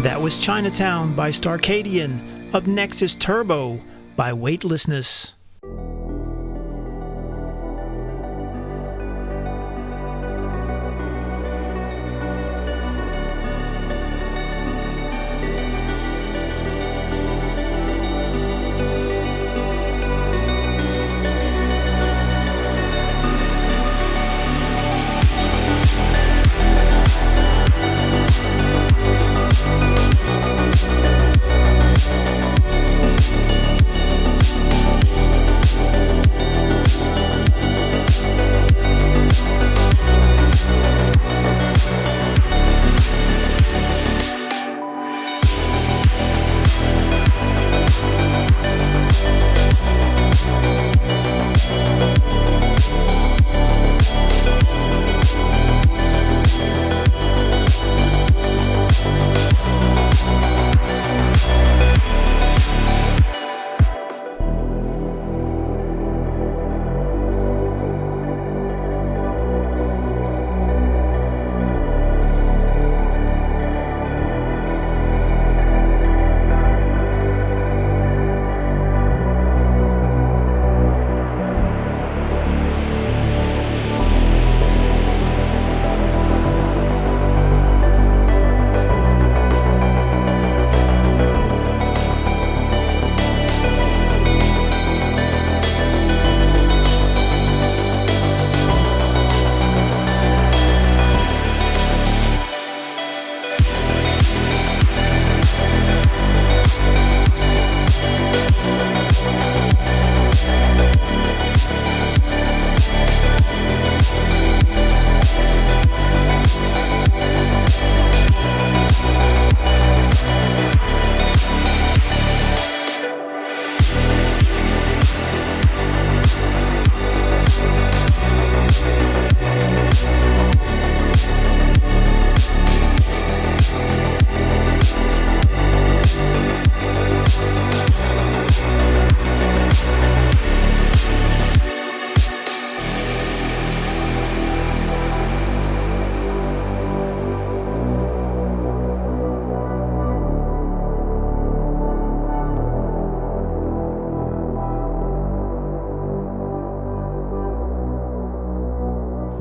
That was Chinatown by Starcadian. Up next is Turbo by Weightlessness.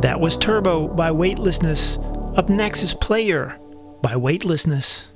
That was Turbo by Weightlessness. Up next is Player by Weightlessness.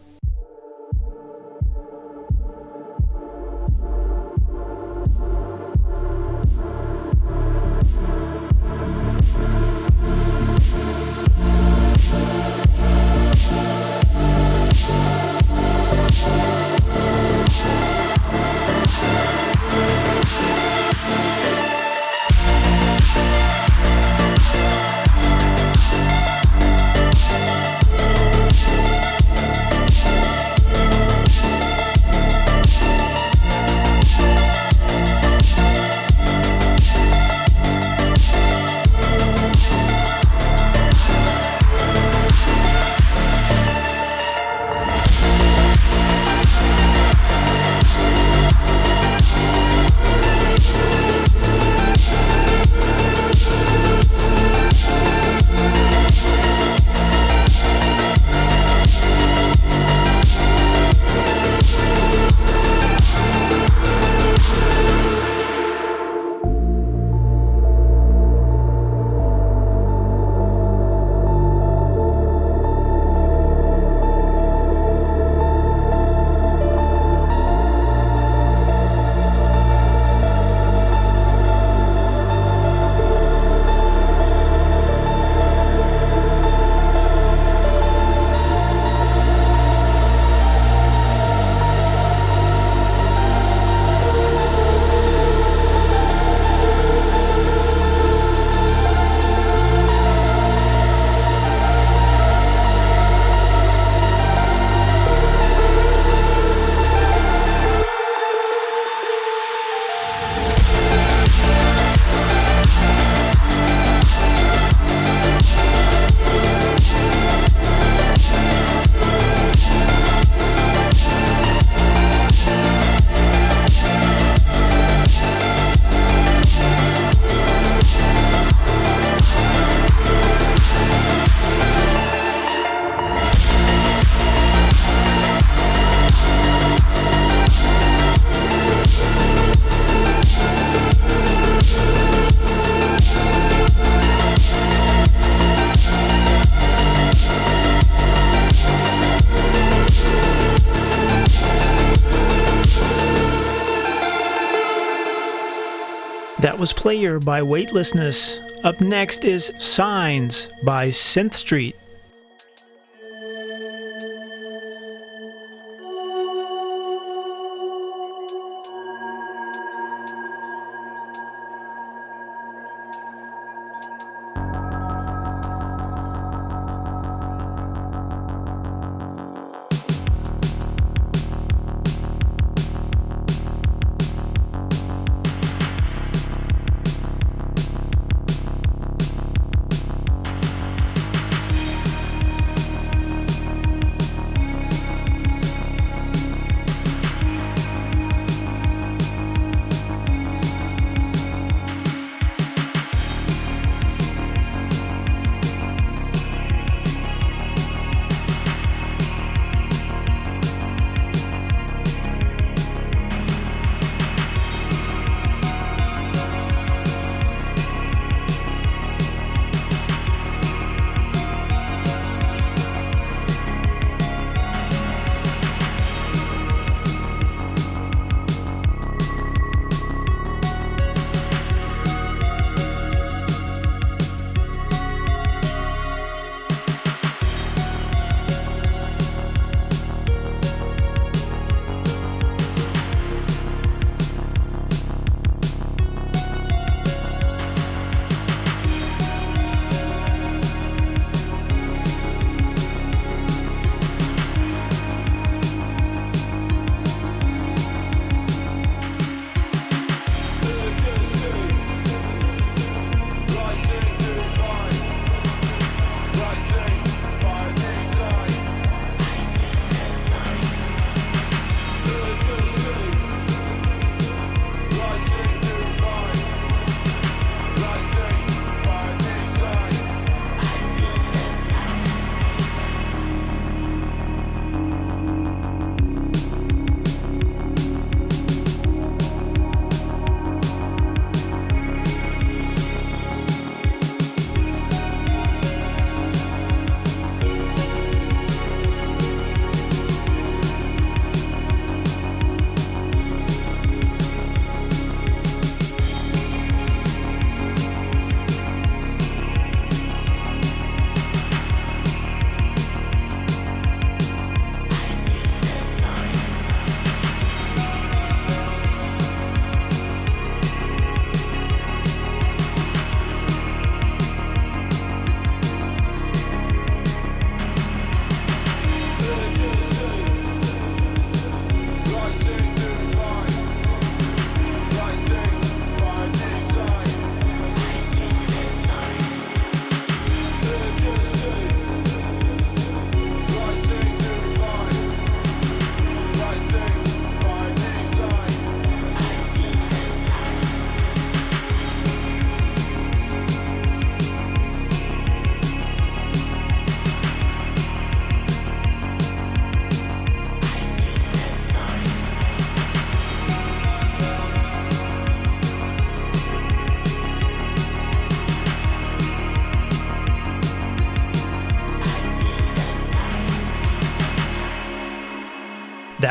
That was Player by Weightlessness. Up next is Signs by Synth Street.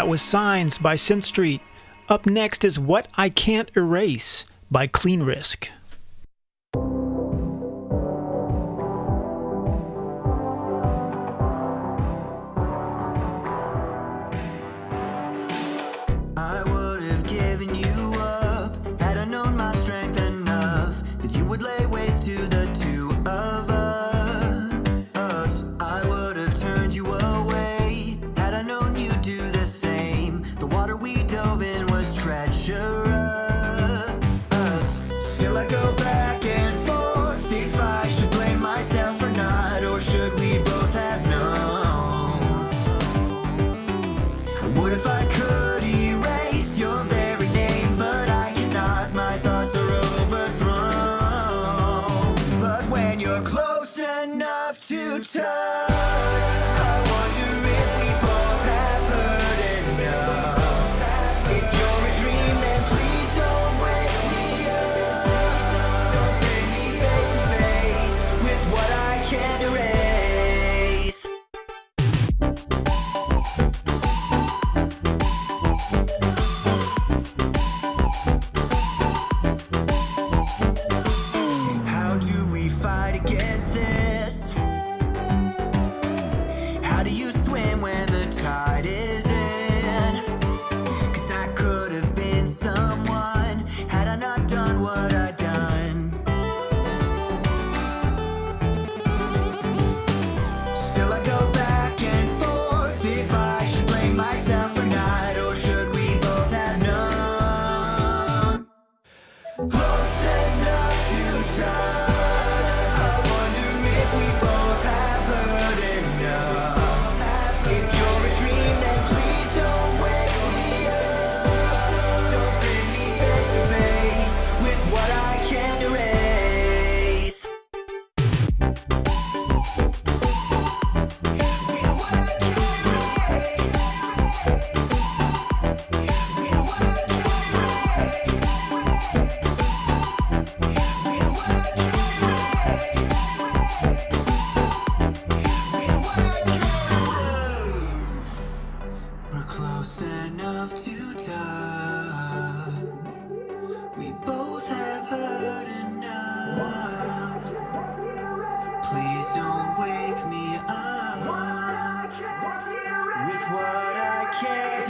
That was Signs by Synth Street. Up next is What I Can't Erase by Clean Risk. I would have given you up had I known my strength enough that you would lay waste to the two of us. I would have turned you away had I known you'd do the same. The water we dove in was treacherous. Still I go back and forth if I should blame myself or not, or should we both have known? What if I could erase your very name, but I cannot, my thoughts are overthrown. But when you're close enough to touch, I wonder if we both have heard enough. If you're a dream, then please don't wake me up. Don't bring me face to face with what I can't erase. How do we fight against this? How do you swim when the tide is in? 'Cause I could have been someone had I not done what I done. Still I go back and forth if I should blame myself or not, or should we both have known? Close enough to touch, I wonder if we both have heard enough. If you're a dream, then please don't wake me up. Don't bring me face to face with what I can't erase. We're close enough to touch. We both have heard enough. Please don't wake me up with what I can't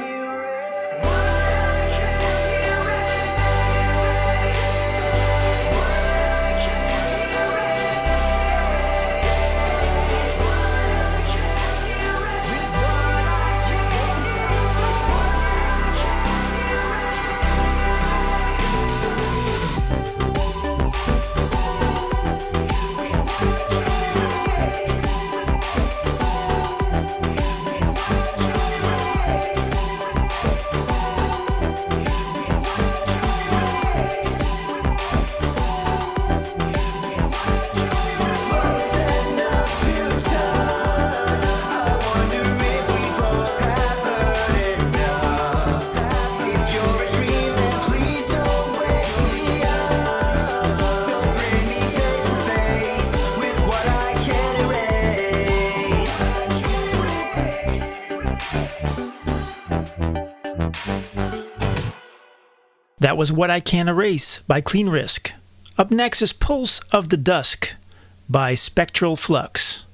That was What I Can't Erase by Clean Risk. Up next is Pulse of the Dusk by Spectral Flux.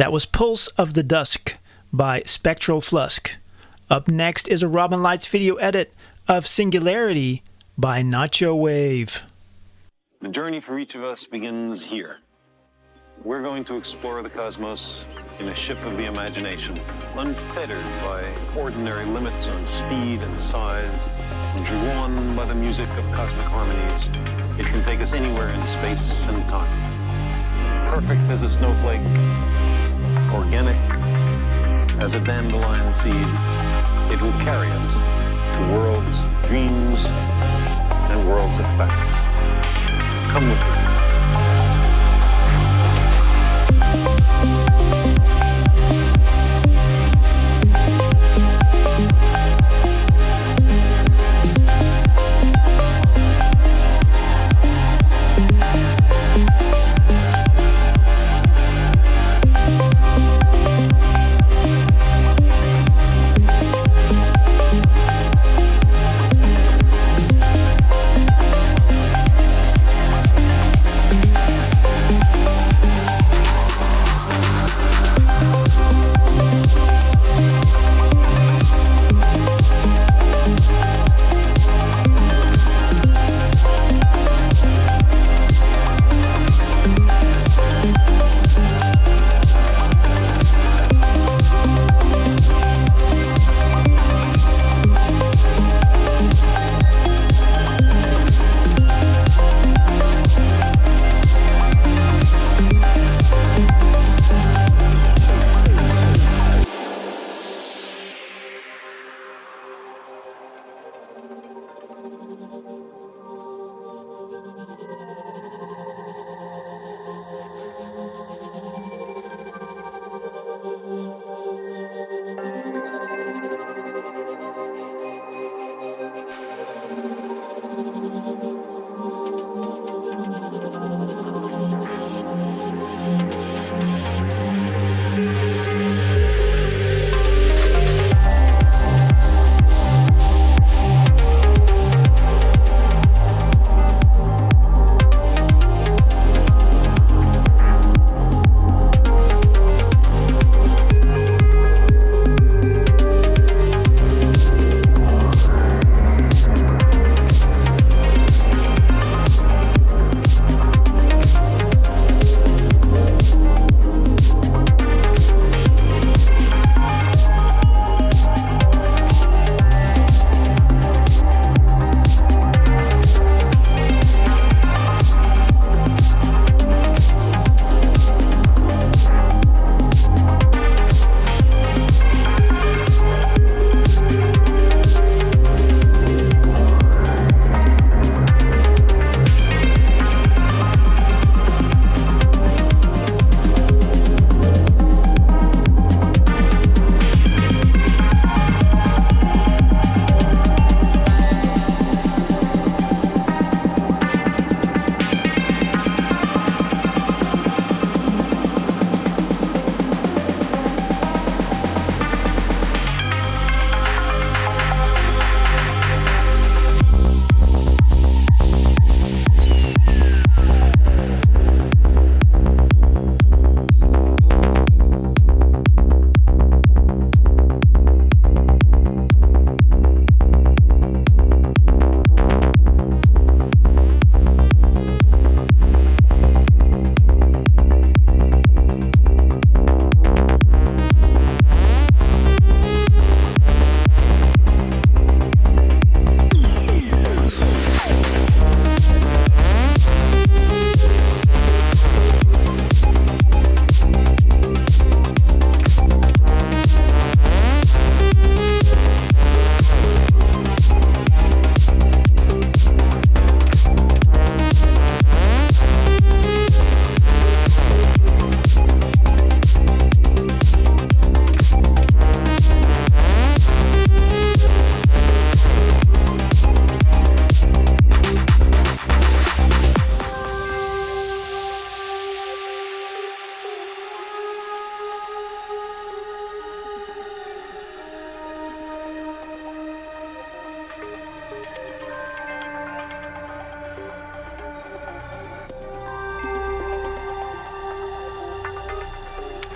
That was Pulse of the Dusk by Spectral Flusk. Up next is a Robin Lights video edit of Singularity by Nacho Wave. The journey for each of us begins here. We're going to explore the cosmos in a ship of the imagination, unfettered by ordinary limits on speed and size, and drawn by the music of cosmic harmonies. It can take us anywhere in space and time. Perfect as a snowflake, organic as a dandelion seed, it will carry us to worlds of dreams and worlds of facts. Come with me.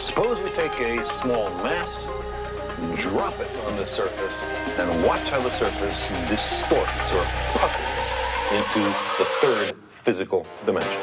Suppose we take a small mass, drop it on the surface, and watch how the surface distorts or puckers into the third physical dimension.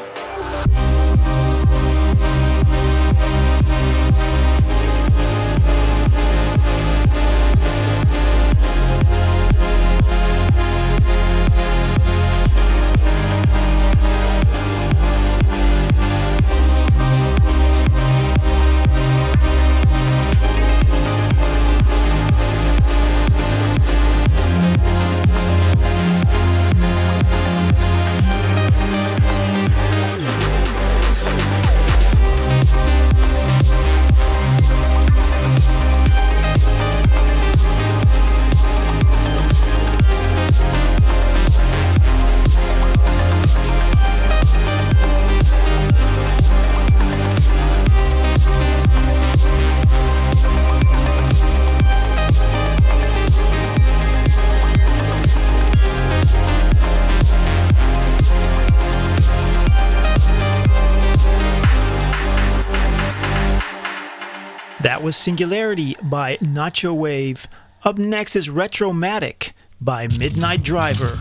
That was Singularity by Nacho Wave. Up next is Retromatic by Midnight Driver.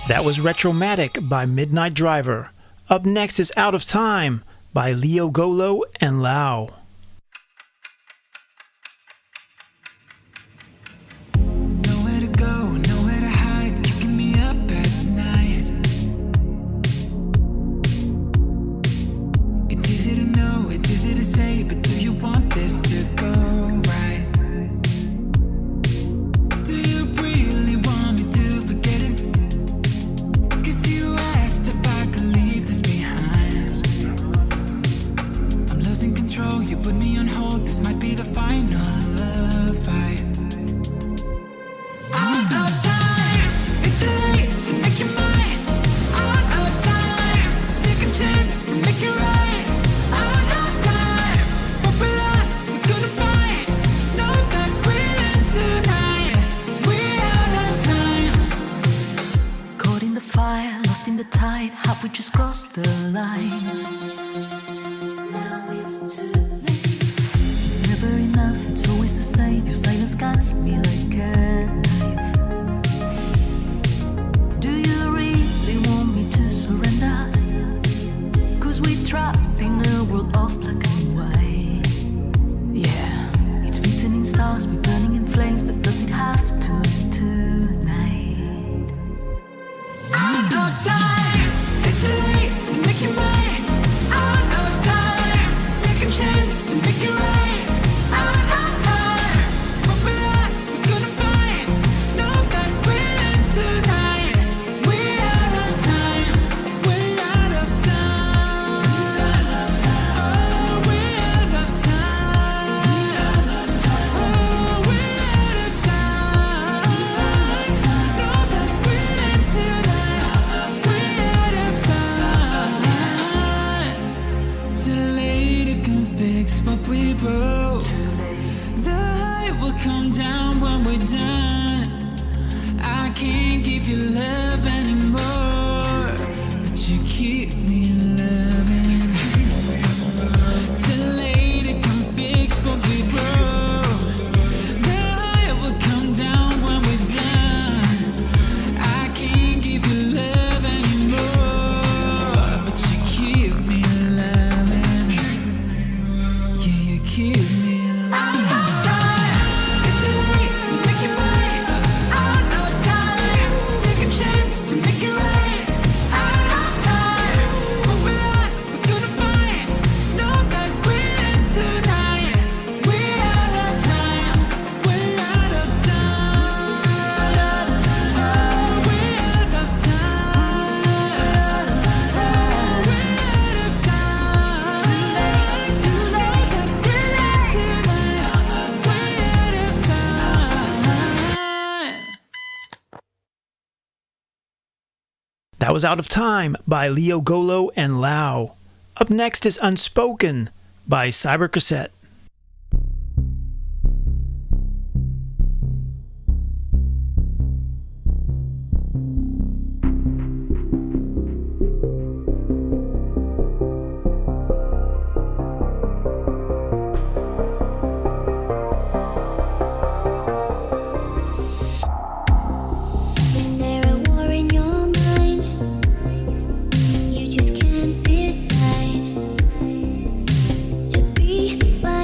That was Retromatic by Midnight Driver. Up next is Out of Time by Leo Golo and Lau. Nowhere to go, nowhere to hide, kicking me up at night. It's easy to know, it's easy to say, but do you want this to go right? Do you really want me to forget it? Cause you asked if I could leave this behind. I'm losing control, you put me on hold, this might be the final fight. Out of time, it's too late to make you mine. Out of time, second chance to make it right. Out of time, what we lost, we couldn't find. No back winning tonight. We're out of time. Caught in the fire, lost in the tide, have we just crossed the line? Now it's too late. It's never enough, it's always the same. Your silence cuts me like a knife. Do you really want me to surrender? Cause we're trapped in a world of black and white. Yeah, it's written in stars, we're burning in flames, but does it have to end tonight? Out of time, it's too late to make you mine. Out of time, second chance to make it right. Out of time, what we lost, we couldn't find. No back winning tonight. We're out of time. We're out of time. Oh, we're out of time. Oh, we're out of time. No back winning tonight. We're out of time. Too late, it can fix what we broke. The height will come down when we're done. I can't give you love anymore, but you keep me loving. Too late, it can fix what we broke. The height will come down when we're done. I can't give you love anymore, but you keep me loving. Yeah, you keep me loving. Out of time, it's too late to make it right. Out of time, second chance to make it right. Out of time, what we lost, we couldn't find. No back winning tonight. We're out of time. We're out of time. We're out of time. We're out of time. Too late, too late, too late tonight. We're out of time. That was Out of Time by Leo Golo and Lau. Up next is Unspoken by Cyber Cassette. Is there a war in your mind? You just can't decide to be by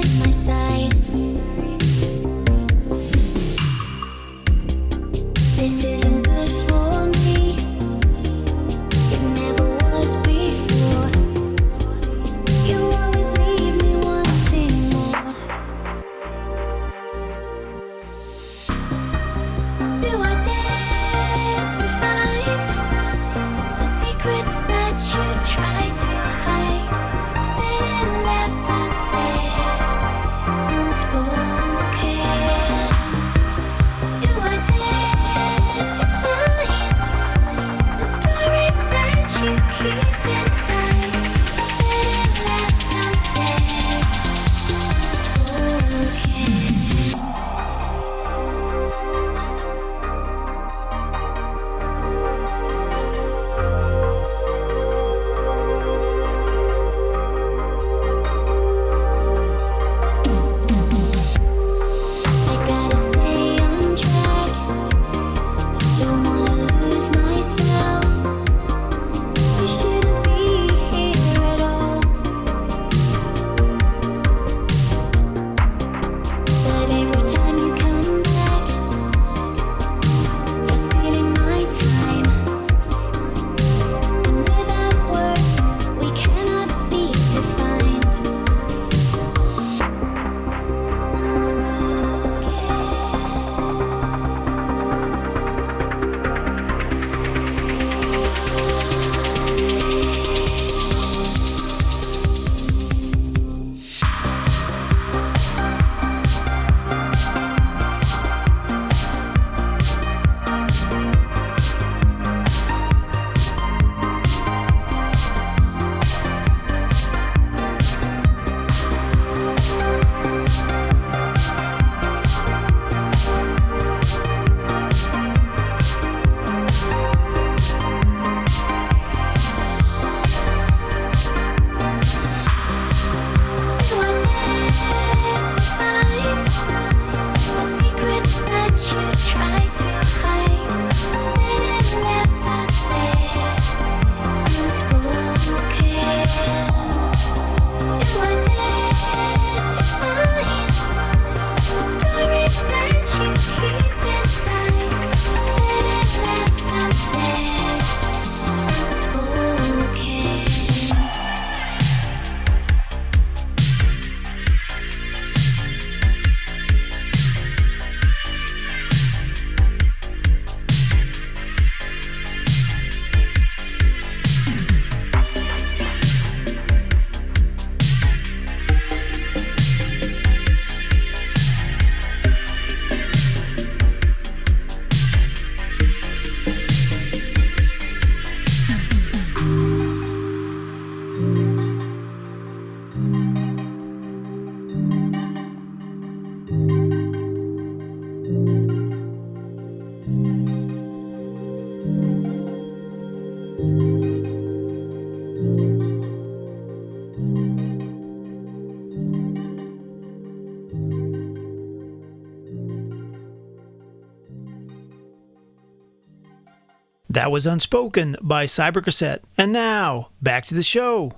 That was Unspoken by Cybercassette. And now, back to the show.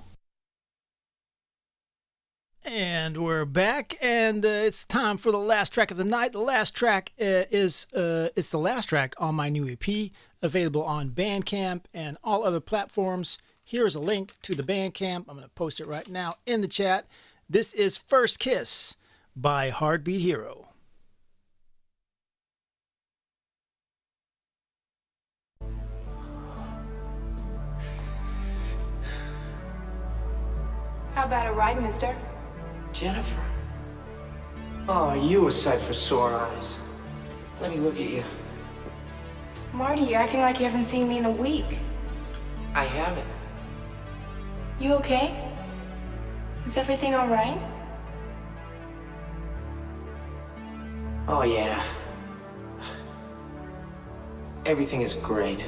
And we're back, and it's time for the last track of the night. The last track it's the last track on my new EP, available on Bandcamp and all other platforms. Here's a link to the Bandcamp. I'm going to post it right now in the chat. This is First Kiss by HeartBeatHero. How about a ride, mister? Jennifer? Oh, you a sight for sore eyes. Let me look at you. Marty, you're acting like you haven't seen me in a week. I haven't. You okay? Is everything all right? Oh, yeah. Everything is great.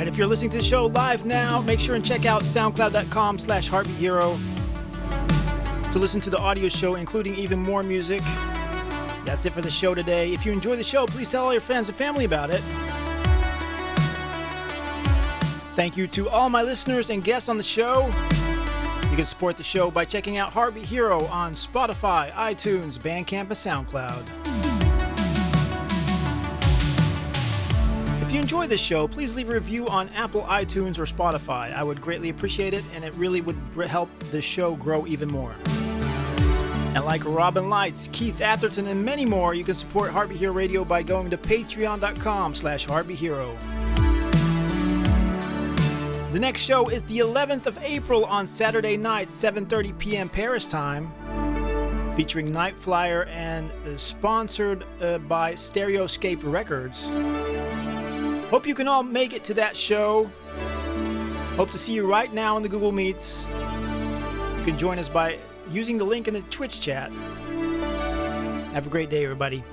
If you're listening to the show live now, make sure and check out soundcloud.com/HeartBeatHero to listen to the audio show, including even more music. That's it for the show today. If you enjoy the show, please tell all your friends and family about it. Thank you to all my listeners and guests on the show. You can support the show by checking out HeartBeatHero on Spotify, iTunes, Bandcamp, and SoundCloud. If you enjoy this show, please leave a review on Apple, iTunes, or Spotify. I would greatly appreciate it, and it really would help the show grow even more. And like Robin Lights, Keith Atherton, and many more, you can support HeartBeatHero Radio by going to patreon.com/HeartBeatHero. The next show is the 11th of April on Saturday night, 7:30 p.m. Paris time, featuring Night Flyer and sponsored by Stereoscape Records. Hope you can all make it to that show. Hope to see you right now in the Google Meets. You can join us by using the link in the Twitch chat. Have a great day, everybody.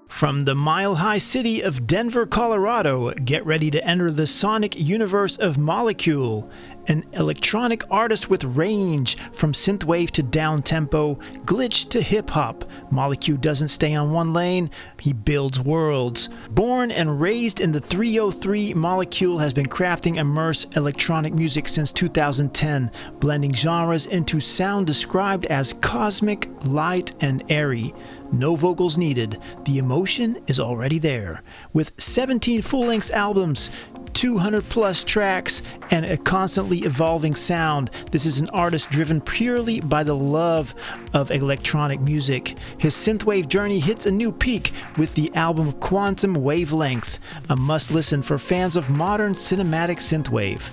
From the mile-high city of Denver, Colorado, get ready to enter the sonic universe of Molikule, An electronic artist with range, from synthwave to down-tempo, glitch to hip-hop. Molikule doesn't stay on one lane, he builds worlds. Born and raised in the 303, Molikule has been crafting immersive electronic music since 2010, blending genres into sound described as cosmic, light, and airy. No vocals needed, the emotion is already there. With 17 full-length albums, 200 plus tracks, and a constantly evolving sound, this is an artist driven purely by the love of electronic music. His synthwave journey hits a new peak with the album Quantum Wavelength, a must-listen for fans of modern cinematic synthwave.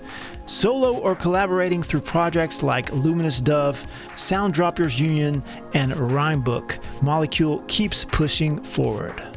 Solo or collaborating through projects like Luminous Dove, Sound Droppers Union, and Rhymebook, Molikule keeps pushing forward.